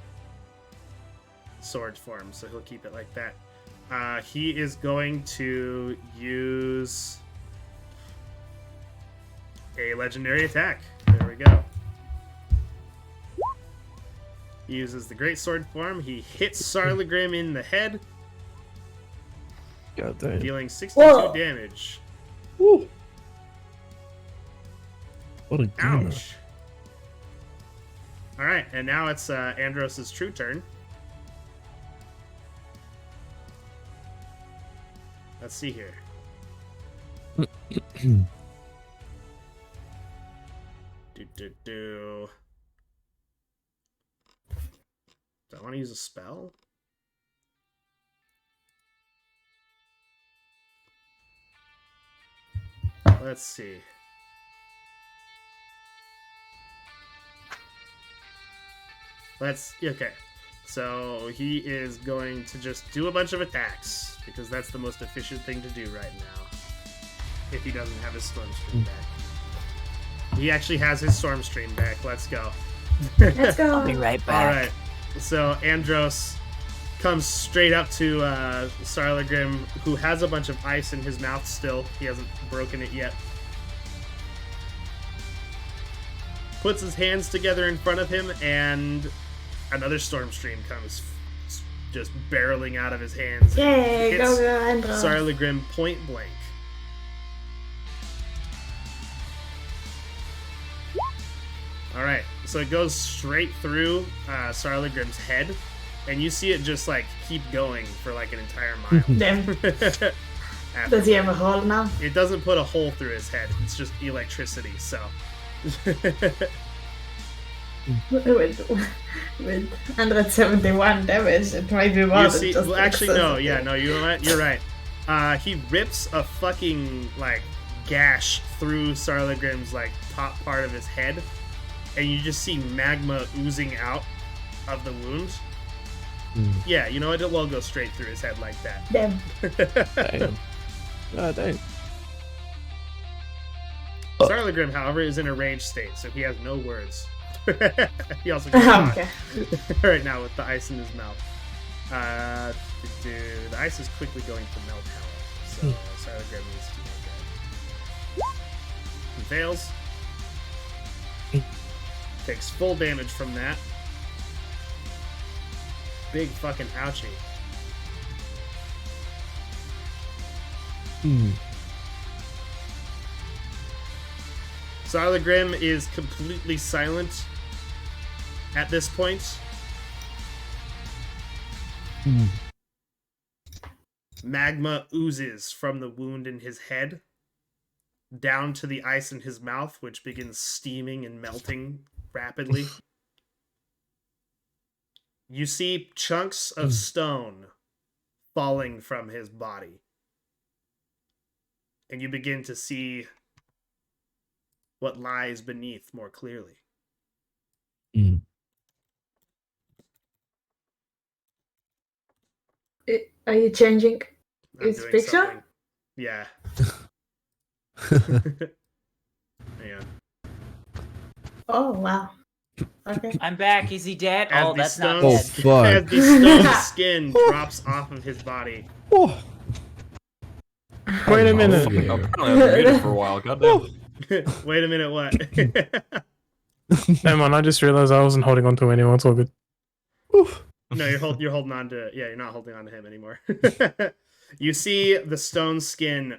sword form, so he'll keep it like that. He is going to use a legendary attack. There we go. He uses the great sword form. He hits Sarlagrim in the head, God damn. dealing 62 Whoa. damage. Woo. What a gamer. Ouch. All right, and now it's Andros's true turn. Let's see here. Do I want to use a spell? Let's see. Okay. So he is going to just do a bunch of attacks because that's the most efficient thing to do right now. If he doesn't have his storm stream back. He actually has his storm stream back. Let's go. Let's go. I'll be right back. All right. So Andros comes straight up to Sarlagrim, who has a bunch of ice in his mouth still. He hasn't broken it yet. Puts his hands together in front of him, and another storm stream comes just barreling out of his hands. Yay, Hits go, Andros. Sarlagrim point blank. All right, so it goes straight through Sarlagrim's head, and you see it just like keep going for like an entire mile. Damn. After Does he have a hole now? it doesn't put a hole through his head. It's just electricity. So with 171 damage, it might be more you than see, just well, actually, no, electricity. yeah, no, you're right. He rips a fucking like gash through Sarlagrim's like top part of his head, and you just see magma oozing out of the wound. Yeah, you know what? It will go straight through his head like that. Damn. Damn. God damn. Sarlagrim, however, is in a rage state, so he has no words. He also gets shot Okay. right now with the ice in his mouth. The ice is quickly going to melt, however, so Sarlagrim needs to make it. He fails. Takes full damage from that. Big fucking ouchie. Sarlagrim is completely silent at this point. Magma oozes from the wound in his head down to the ice in his mouth, which begins steaming and melting rapidly. You see chunks of stone falling from his body. And you begin to see what lies beneath more clearly. Are you changing I'm his doing picture? something. Yeah. Yeah. Oh, wow. Okay. I'm back. Is he dead? As Oh, the that's not stone- Oh, dead. fuck. As the stone skin drops off of his body. Oh. Wait a minute. Yeah. Apparently I've been muted for a while. Goddamn. Wait a minute, what? Never mind, I just realized I wasn't holding on to anyone. It's all good. No, you're holding on to. Yeah, you're not holding on to him anymore. You see the stone skin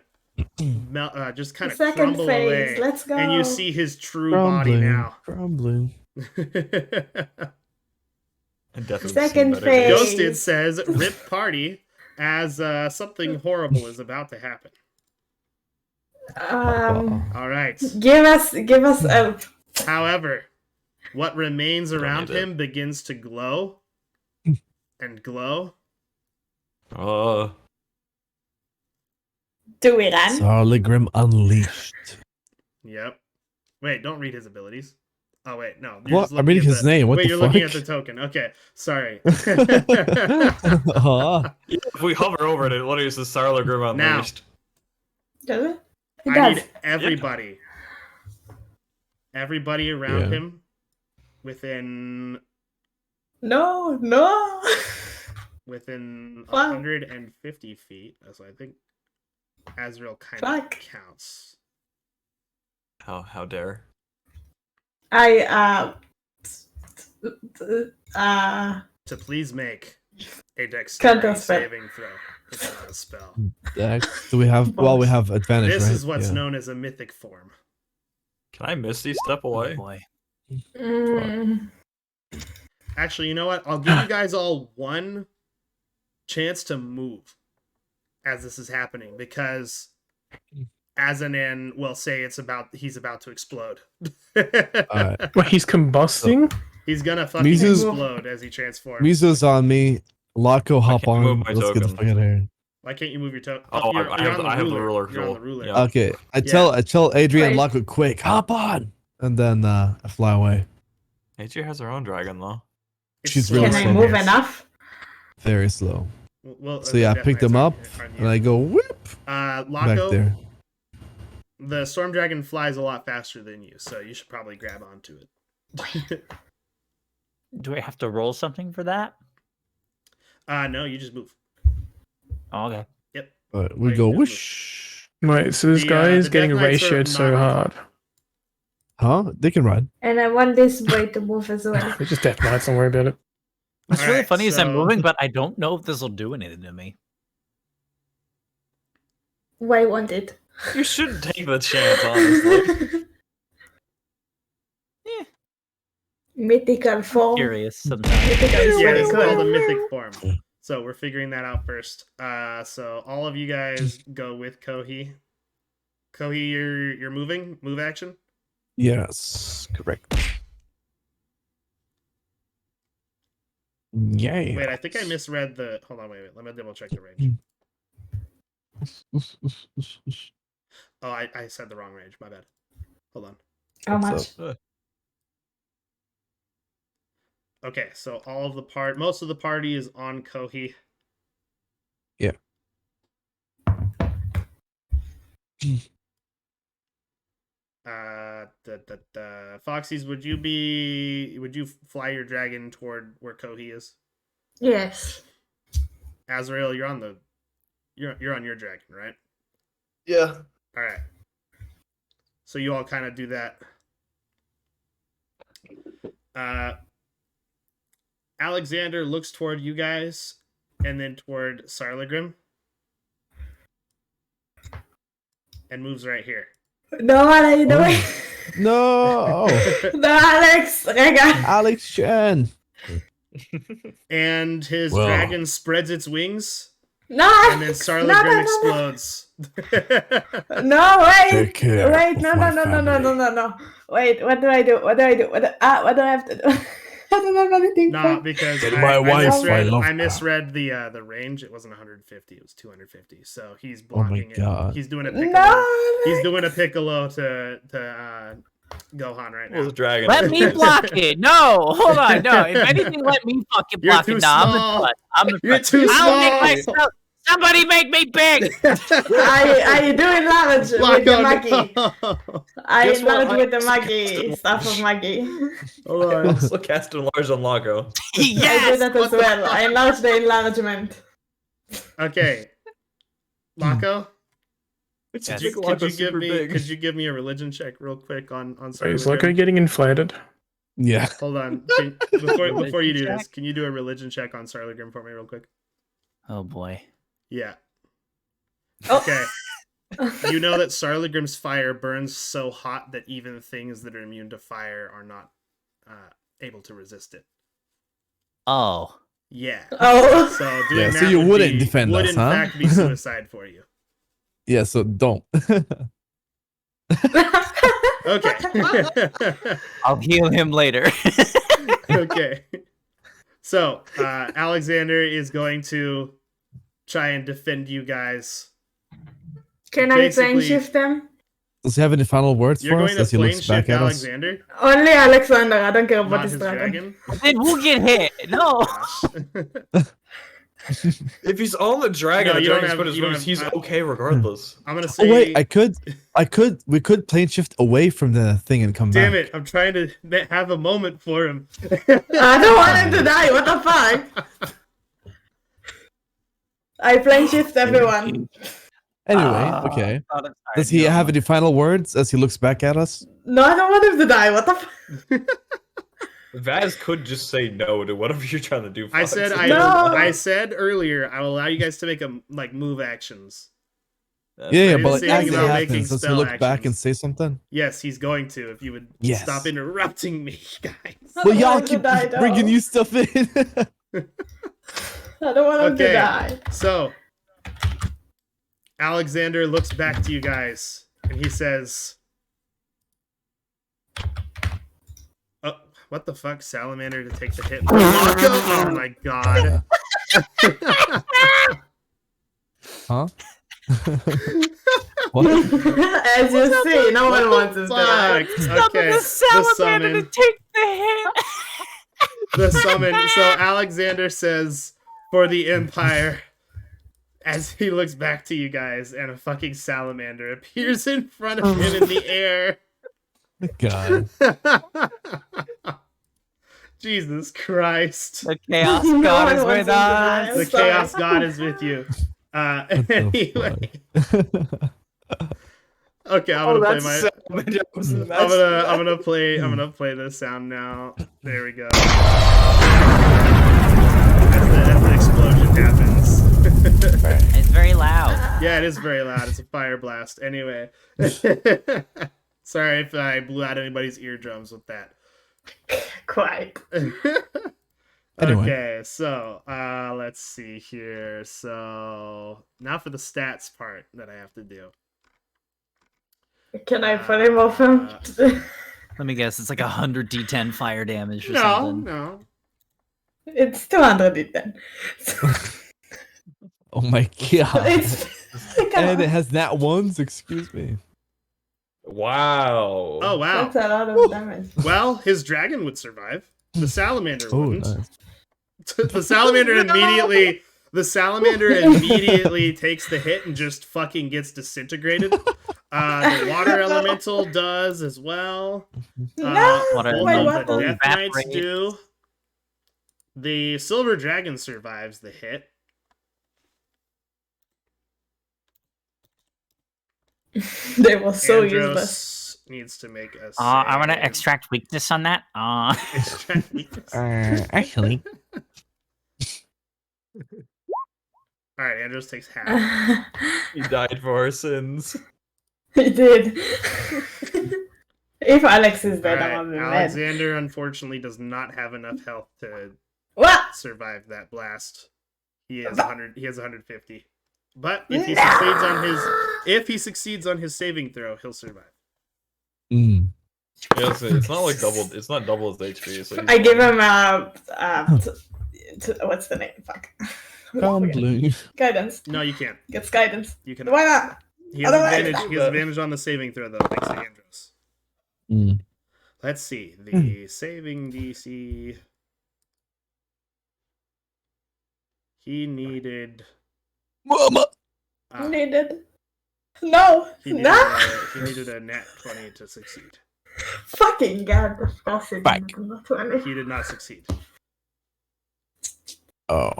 just kind of Second crumble phase. away, Let's go. and you see his true body now. Crumbling. And definitely Second seen better phase. days. Ghosted says, "Rip party," as something horrible is about to happen. All right. Give us help. However, what remains around need it. him begins to glow and glow. Do we run? Sarlagrim unleashed. Yep. Wait, don't read his abilities. Oh wait, no. What? just I'm looking reading at his the- name. What wait, the you're fuck? looking at the token. Okay, sorry. Aw. Yeah, if we hover over it, it literally says Sarlogrim Now. Unleashed. Does it? It I does. need everybody around Yeah. him within No. within Fuck. 150 feet. So I think Azrael kind Fuck. of counts. How dare? I To please make a Counter dexterity spell. saving throw. It's not a spell. Do we have? Well, we Boss. have advantage, This right? is what's Yeah. known as a mythic form. Can I Misty step Oh away? boy. Actually, you know what? I'll give you guys all one chance to move as this is happening, because as an in, we'll say he's about to explode. Alright. Well, he's combusting. He's gonna fucking Mizu's- explode as he transforms. Mizu's on me. Laco, hop can't move on. my Let's get the token. fuck out of here. Why can't you move your toe? Oh, you're I have on the ruler, You're on the cool. ruler. Yeah. Okay, I tell Adrian, Laco, quick, hop on, and then I fly away. Nature has her own dragon though. It's She's slow really Can I slow. move yes. enough? Very slow. Well, So yeah, I Death picked Knight's them on- up on you. and I go whip back Laco, there. the storm dragon flies a lot faster than you, so you should probably grab onto it. Do I have to roll something for that? No, you just move. Oh, okay. Yep. But Oh, we you go just move. whoosh. Wait, so this The, guy is the getting Death Knights are ratioed so not on hard. Huh? They can ride. And I want this boy to move as well. It's just Death Knights, don't worry about it. What's really Alright, funny is I'm so- moving, but I don't know if this will do anything to me. Why want it? You shouldn't take the chance, honestly. Mythical form. Curious sometimes. Mythical is Yeah, very it's called a good. mythic form. So we're figuring that out first. So all of you guys go with Kohi. Kohi, you're moving. Move action. Yes, correct. Yay. Wait, I think I misread the. Hold on, wait. Let me double check the range. Oh, I said the wrong range. My bad. Hold on. How What's much? Okay, so most of the party is on Kohi. Yeah. Foxies, would you fly your dragon toward where Kohi is? Yes. Azrael, you're on your dragon, right? Yeah. All right. So you all kind of do that. Alexander looks toward you guys and then toward Sarlagrim and moves right here. No, what are you doing? No, No, Alex. Rega. Alex Chen. And his Well. dragon spreads its wings No. and then No, Sarlagrim explodes. No, wait. Take care Wait, of no, my no, no, no, no, family. no, no, no. Wait, what do I do? What do I do? What do I have to do? I don't have anything. Nah, for- because Get my wife, misread, I love I her. misread the range. It wasn't 150. It was 250. So he's Oh my blocking it. God. He's doing a piccolo. No. He's doing a piccolo to Gohan right Well, now. the dragon. Let me block it. No, hold on. No, if anything, let me fucking You're block too it. No, I'm the small. front. I'm the You're front. too I'll make small. myself. Somebody make me big. Are you doing damage with the Maggie? Blocko, I Guess what? damage with the I- Maggie stuff of Maggie. no. I Hold on. also cast Enlarge on Lago. I do Yes. that as well. I enlarge the enlargement. Okay. Lako, It's Yes. could you give me a religion check real quick on Wait, is Sarlagrim? Loco getting inflated? Yeah. Hold on. Before you do Religion this, check? can you do a religion check on Sarlagrim for me real quick? Oh boy. Yeah. Oh. Okay. You know that Sarlagrim's fire burns so hot that even things that are immune to fire are not able to resist it. Oh. Yeah. Oh. So doing Yeah, that so you would wouldn't be- defend would us, in huh? fact be suicide for you. Yeah, so don't. Okay. I'll heal him later. Okay. So Alexander is going to try and defend you guys. Can I Basically- plane shift them? Does he have any final words You're for us going to as he plane looks back shift at us? Alexander, Only Alexander. I don't care not about his his dragon. dragon. Then we'll get hit. No. Gosh. If he's on the dragon, No, the you don't dragon have- spread his you don't wings, have- he's I- okay regardless. I'm gonna say. Oh wait, we could plane shift away from the thing and come Damn back. it! I'm trying to have a moment for him. I don't want him to die. What the fuck? I plane shift everyone. Anyway, okay. God, I'm Does tired he now. have any final words as he looks back at us? No, I don't want him to die. What the fuck? Vaz could just say no to whatever you're trying to do. I Fox. said No. I said earlier I will allow you guys to make move actions. Yeah, didn't but say like, as anything it about making happens, does he spell look back and actions. say something? Yes, he's going to. If you would Yes. stop interrupting me, guys. I Well, don't y'all want him to keep die, though. bringing new stuff in. I don't want him to Okay. die. So Alexander looks back to you guys and he says, "Oh, what the fuck, Salamander to take the hit? Oh my god!" Huh? What? As you see, no one wants him to die. Fuck. Okay, the the salamander to summon. take the hit. The summon. So Alexander says, "For the Empire," as he looks back to you guys, and a fucking salamander appears in front of him in the air. God. Jesus Christ. The chaos No god one is wants with him to die. us. The Sorry. Chaos God is with you. What the Anyway. fuck? Okay, I'm Oh, gonna play that's my. Salamander was in the match. I'm gonna play the sound now. There we go. As the explosion happens. It's very loud. Yeah, it is very loud. It's a fire blast. Anyway. Sorry if I blew out anybody's eardrums with that. Quite. Anyway. Okay, so let's see here. So now for the stats part that I have to do. Can I put him off him? Let me guess. It's like 100 D10 fire damage or No, something. no. It's 200 then. Oh my god. It's And it has nat ones, excuse me. Wow. Oh wow. That's a lot of damage. Well, his dragon would survive. The salamander Oh, wouldn't. nice. The salamander immediately. The salamander immediately takes the hit and just fucking gets disintegrated. The water elemental does as well. No, Water Both my of elemental the weapon. Death Knights evaporates. do. The silver dragon survives the hit. They were so Andros useless. needs to make a. I'm gonna save. extract weakness on that. Extract weakness. Actually. All right, Andros takes half. He died for our sins. He did. If Alex is All dead, right, I'm gonna be mad. Alexander unfortunately does not have enough health to What? survive that blast. He has 100. He has 150. But if he succeeds on his saving throw, he'll survive. Mm. Yeah, it's not like double. It's not double his HP. So he's I give fine. him what's the name? Fuck. Gambling. Guidance. No, you can't. Gets guidance. You can. Why not? He has Otherwise- advantage. He has advantage on the saving throw though, thanks to Andros. Mm. Let's see the saving DC. He needed. Mama. Needed. No. He needed, No. he needed a nat 20 to succeed. Fucking god, disgusting. Fuck. He did not succeed. Oh.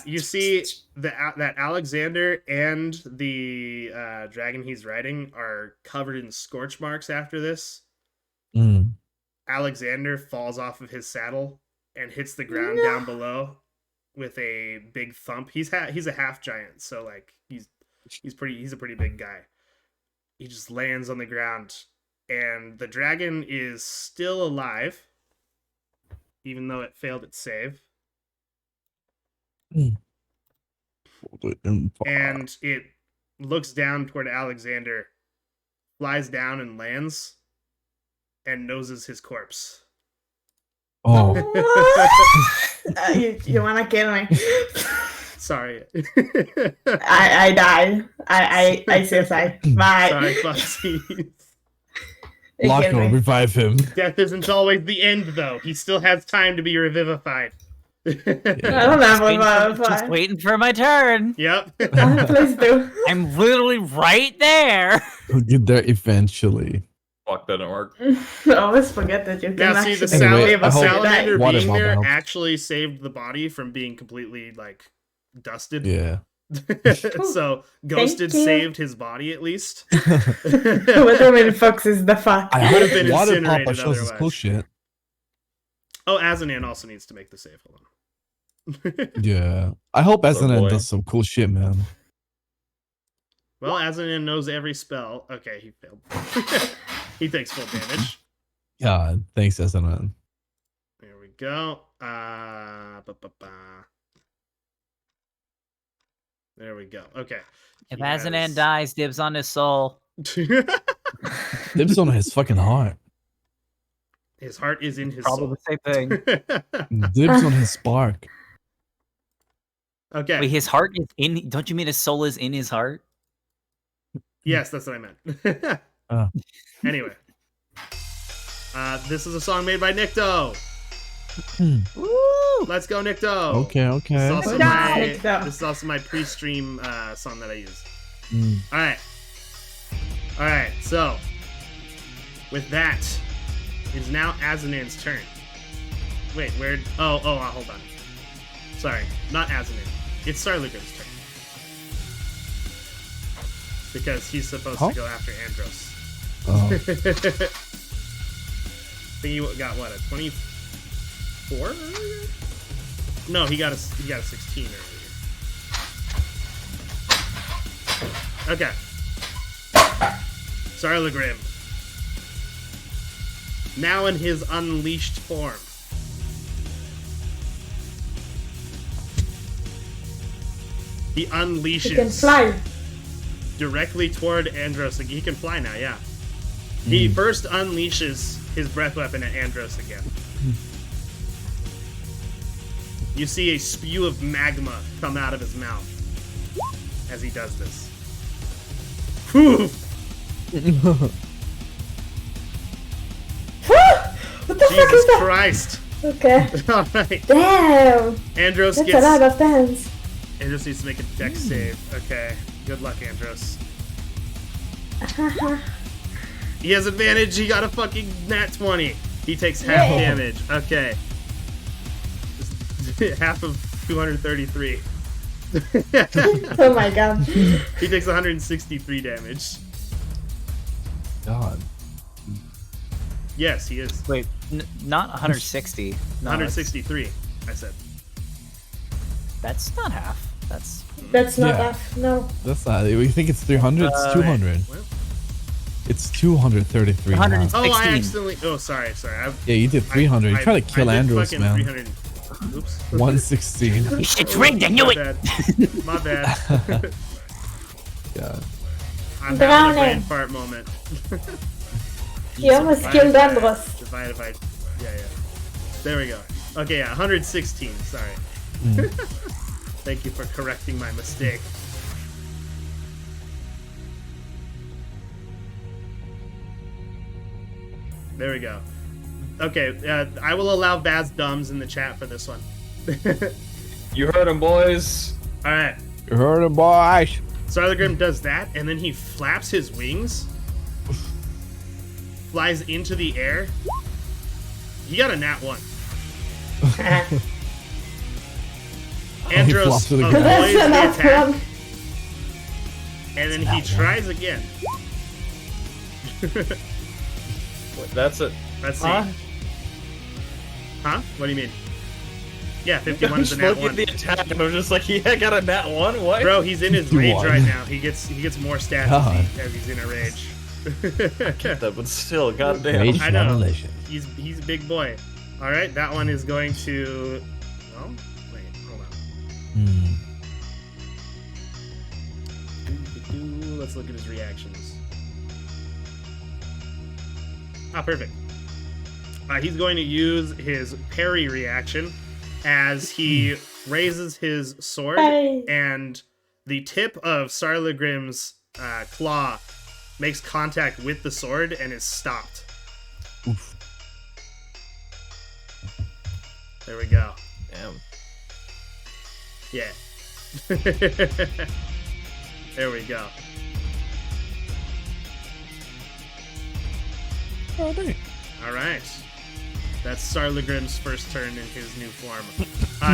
You see that Alexander and the dragon he's riding are covered in scorch marks after this. Mm. Alexander falls off of his saddle and hits the ground down below with a big thump. He's a half giant, so like he's a pretty big guy. He just lands on the ground, and the dragon is still alive, even though it failed its save. And it looks down toward Alexander, flies down and lands, and noses his corpse. Oh. You wanna kill me? Sorry. I die. I suicide. Bye. Sorry, Foxy. Okay, Locker, bye. revive him. Death isn't always the end, though. He still has time to be revivified. I don't have Just a waiting for my turn. Yep. Please do. I'm literally right there. We'll get there eventually. Fuck, that didn't work. I always forget that you can Now, see, the actually Anyway, save I a hope- salamander Water being bomb there helps. actually saved the body from being completely, like, dusted. Yeah. So, Ghosted you. saved his body, at least. What the many fucks is the fuck? I would have hope been Water incinerated Papa shows his otherwise. cool shit. Oh, Azanan also needs to make the save. Hold on. Yeah. I hope Oh, SNN boy. does some cool shit, man. Well, Azanan knows every spell. Okay, he failed. He takes full damage. God, thanks, SNN. There we go. There we go. Okay. If He Azanan has- dies, dibs on his soul. Dibs on his fucking heart. His heart is in his Probably soul. the same thing. Dibs on his spark. Okay. Wait, his heart is in. Don't you mean his soul is in his heart? Yes, that's what I meant. Ah. Anyway. This is a song made by Nikto. Woo! Let's go, Nikto. Okay, This is okay. also Yeah, my, Nikto. this is also my pre-stream song that I use. Mm. Alright, so with that, it is now Azanan's turn. Wait, where? Oh, hold on. Sorry, not Azanan. It's Sarlugar's turn. Because he's supposed Huh? to go after Andros. Oh. I think he got what, a 24 earlier? No, he got a 16 earlier. Okay. Sarlagrim. Now in his unleashed form. He unleashes You can fly. directly toward Andros. He can fly now, yeah. He first unleashes his breath weapon at Andros again. You see a spew of magma come out of his mouth as he does this. Whew! What the fuck is Jesus that? Christ! Okay. Alright. Damn. Andros That's a lot gets. of dance. Andros needs to make a dex save. Okay. Good luck, Andros. He has advantage. He got a fucking nat 20. He takes half Yeah. damage. Okay. Half of 233. Oh my god. He takes 163 damage. God. Yes, he is. Wait, not 160. No, 163, I said. That's not half. That's That's not Yeah. enough. No. That's not. We think it's 300. It's 200. What? It's 233. now. 100. Oh, I 16. accidentally. Oh, sorry. Yeah, you did 300. You tried to kill I did Andros, fucking man. 300. Oops. 116. Shit's rigged. I knew My it. bad. My bad. God. I'm having a Drowning. brain fart moment. He almost killed Andros. Divided by. Yeah. There we go. Okay, yeah, 116. Sorry. Thank you for correcting my mistake. There we go. Okay, I will allow Baz Dums in the chat for this one. You heard him, boys. Alright, You heard it, boys. Sarlagrim does that, and then he flaps his wings, flies into the air. He got a nat 1. Andros flopped to the avoids ground. That's the enough attack, one. and then he tries again. That's it. Let's see. Huh? Huh? What do you mean? Yeah, I'm 51 is a just nat looking 1. at the attack and I'm just like, yeah, I got a nat 1? What? Bro, he's in his 51. rage right now. He gets more stats God. as he's in a rage. That, but still, goddamn. Rage I know. revelation. He's a big boy. All right, that one is going to. Well, wait, hold on. Let's look at his reactions. Ah, perfect. He's going to use his parry reaction as he raises his sword, Bye. and the tip of Sarlagrim's claw makes contact with the sword and is stopped. Oof. There we go. Damn. Yeah. There we go. Oh, dang. All right. That's Sarlagrim's first turn in his new form.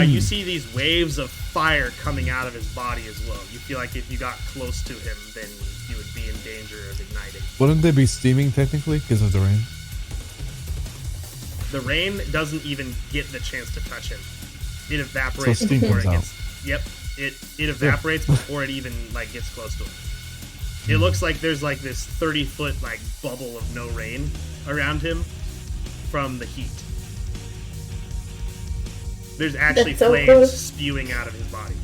You see these waves of fire coming out of his body as well. You feel like if you got close to him, then you would be in danger of igniting. Wouldn't they be steaming technically because of the rain? The rain doesn't even get the chance to touch him. It evaporates So steam before it comes gets. Yep. It evaporates before it even like gets close to him. It looks like there's like this 30-foot like bubble of no rain around him from the heat. There's actually That's so flames cool. spewing out of his body.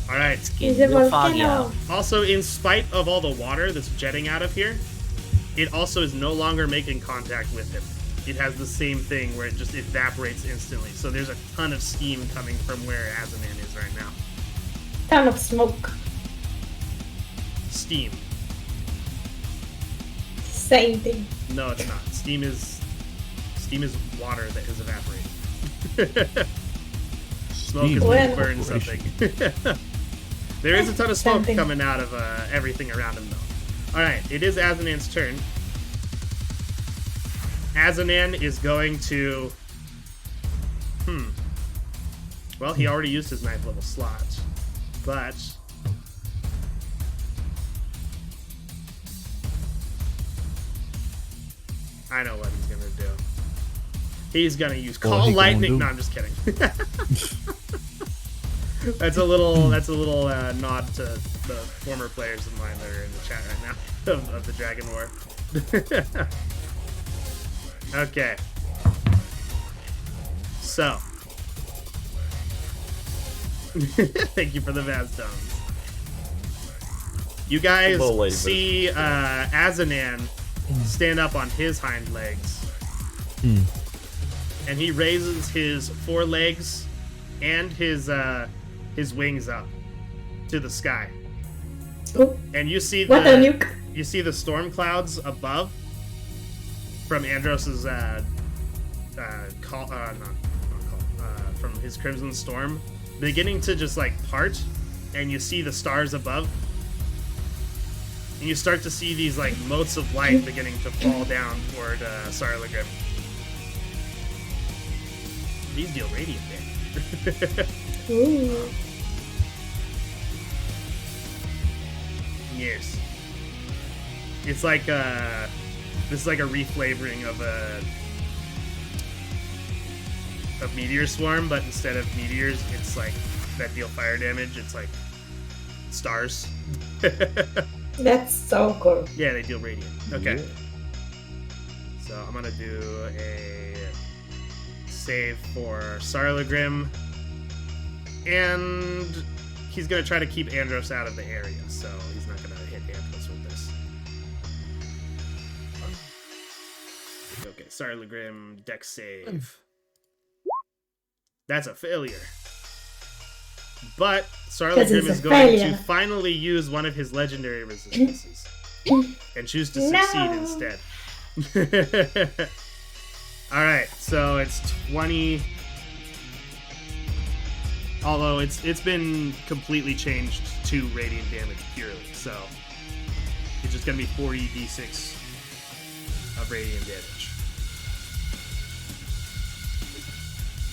All right. He's a Real foggy out. volcano. Also, in spite of all the water that's jetting out of here, it also is no longer making contact with him. It has the same thing where it just evaporates instantly. So there's a ton of steam coming from where Azaman is right now. Ton of smoke. Steam. Same thing. No, it's not. Steam is water that has evaporated. Smoke is Steam. when you Well. burn something. There is a ton of smoke Something. coming out of everything around him, though. All right, it is Azanan's turn. Azanan is going to. Well, he already used his 9th level slot, but. I know what he's gonna do. He's gonna use Well, Call he gonna Lightning. do- No, I'm just kidding. That's a little nod to the former players of mine that are in the chat right now of the Dragon War. Okay. So. Thank you for the Vazstones. You guys Hello, lady. see Azanan stand up on his hind legs. And he raises his forelegs and his wings up to the sky. Oh, And you see what a nuke. you see the storm clouds above from Andros's from his Crimson Storm beginning to just like part, and you see the stars above, and you start to see these like motes of light beginning to fall down toward Sarlagrim. These deal radiant damage. Ooh. Yes. It's like this is like a reflavoring of Meteor Swarm, but instead of meteors, it's like that deal fire damage. It's like stars. That's so cool. Yeah, they deal radiant. Okay. Yeah. So I'm gonna do a save for Sarlagrim, and he's gonna try to keep Andros out of the area, so he's not gonna hit Andros with this. Okay, Sarlagrim dex save. That's a failure. But Sarlagrim it's a is going failure. to finally use one of his legendary resistances and choose to succeed No. instead. Alright, so it's 20. Although it's been completely changed to radiant damage purely, so it's just gonna be 40 d6 of radiant damage.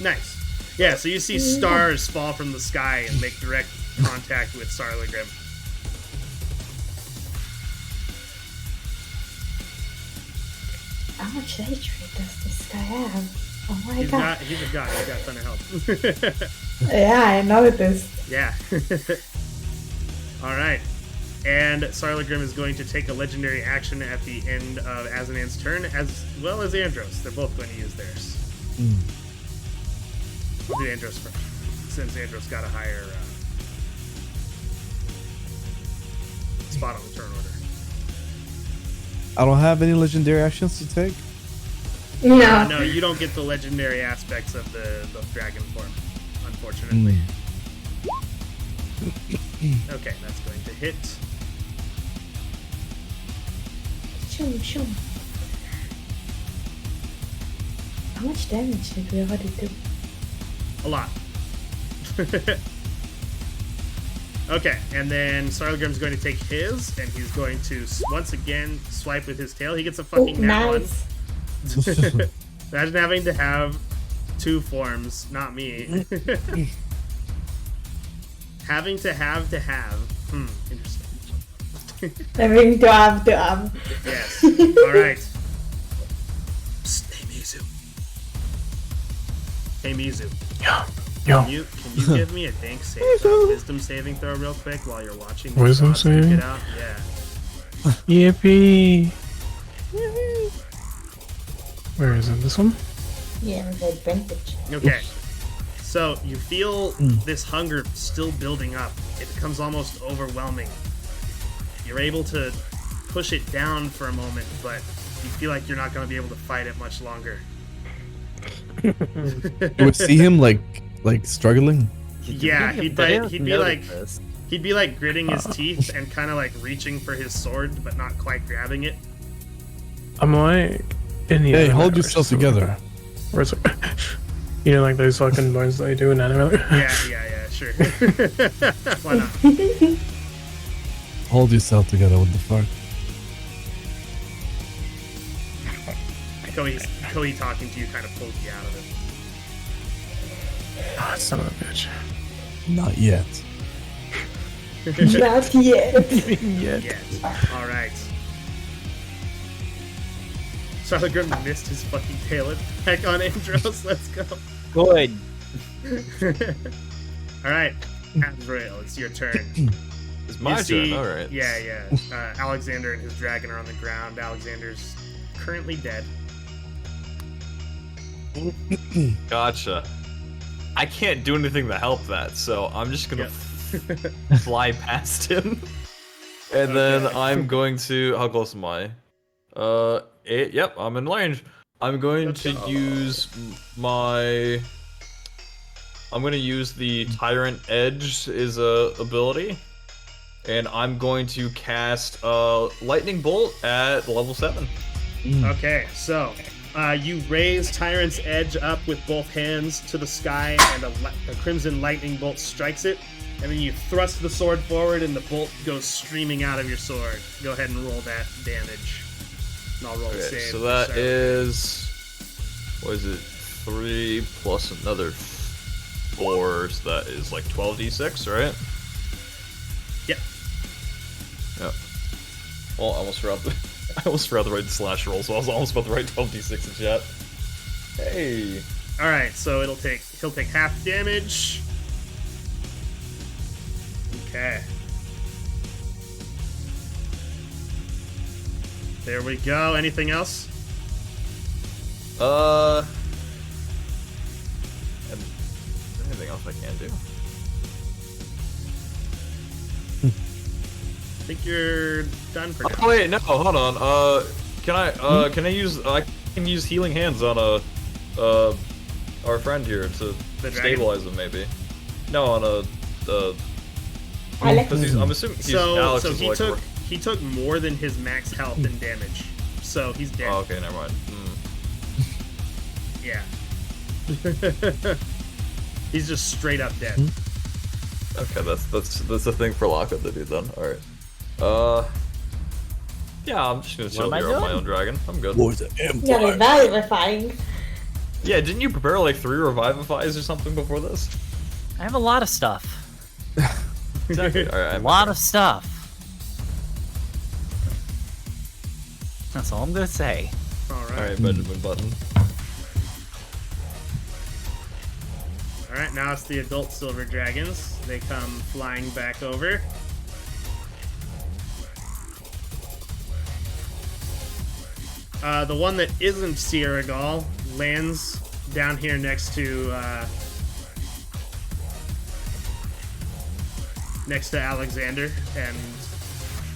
Nice. Yeah, so you see stars fall from the sky and make direct contact with Sarlagrim. How much HP does this guy have? Oh my He's god. a god, he's got a ton of health. Yeah, I noticed. Yeah. Alright. And Sarlagrim is going to take a legendary action at the end of Azanan's turn, as well as Andros. They're both going to use theirs. We'll do Andros first, since Andros got a higher spot on the turn order. I don't have any legendary actions to take. No. No, you don't get the legendary aspects of the dragon form, unfortunately. Okay, that's going to hit. Shum, shum. How much damage did we already do? A lot. Okay, and then Sarlgrim's going to take his, and he's going to once again swipe with his tail. He gets a Oh, fucking nat one. nice. Imagine having to have 2 forms, not me. Having to have. Interesting. Having to have. Yes. Alright. Psst, hey Mizu. Hey Mizu. Yo. Can you give me a dank wisdom saving throw real quick while you're watching these Wisdom dots duke saving? it out? Yeah. Yippee! Where is it? This one? Yeah, the advantage. Okay. So you feel this hunger still building up. It becomes almost overwhelming. You're able to push it down for a moment, but you feel like you're not going to be able to fight it much longer. You would see him like struggling. Yeah, he'd Notice be like this. he'd be like gritting his teeth and kind of like reaching for his sword, but not quite grabbing it. I'm like in the Hey, anime hold or yourself something. together. Where it's like, you know, like those fucking bones they do in anime. Yeah, sure. Why not? Hold yourself together. What the fuck? Koei talking to you kind of pulled you out of it. Oh, son of a bitch. Not yet. Not yet. Yes. Alright. Sarlgrim missed his fucking tail attack on Andros. Let's go. Good. Alright. Azrael, it's your turn. It's my You see- turn. All right. Yeah. Alexander and his dragon are on the ground. Alexander's currently dead. Gotcha. I can't do anything to help that, so I'm just gonna fly past him, and then I'm going to. How close am I? 8. Yep, I'm in range. I'm going to use my. I'm gonna use the Tyrant Edge is a ability, and I'm going to cast Lightning Bolt at level 7. Okay, so you raise Tyrant's Edge up with both hands to the sky, and a crimson lightning bolt strikes it, and then you thrust the sword forward, and the bolt goes streaming out of your sword. Go ahead and roll that damage. And I'll roll the Okay, save. so that Sorry. is. What is it? 3 plus another 4, so that is like 12d6, right? Yep. Yep. Well, I almost forgot the right slash roll, so I was almost about to write 12d6 in chat. Hey. All right, so he'll take half damage. Okay. There we go. Anything else? Anything else I can do? I think you're done for now. Oh wait, no, hold on. Can I use healing hands on our friend here to The dragon? stabilize him maybe? No, on Alex. because I'm assuming he's So Alex is like he took more than his max health and damage, so he's dead. Oh, okay, never mind. Yeah. He's just straight up dead. Okay, that's a thing for Lockup to do then. All right. Yeah, I'm just gonna chill am I here on my doing? own dragon. I'm good. Wars of You're Empire. revivifying. Yeah, didn't you prepare like 3 revivifies or something before this? I have a lot of stuff. Exactly. All right, A lot of stuff. That's all I'm gonna say. All All right. right, Benjamin Button. All right. Now it's the adult silver dragons. They come flying back over. The one that isn't Sierra Gall lands down here next to Alexander, and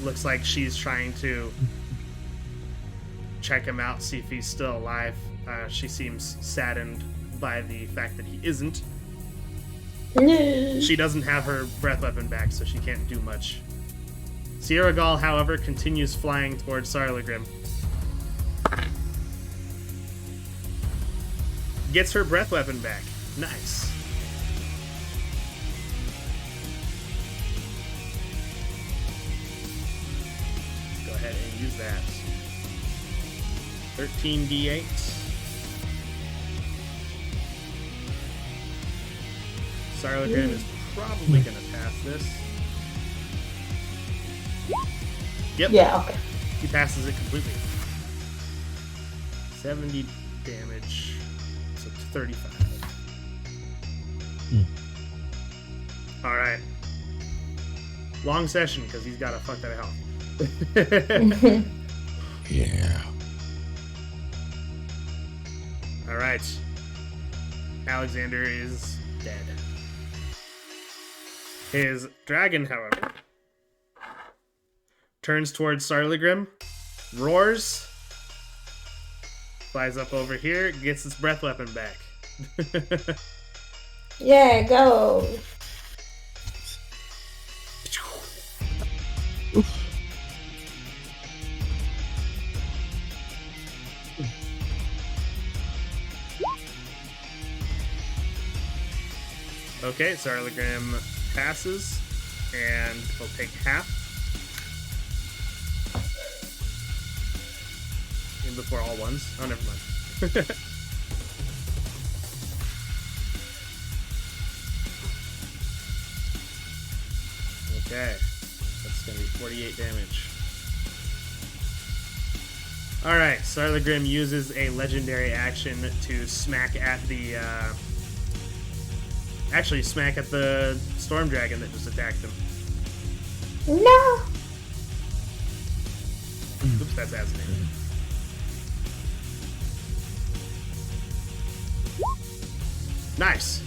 looks like she's trying to check him out, see if he's still alive. She seems saddened by the fact that he isn't. No. She doesn't have her breath weapon back, so she can't do much. Sierra Gall, however, continues flying towards Sarlagrim. Gets her breath weapon back. Nice. Go ahead and use that. 13d8. Sarlagrim is probably going to pass this. Yep. Yeah, okay. He passes it completely. 70 damage. So 35. Alright. Long session because he's got a fuck ton of health. Yeah. Alright. Alexander is dead. His dragon, however, turns towards Sarlagrim, roars, flies up over here, gets its breath weapon back. Yeah, go. Okay, Sarlagrim passes, and he'll take half. In before all ones. Oh, never mind. Okay, that's gonna be 48 damage. Alright, Sarlagrim uses a legendary action to smack at the, actually smack at the storm dragon that just attacked him. No. Oops, that's Aslan. Nice.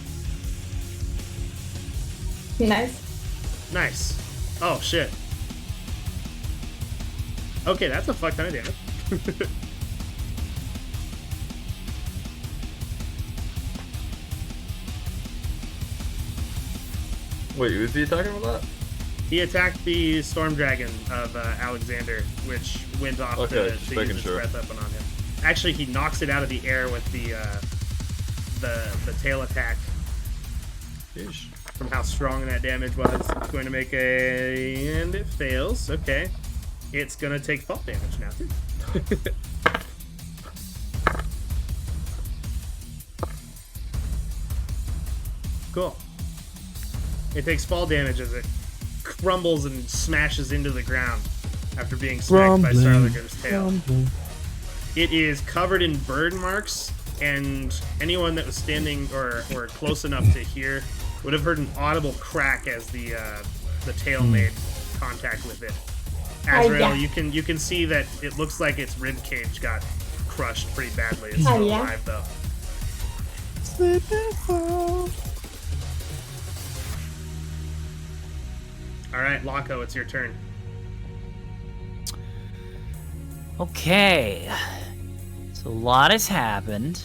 Nice. Nice. Oh, shit. Okay, that's a fuck ton of damage. Wait, who's he talking about that? He attacked the storm dragon of Alexander, which went off Okay, to just use making its sure. breath weapon on him. Actually, he knocks it out of the air with the tail attack Yeesh. from how strong that damage was. It's going to make a... and it fails. Okay. It's going to take fall damage now, too. Cool. It takes fall damage as it crumbles and smashes into the ground after being smacked by Sarlagrim's tail. It is covered in burn marks, and anyone that was standing or close enough to hear would have heard an audible crack as the tail made contact with it. Azrael, yeah. you can see that it looks like its rib cage got crushed pretty badly. It's Oh, still yeah. alive though. All right, Locko, it's your turn. Okay. So a lot has happened.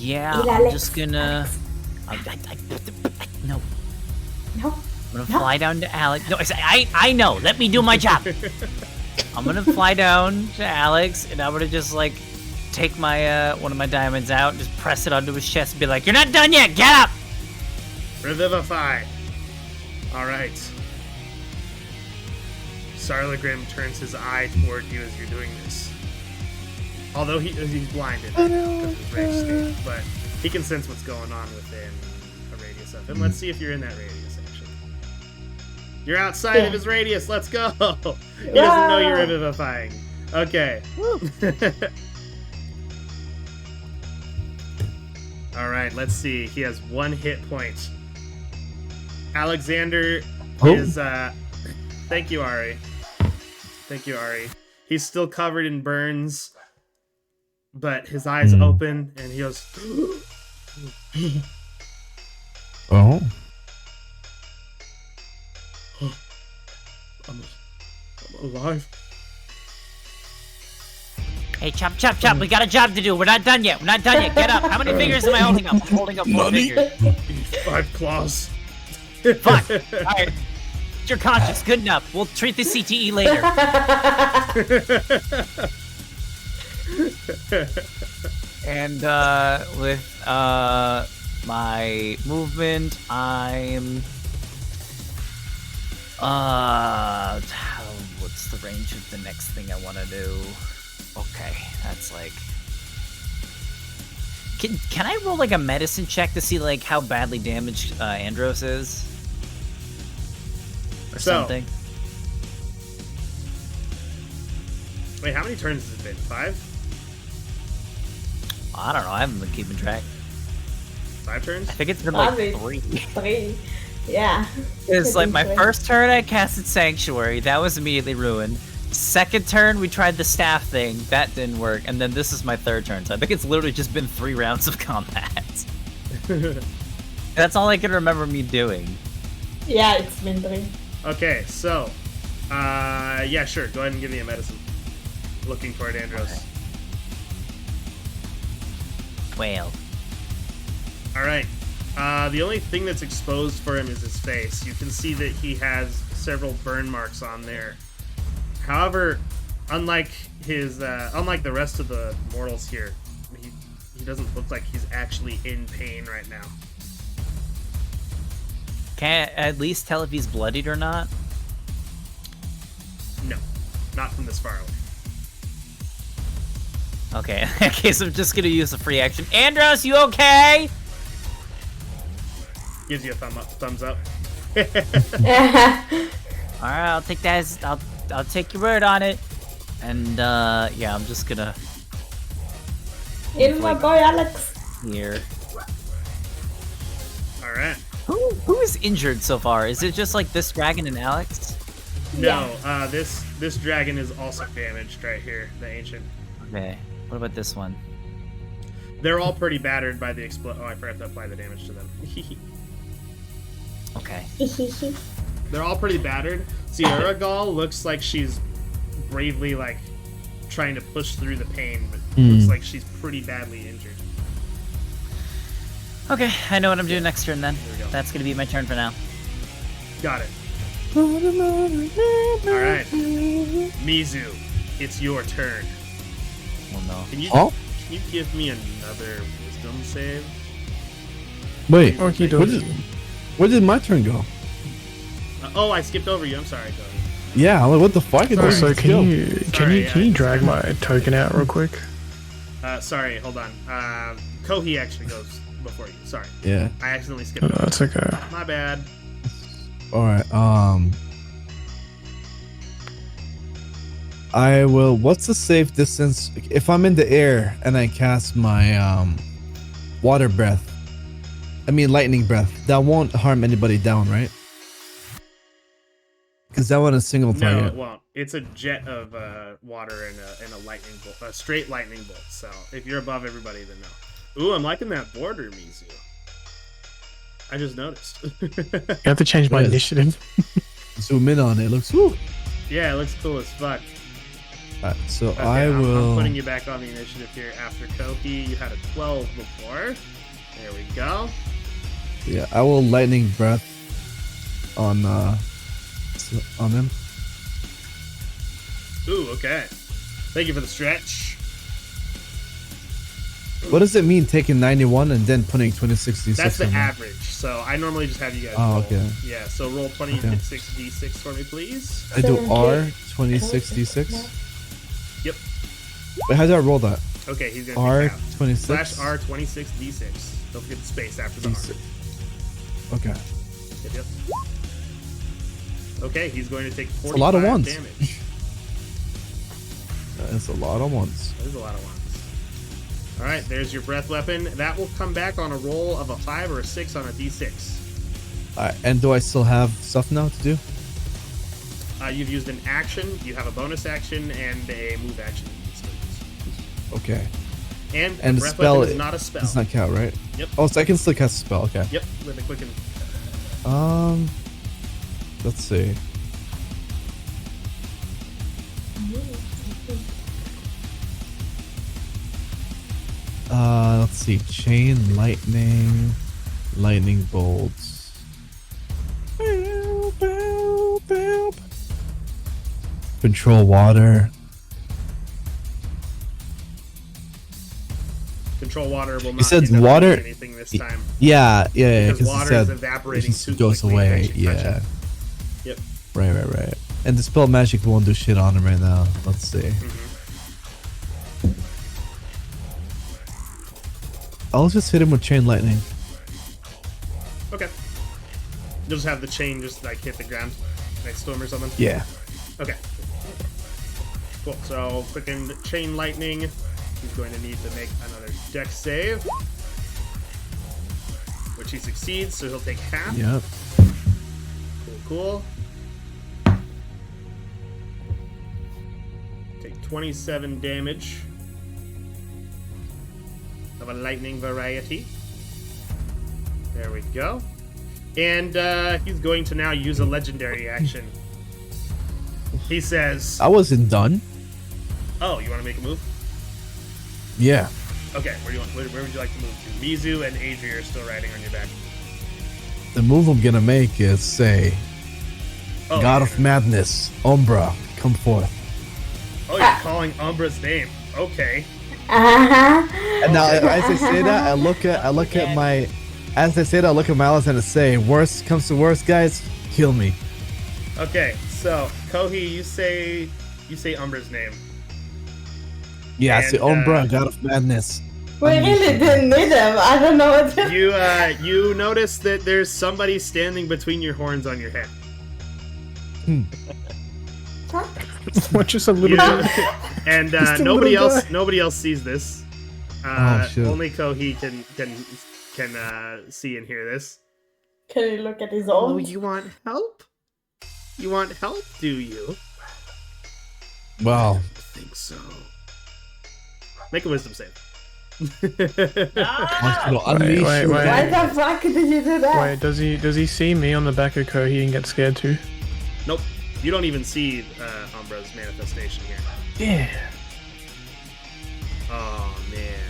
Yeah, I'm just gonna... no. No. I'm gonna fly down to Alex. No, I know. Let me do my job. I'm gonna fly down to Alex, and I'm gonna just like take my one of my diamonds out, and just press it onto his chest, and be like, "You're not done yet. Get up!" Revivify. All right. Sarlagrim turns his eye toward you as you're doing this. Although he's blinded because of his rage state, but he can sense what's going on within a radius of him. Let's see if you're in that radius, actually. You're outside of his radius. Let's go. He doesn't know you're revivifying. Okay. All right. Let's see. He has 1 hit point. Alexander is. Thank you, Ari. Thank you, Ari. He's still covered in burns, but his eyes open, and he goes. Oh. A alive. Hey, chop, chop, chop. We got a job to do. We're not done yet. We're not done yet. Get up. How many fingers am I holding up? I'm holding up 4 fingers. 5 claws. Fuck. All right. You're conscious. Good enough. We'll treat the CTE later. And with my movement, I'm what's the range of the next thing I want to do? Okay, that's like. Can I roll like a medicine check to see like how badly damaged Andros is? Or something? Wait, how many turns has it been? 5? I don't know. I haven't been keeping track. 5 turns? I think it's been like Probably 3. 3. Yeah. It's like my Three. first turn I casted Sanctuary. That was immediately ruined. Second turn we tried the staff thing. That didn't work. And then this is my third turn. So I think it's literally just been 3 rounds of combat. That's all I can remember me doing. Yeah, it's been 3. Okay, so, yeah, sure. Go ahead and give me a medicine. Looking for it, Andros. Okay. 12. All right. The only thing that's exposed for him is his face. You can see that he has several burn marks on there. However, unlike the rest of the mortals here, he doesn't look like he's actually in pain right now. Can I at least tell if he's bloodied or not? No, not from this far away. Okay, in that case, I'm just gonna use a free action. Andros, you okay? Gives you a thumbs up. All right, I'll take that as I'll take your word on it. And yeah, I'm just gonna In my boy Alex. here. All right. Who is injured so far? Is it just like this dragon and Alex? No, this dragon is also damaged right here, the ancient. Okay. What about this one? They're all pretty battered by the Oh, I forgot to apply the damage to them. Okay. They're all pretty battered. Sierra Gall looks like she's bravely like trying to push through the pain, but looks like she's pretty badly injured. Okay, I know what I'm doing next turn then. There we go. That's gonna be my turn for now. Got it. All right, Mizu, it's your turn. Oh no. Can you give me another wisdom save? Wait, Okie where dokie. where did my turn go? Oh, I skipped over you. I'm sorry, Cody. Yeah, I'm like, what the fuck? Also, can Sorry, you drag my token out real quick? Sorry, hold on. Kohi actually goes before you. Sorry, Yeah. I accidentally skipped No, over. that's okay. My bad. All right. I will. What's the safe distance if I'm in the air and I cast my water breath? I mean lightning breath. That won't harm anybody down, right? Because that one is single No, target. it won't. It's a jet of water and a lightning bolt, a straight lightning bolt. So if you're above everybody, then no. Ooh, I'm liking that border, Mizu. I just noticed. You have to change my Yes. initiative. Zoom in on it. Looks. Woo. Yeah, it looks cool as fuck. Alright, so Okay, I I'm will. putting you back on the initiative here after Kohi. You had a 12 before. There we go. Yeah, I will lightning breath on him. Ooh, okay. Thank you for the stretch. What does it mean taking 91 and then putting 2066? That's the on there? average. So I normally just have you guys Oh, roll. okay. Yeah, so roll 26d6 for me, please. I do 7K. R 2066. Yep. Wait, how do I roll that? Okay, he's gonna R be out. 26. Slash R 26d6. Don't forget the space after the R. Okay. Yep. Okay, he's going to take 45 a lot of ones. damage. That's a lot of ones. That is a lot of ones. All right, there's your breath weapon. That will come back on a roll of a 5 or a 6 on a d6. Alright, and do I still have stuff now to do? You've used an action. You have a bonus action and a move action. that you can still use. Okay. And And the breath spell weapon is not a spell. Does not count, right? Yep. Oh, so I can still cast a spell. Okay. Yep, with a quicken. Let's see. Let's see. Chain lightning. Lightning bolts. Control water. Control water will not. You said he's not water- doing anything this time. Yeah. Because 'cause it water said is evaporating it just too goes quickly. away. once you touch Yeah. it. Yep. Right. And Dispel Magic won't do shit on him right now. Let's see. Mm-hmm. I'll just hit him with Chain Lightning. Okay. You'll just have the chain just like hit the ground next to him or something. Yeah. Okay. Cool. So freaking chain lightning. He's going to need to make another dex save, which he succeeds. So he'll take half. Yep. Cool. Take 27 damage of a lightning variety. There we go. And he's going to now use a legendary action. He says, I wasn't done. "Oh, you want to make a move? Yeah. Okay. Where would you like to move to? Mizu and Adria are still riding on your back. The move I'm gonna make is say, Oh, God you're of gonna- Madness, Umbra, come forth. Oh, you're calling Umbra's name. Okay. And now, as I say that, I look at my, as I say that, I look at my allies and I say, worst comes to worst, guys, kill me. Okay. So Kohi, you say Umbra's name. Yeah, say And, Umbra, God of Madness. We really didn't need him. I don't know what to You notice that there's somebody standing between your horns on your head. Just a little bit. And Just a nobody little else guy. nobody else sees this. Shit. Only Kohi can see and hear this. Can you look at his Oh, own? you want help? You want help, do you? Wow. I think so. Make a wisdom save. Unleash wait, your wait. Why demon. the fuck did you do that? Wait, does he see me on the back of Kohi and get scared too? Nope. You don't even see Umbra's manifestation here. Yeah. Oh man.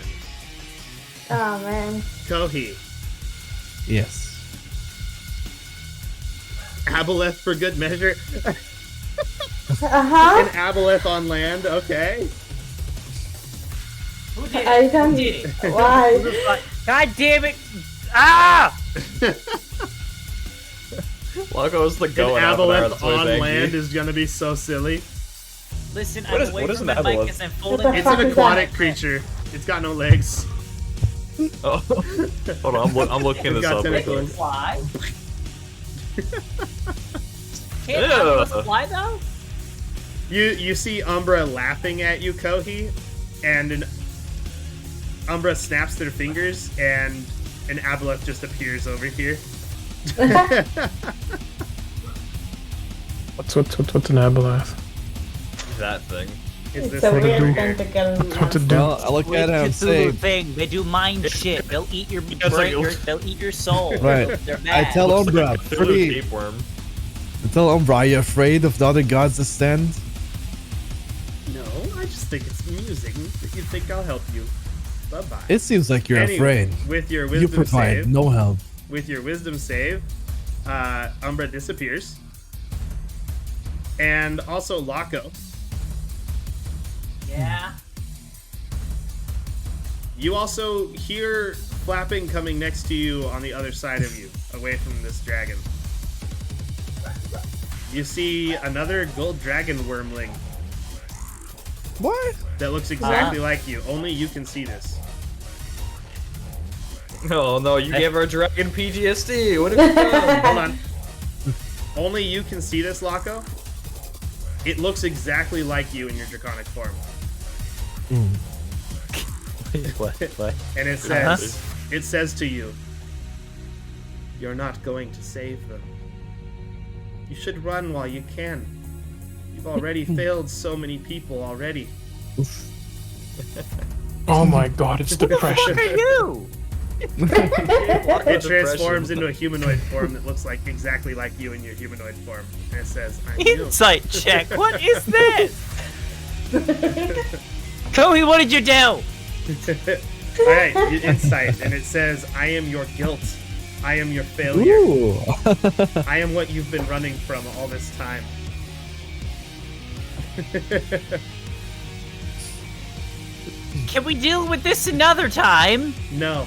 Oh man. Kohi. Yes. Aboleth for good measure. Uh-huh. An Aboleth on land, okay. I don't. Why? God damn it! Ah! Loco's the An going out there. Aboleth on land is gonna be so silly. Listen, What I'm is- away what is from an the mic aboleth? as I'm What folding the it. It's fuck an is aquatic that? creature. It's got no legs. Oh, hold on, I'm looking It's this got up. real tentacles. quick. Fly? Can't Ew. aboleths fly though? You see Umbra laughing at you, Kohi, and Umbra snaps their fingers, and an Aboleth just appears over here. What's an aboleth? That thing. Is It's this a thing do? over weird here? tentacle. What to do? Well, I look at it and say, thing. They do mind shit. They'll eat your it's brain. like- They'll eat your soul. Right. They're I bad. tell Looks Umbra, like a Cthulhu free. tapeworm. I tell Umbra, are you afraid of the other gods that stand? No, I just think it's amusing that you think I'll help you. Bye bye. It seems like you're afraid. With your You wisdom provide save, no help. Umbra disappears. And also Laco. Yeah. You also hear flapping coming next to you on the other side of you, away from this dragon. You see another gold dragon wormling What? that looks exactly like you. Only you can see this. Oh no, you gave our dragon PTSD. What have you done? Hold on. Only you can see this, Laco. It looks exactly like you in your draconic form. What? And it says to you, you're not going to save them. You should run while you can. You've already failed so many people already. Oh my god, it's depression. you? It transforms into a humanoid form that looks like exactly like you in your humanoid form. And it says, I'm you. Insight check. What is this? Kohi, what did you do? All right, insight, and it says, "I am your guilt. I am your failure. Ooh. I am what you've been running from all this time." Can we deal with this another time? No,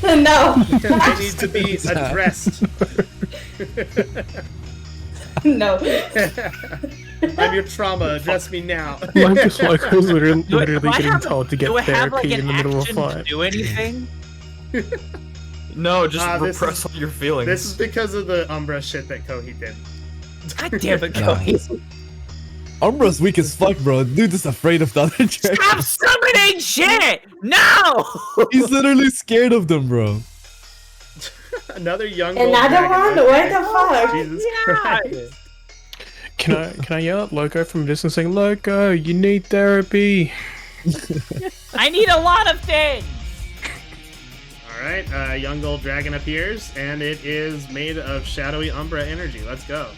No. they need to be addressed. No. I'm your trauma. Address me now. Loco's literally Do I getting have- told to get Do I have like therapy an in the middle of a action to fight. do anything? No, just This repress is- all your feelings. This is because of the Umbra shit that Kohi did. God damn it, Cody. Umbra's weak as fuck, bro. Dude is afraid of the other dragon. Stop summoning shit! No! He's literally scared of them, bro. Another young gold Another dragon. one? Okay. What the fuck? Jesus God. Christ. Can I yell at Loco from a distance saying, Loco, you need therapy? I need a lot of things! Alright, young gold dragon appears, and it is made of shadowy Umbra energy. Let's go.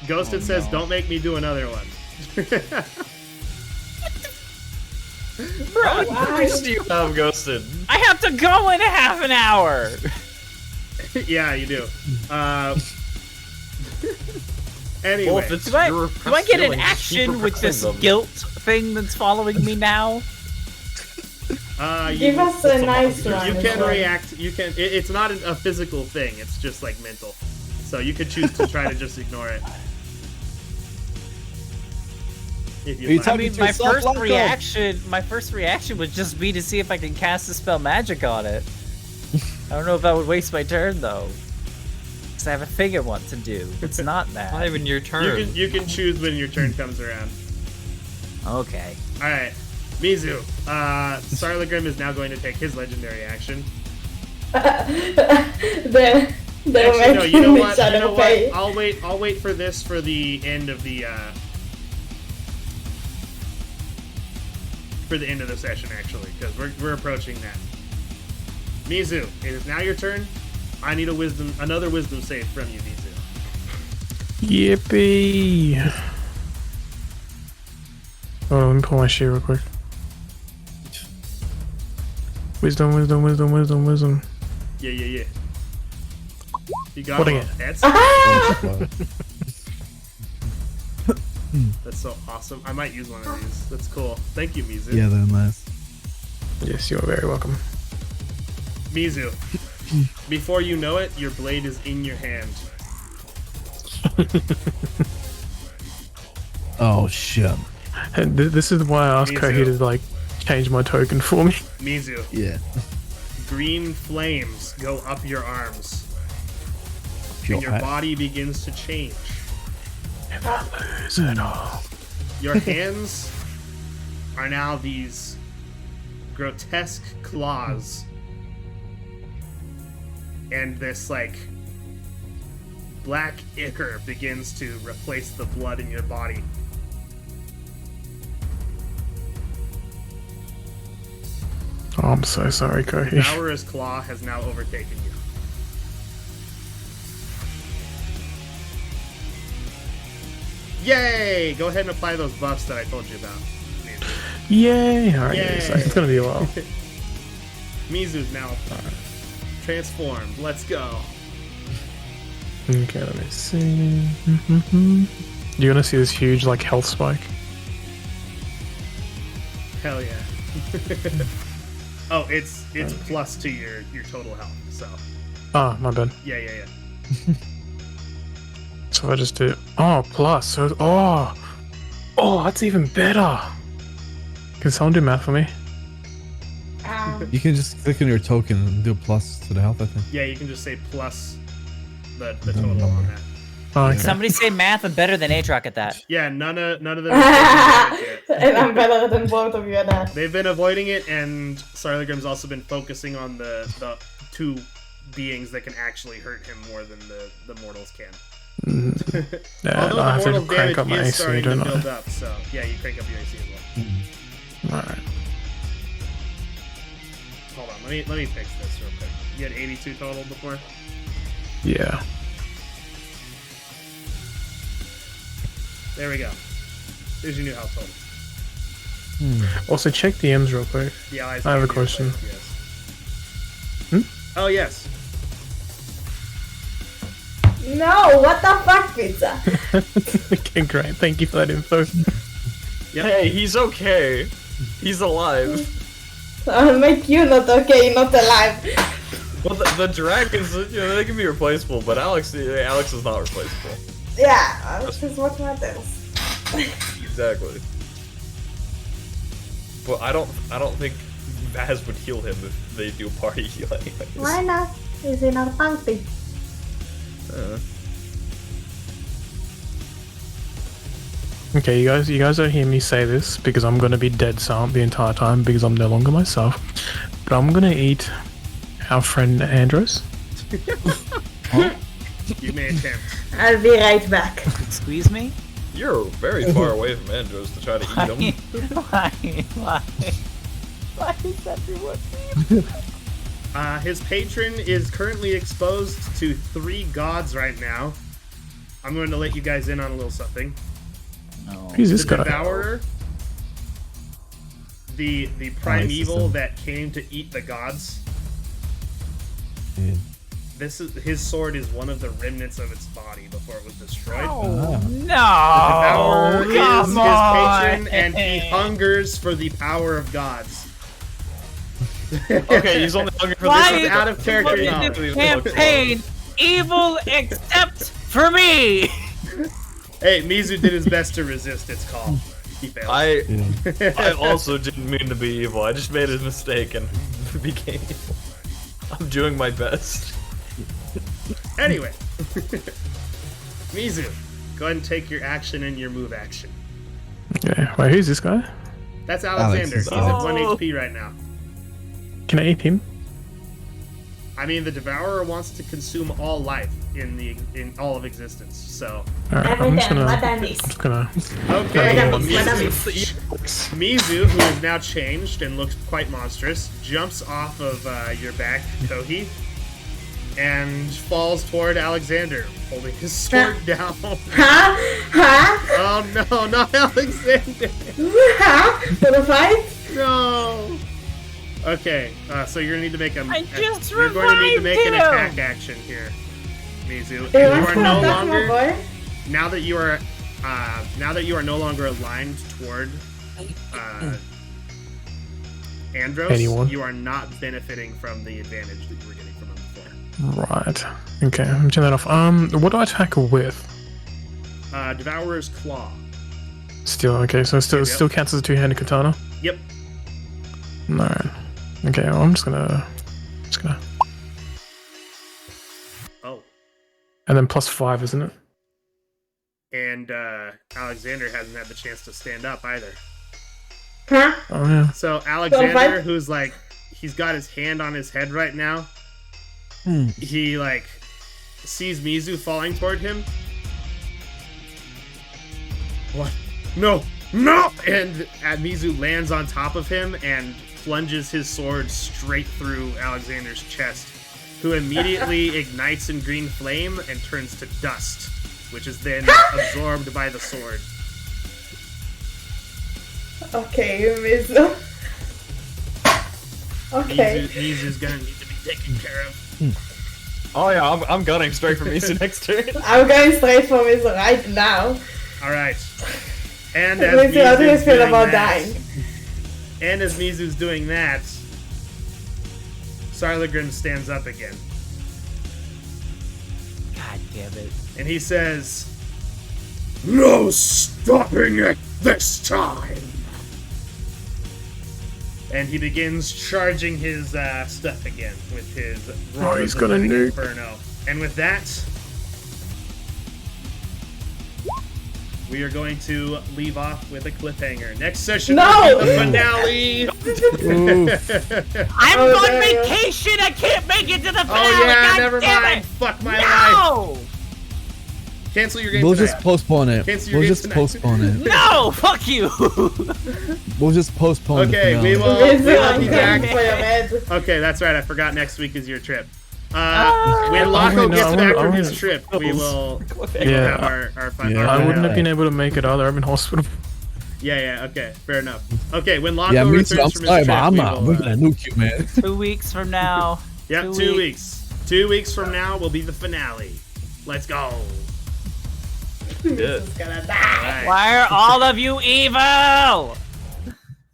Ghosted says, "Don't make me do another one." Bro, How many times do you have ghosted? I have to go in half an hour! Yeah, you do. Anyway, Well, if it's Do I your get an feelings, just keep action with this repressing them. guilt thing that's following me now? Give us a nice one. you as can well. react. You can. It's not a physical thing. It's just like mental. So you could choose to try to just ignore it. If Are you you'd I like. mean, to my yourself, first Loco? reaction would just be to see if I can cast a spell magic on it. I don't know if that would waste my turn though. Because I have a thing I want to do. It's not Not that. even your turn. You can choose when your turn comes around. Okay. All right, Mizu. Sarlagrim is now going to take his legendary action. They're Actually, no. You making know me what? shadow You know what? pay. I'll wait for this for the end of the session actually, because we're approaching that. Mizu, it is now your turn. I need another wisdom save from you, Mizu. Yippee! Oh, let me pull my sheet real quick. Wisdom. Yeah. You got Putting it. it. That's Ah! that's so awesome. I might use one of these. That's cool. Thank you, Mizu. Yeah, they're nice. Yes, you are very welcome. Mizu. Before you know it, your blade is in your hand. Oh shit. And this is why I asked Me Kohi too. to like change my token for me. Mizu. Yeah. Green flames go up your arms, Pure and your hat. body begins to change. If I lose it all. Your hands are now these grotesque claws, and this like black ichor begins to replace the blood in your body. Oh, I'm so sorry, Kohi. Devourer's Claw has now overtaken you. Yay! Go ahead and apply those buffs that I told you about. Yay! Alright, Yay. it's gonna be a while. Mizu's now transformed. Let's go. Okay, let me see. You're gonna see this huge like health spike. Hell yeah. Oh, it's plus to your total health. So Ah, my bad. yeah. So if I just do plus. So that's even better. Can someone do math for me? You can just click on your token and do a plus to the health, I think. Yeah, you can just say plus the total on that. Oh, okay. Somebody say math. I'm better than Aatrox at that. Yeah, none of them. have taken it yet. And I'm better than both of you at that. They've been avoiding it, and Sarlagrim's also been focusing on the two beings that can actually hurt him more than the mortals can. Yeah, Although I have the to mortal crank damage up my is AC, starting to don't build I? up, so yeah, you crank up your AC as well. Alright. Hold on, let me fix this real quick. You had 82 total before? Yeah. There we go. Here's your new health Also, check the M's real quick. The allies I have a can be question. replaced, yes. Oh yes. No, what the fuck, pizza? Okay, great. Thank you for that info. Yep. Hey, he's okay. He's alive. I'll make you not okay, not alive. Well, the dragons, they can be replaceable, but Alex is not replaceable. Yeah, this is what matters. Exactly. But I don't think Vaz would heal him if they do party heal anyways. Why not? He's in our party. Okay, you guys don't hear me say this because I'm gonna be dead silent the entire time because I'm no longer myself. But I'm gonna eat our friend Andros. You may attempt. I'll be right back. Excuse me? You're very far away from Andros to try to eat him. Why? Why is everyone? His patron is currently exposed to 3 gods right now. I'm going to let you guys in on a little something. No. Who's this The guy? Devourer, the primeval that came to eat the gods. Yeah. His sword is one of the remnants of its body before it was destroyed. Oh, The no! Devourer is Come his on! patron, and he hungers for the power of gods. Okay, he's only hungry for Why this. is out of character fucking knowledge. this campaign evil except for me? Hey, Mizu did his best to resist its call. He failed. I also didn't mean to be evil. I just made a mistake and became evil. I'm doing my best. Anyway, Mizu, go ahead and take your action and your move action. Okay, wait, who's this guy? That's Alexander. Alex is- He's at 1 Oh. HP right now. Can I eat him? I mean, the Devourer wants to consume all life in all of existence. So, Alright, I'm just Everything, gonna. Madame is. Just gonna. okay, Madame, Mizu, who is now changed and looks quite monstrous, jumps off of your back, Kohi, and falls toward Alexander, holding his sword down. Huh? Huh? Oh no, not Alexander! Huh? For the fight? No. Okay, so you're gonna need to make a. I just you're going to need to make an revived him! attack action here, Mizu. Do you You want are to no attack my longer boy? now that you are no longer aligned toward Andros. Anyone? You are not benefiting from the advantage that you were getting from him before. Right. Okay, I'm turning that off. What do I attack with? Devourer's Claw. Still, okay, so Yep. still counts as a two-handed katana? Yep. Alright. Okay, well, I'm just gonna. Oh, And then +5, isn't it? and Alexander hasn't had the chance to stand up either. Huh? Oh, yeah. So Alexander, fight? who's like, he's got his hand on his head right now. He like sees Mizu falling toward him. What? No! No! And Mizu lands on top of him and plunges his sword straight through Alexander's chest, who immediately ignites in green flame and turns to dust, which is then absorbed by the sword. Okay, Mizu. Okay. Mizu's gonna need to be taken care of. Oh yeah, I'm gunning straight for Mizu next turn. I'm going straight for Mizu right now. Alright. And as Mizu, how do you Mizu's feel doing about that, dying? and as Mizu's doing that, Sarlagrim stands up again. God damn it. And he says, "No stopping it this time!" And he begins charging his stuff again with his Oh, he's Roars of gonna Living nuke. Inferno. And with that, we are going to leave off with a cliffhanger. Next session No! will be the finale. I'm Oh, on there you go. vacation! I can't make it to the finale! Oh yeah, God never damn mind. It. Fuck my life. No! Cancel your game We'll tonight. just postpone it. Cancel your We'll game just tonight. postpone it. No! Fuck you! We'll just postpone Okay, the we finale. will, Mizu, we will I'm be coming back. for your head. Okay, that's right. I forgot next week is your trip. When Oh, Laco wait, no, gets I back wanna- from I his wanna- trip, we will Yeah, have our fun. Yeah. I wouldn't our have been able to make it either. I'm in hospital. Yeah, okay, fair enough. Okay, when Loco Yeah, me too. returns I'm from his sorry, trip, but I'm we not. will, We're gonna nuke you, man. 2 weeks from now. yeah, 2 weeks. 2 weeks from now will be the finale. Let's go. This is gonna die. Alright. Why are all of you evil?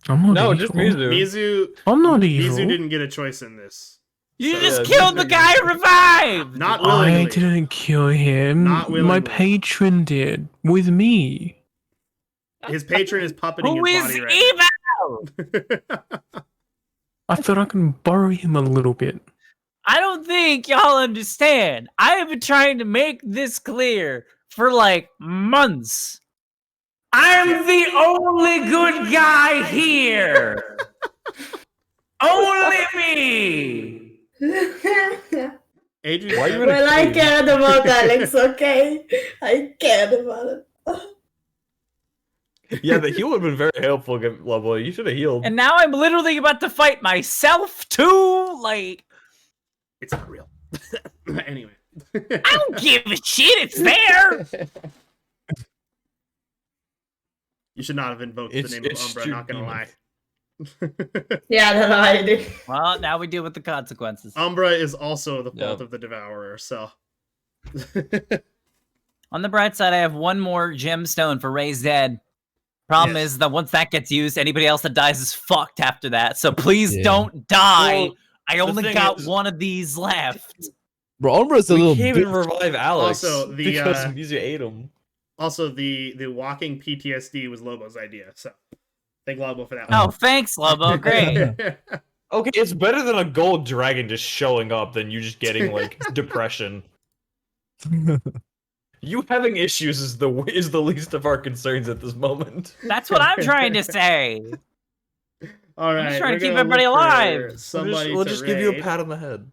I'm not No, evil. just Mizu. Mizu, I'm not evil. Mizu didn't get a choice in this. You So- just Yeah, killed the guy who revived. Not I willingly. didn't kill him. Not My willingly. patron did with me. His patron is puppeting Who his is body right evil? now. I thought I could borrow him a little bit. I don't think y'all understand. I have been trying to make this clear for like months. I'm the only good guy here. Only me. Adrian, Why are you in a Well, I cave? cared about Alex, okay? I cared about it. Yeah, the heal would have been very helpful, Lovely. You should have healed. And now I'm literally about to fight myself too. Like, it's not real. Anyway. I don't give a shit. It's there. You should not have invoked It's- the name of it's Umbra, not gonna lie. Yeah, I don't know how you do. Well, now we deal with the consequences. Umbra is also the fault Yep. of the Devourer, so. On the bright side, I have one more gemstone for Ray's dead. Problem Yes. is that once that gets used, anybody else that dies is fucked after that. So please Yeah. don't die. Well, I only thing got is- one of these left. Bro, Umbra's a We little can't bit. even revive Alex Also, the, because uh, Mizu ate him. Also, the walking PTSD was Lobo's idea, so. Thank Lobo for that Oh, thanks, Lobo. Great. one. Okay, it's better than a gold dragon just showing up than you just getting like depression. You having issues is the least of our concerns at this moment. That's what I'm trying to say. All right. just trying we're to keep gonna everybody look for alive. Somebody we'll to just give you a raid. pat on the head.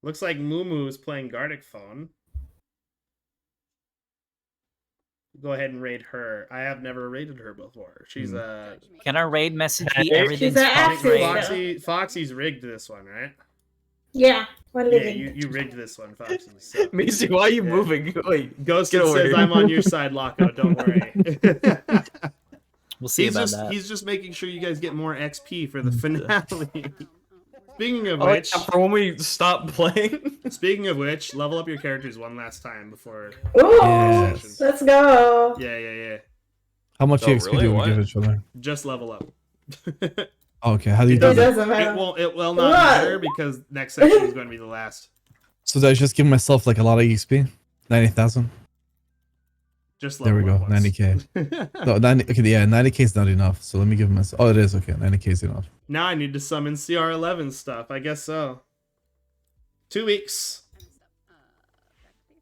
Looks like Mumu is playing Gardic Phone. Go ahead and raid her. I have never raided her before. She's a Can our raid message be Hey. everything's She's an fucking active great? Foxy's rigged this one, right? Yeah, we're Yeah, living. you rigged this one, Foxy. So. Mizu, why are you Yeah. moving? Wait, Ghost Get over says here. I'm on your side, Loco. Don't worry. We'll see about that. He's just making sure you guys get more XP for the finale. Speaking of oh, which, yeah, for when we stop playing. level up your characters one last time before. Ooh, Yes. let's go. Yeah. How much Oh, EXP really? do we What? give each other? Just level up. Oh, okay, how do you It do It that? doesn't matter. It will not What? matter because next section is going to be the last. So did I just give myself like a lot of EXP? 90,000? Just There level we go, up once. 90k. No, 90, okay, yeah, 90k is not enough. So let me give myself. Oh, it is okay. 90k is enough. Now I need to summon CR11 stuff. I guess so. 2 weeks.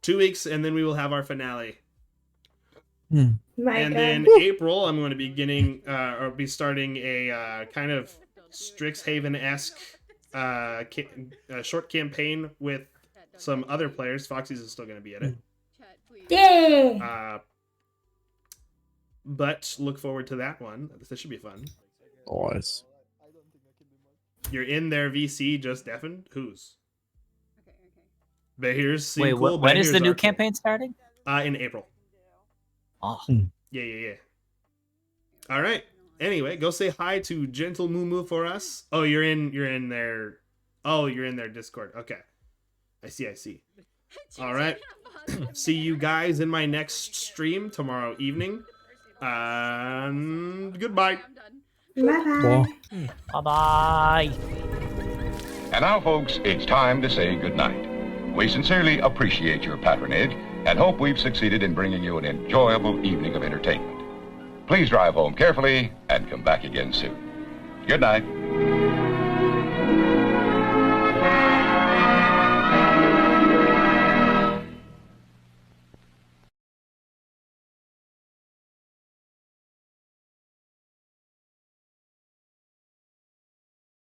2 weeks, and then we will have our finale. My And God. in April, I'm going to be or be starting a kind of Strixhaven-esque short campaign with some other players. Foxy's is still going to be in it. Yay! But look forward to that one. This should be fun. Nice. You're in their VC, just deafened? Whose? Behir's Wait, sequel. when is the Behir's new are cool. campaign starting? In April. Oh, Yeah. All right. Anyway, go say hi to Gentle Mumu for us. Oh, you're in their. Oh, you're in their Discord. Okay. I see. All right. See you guys in my next stream tomorrow evening. And goodbye. Bye-bye. bye-bye. And now, folks, it's time to say goodnight. We sincerely appreciate your patronage and hope we've succeeded in bringing you an enjoyable evening of entertainment. Please drive home carefully and come back again soon. Good night.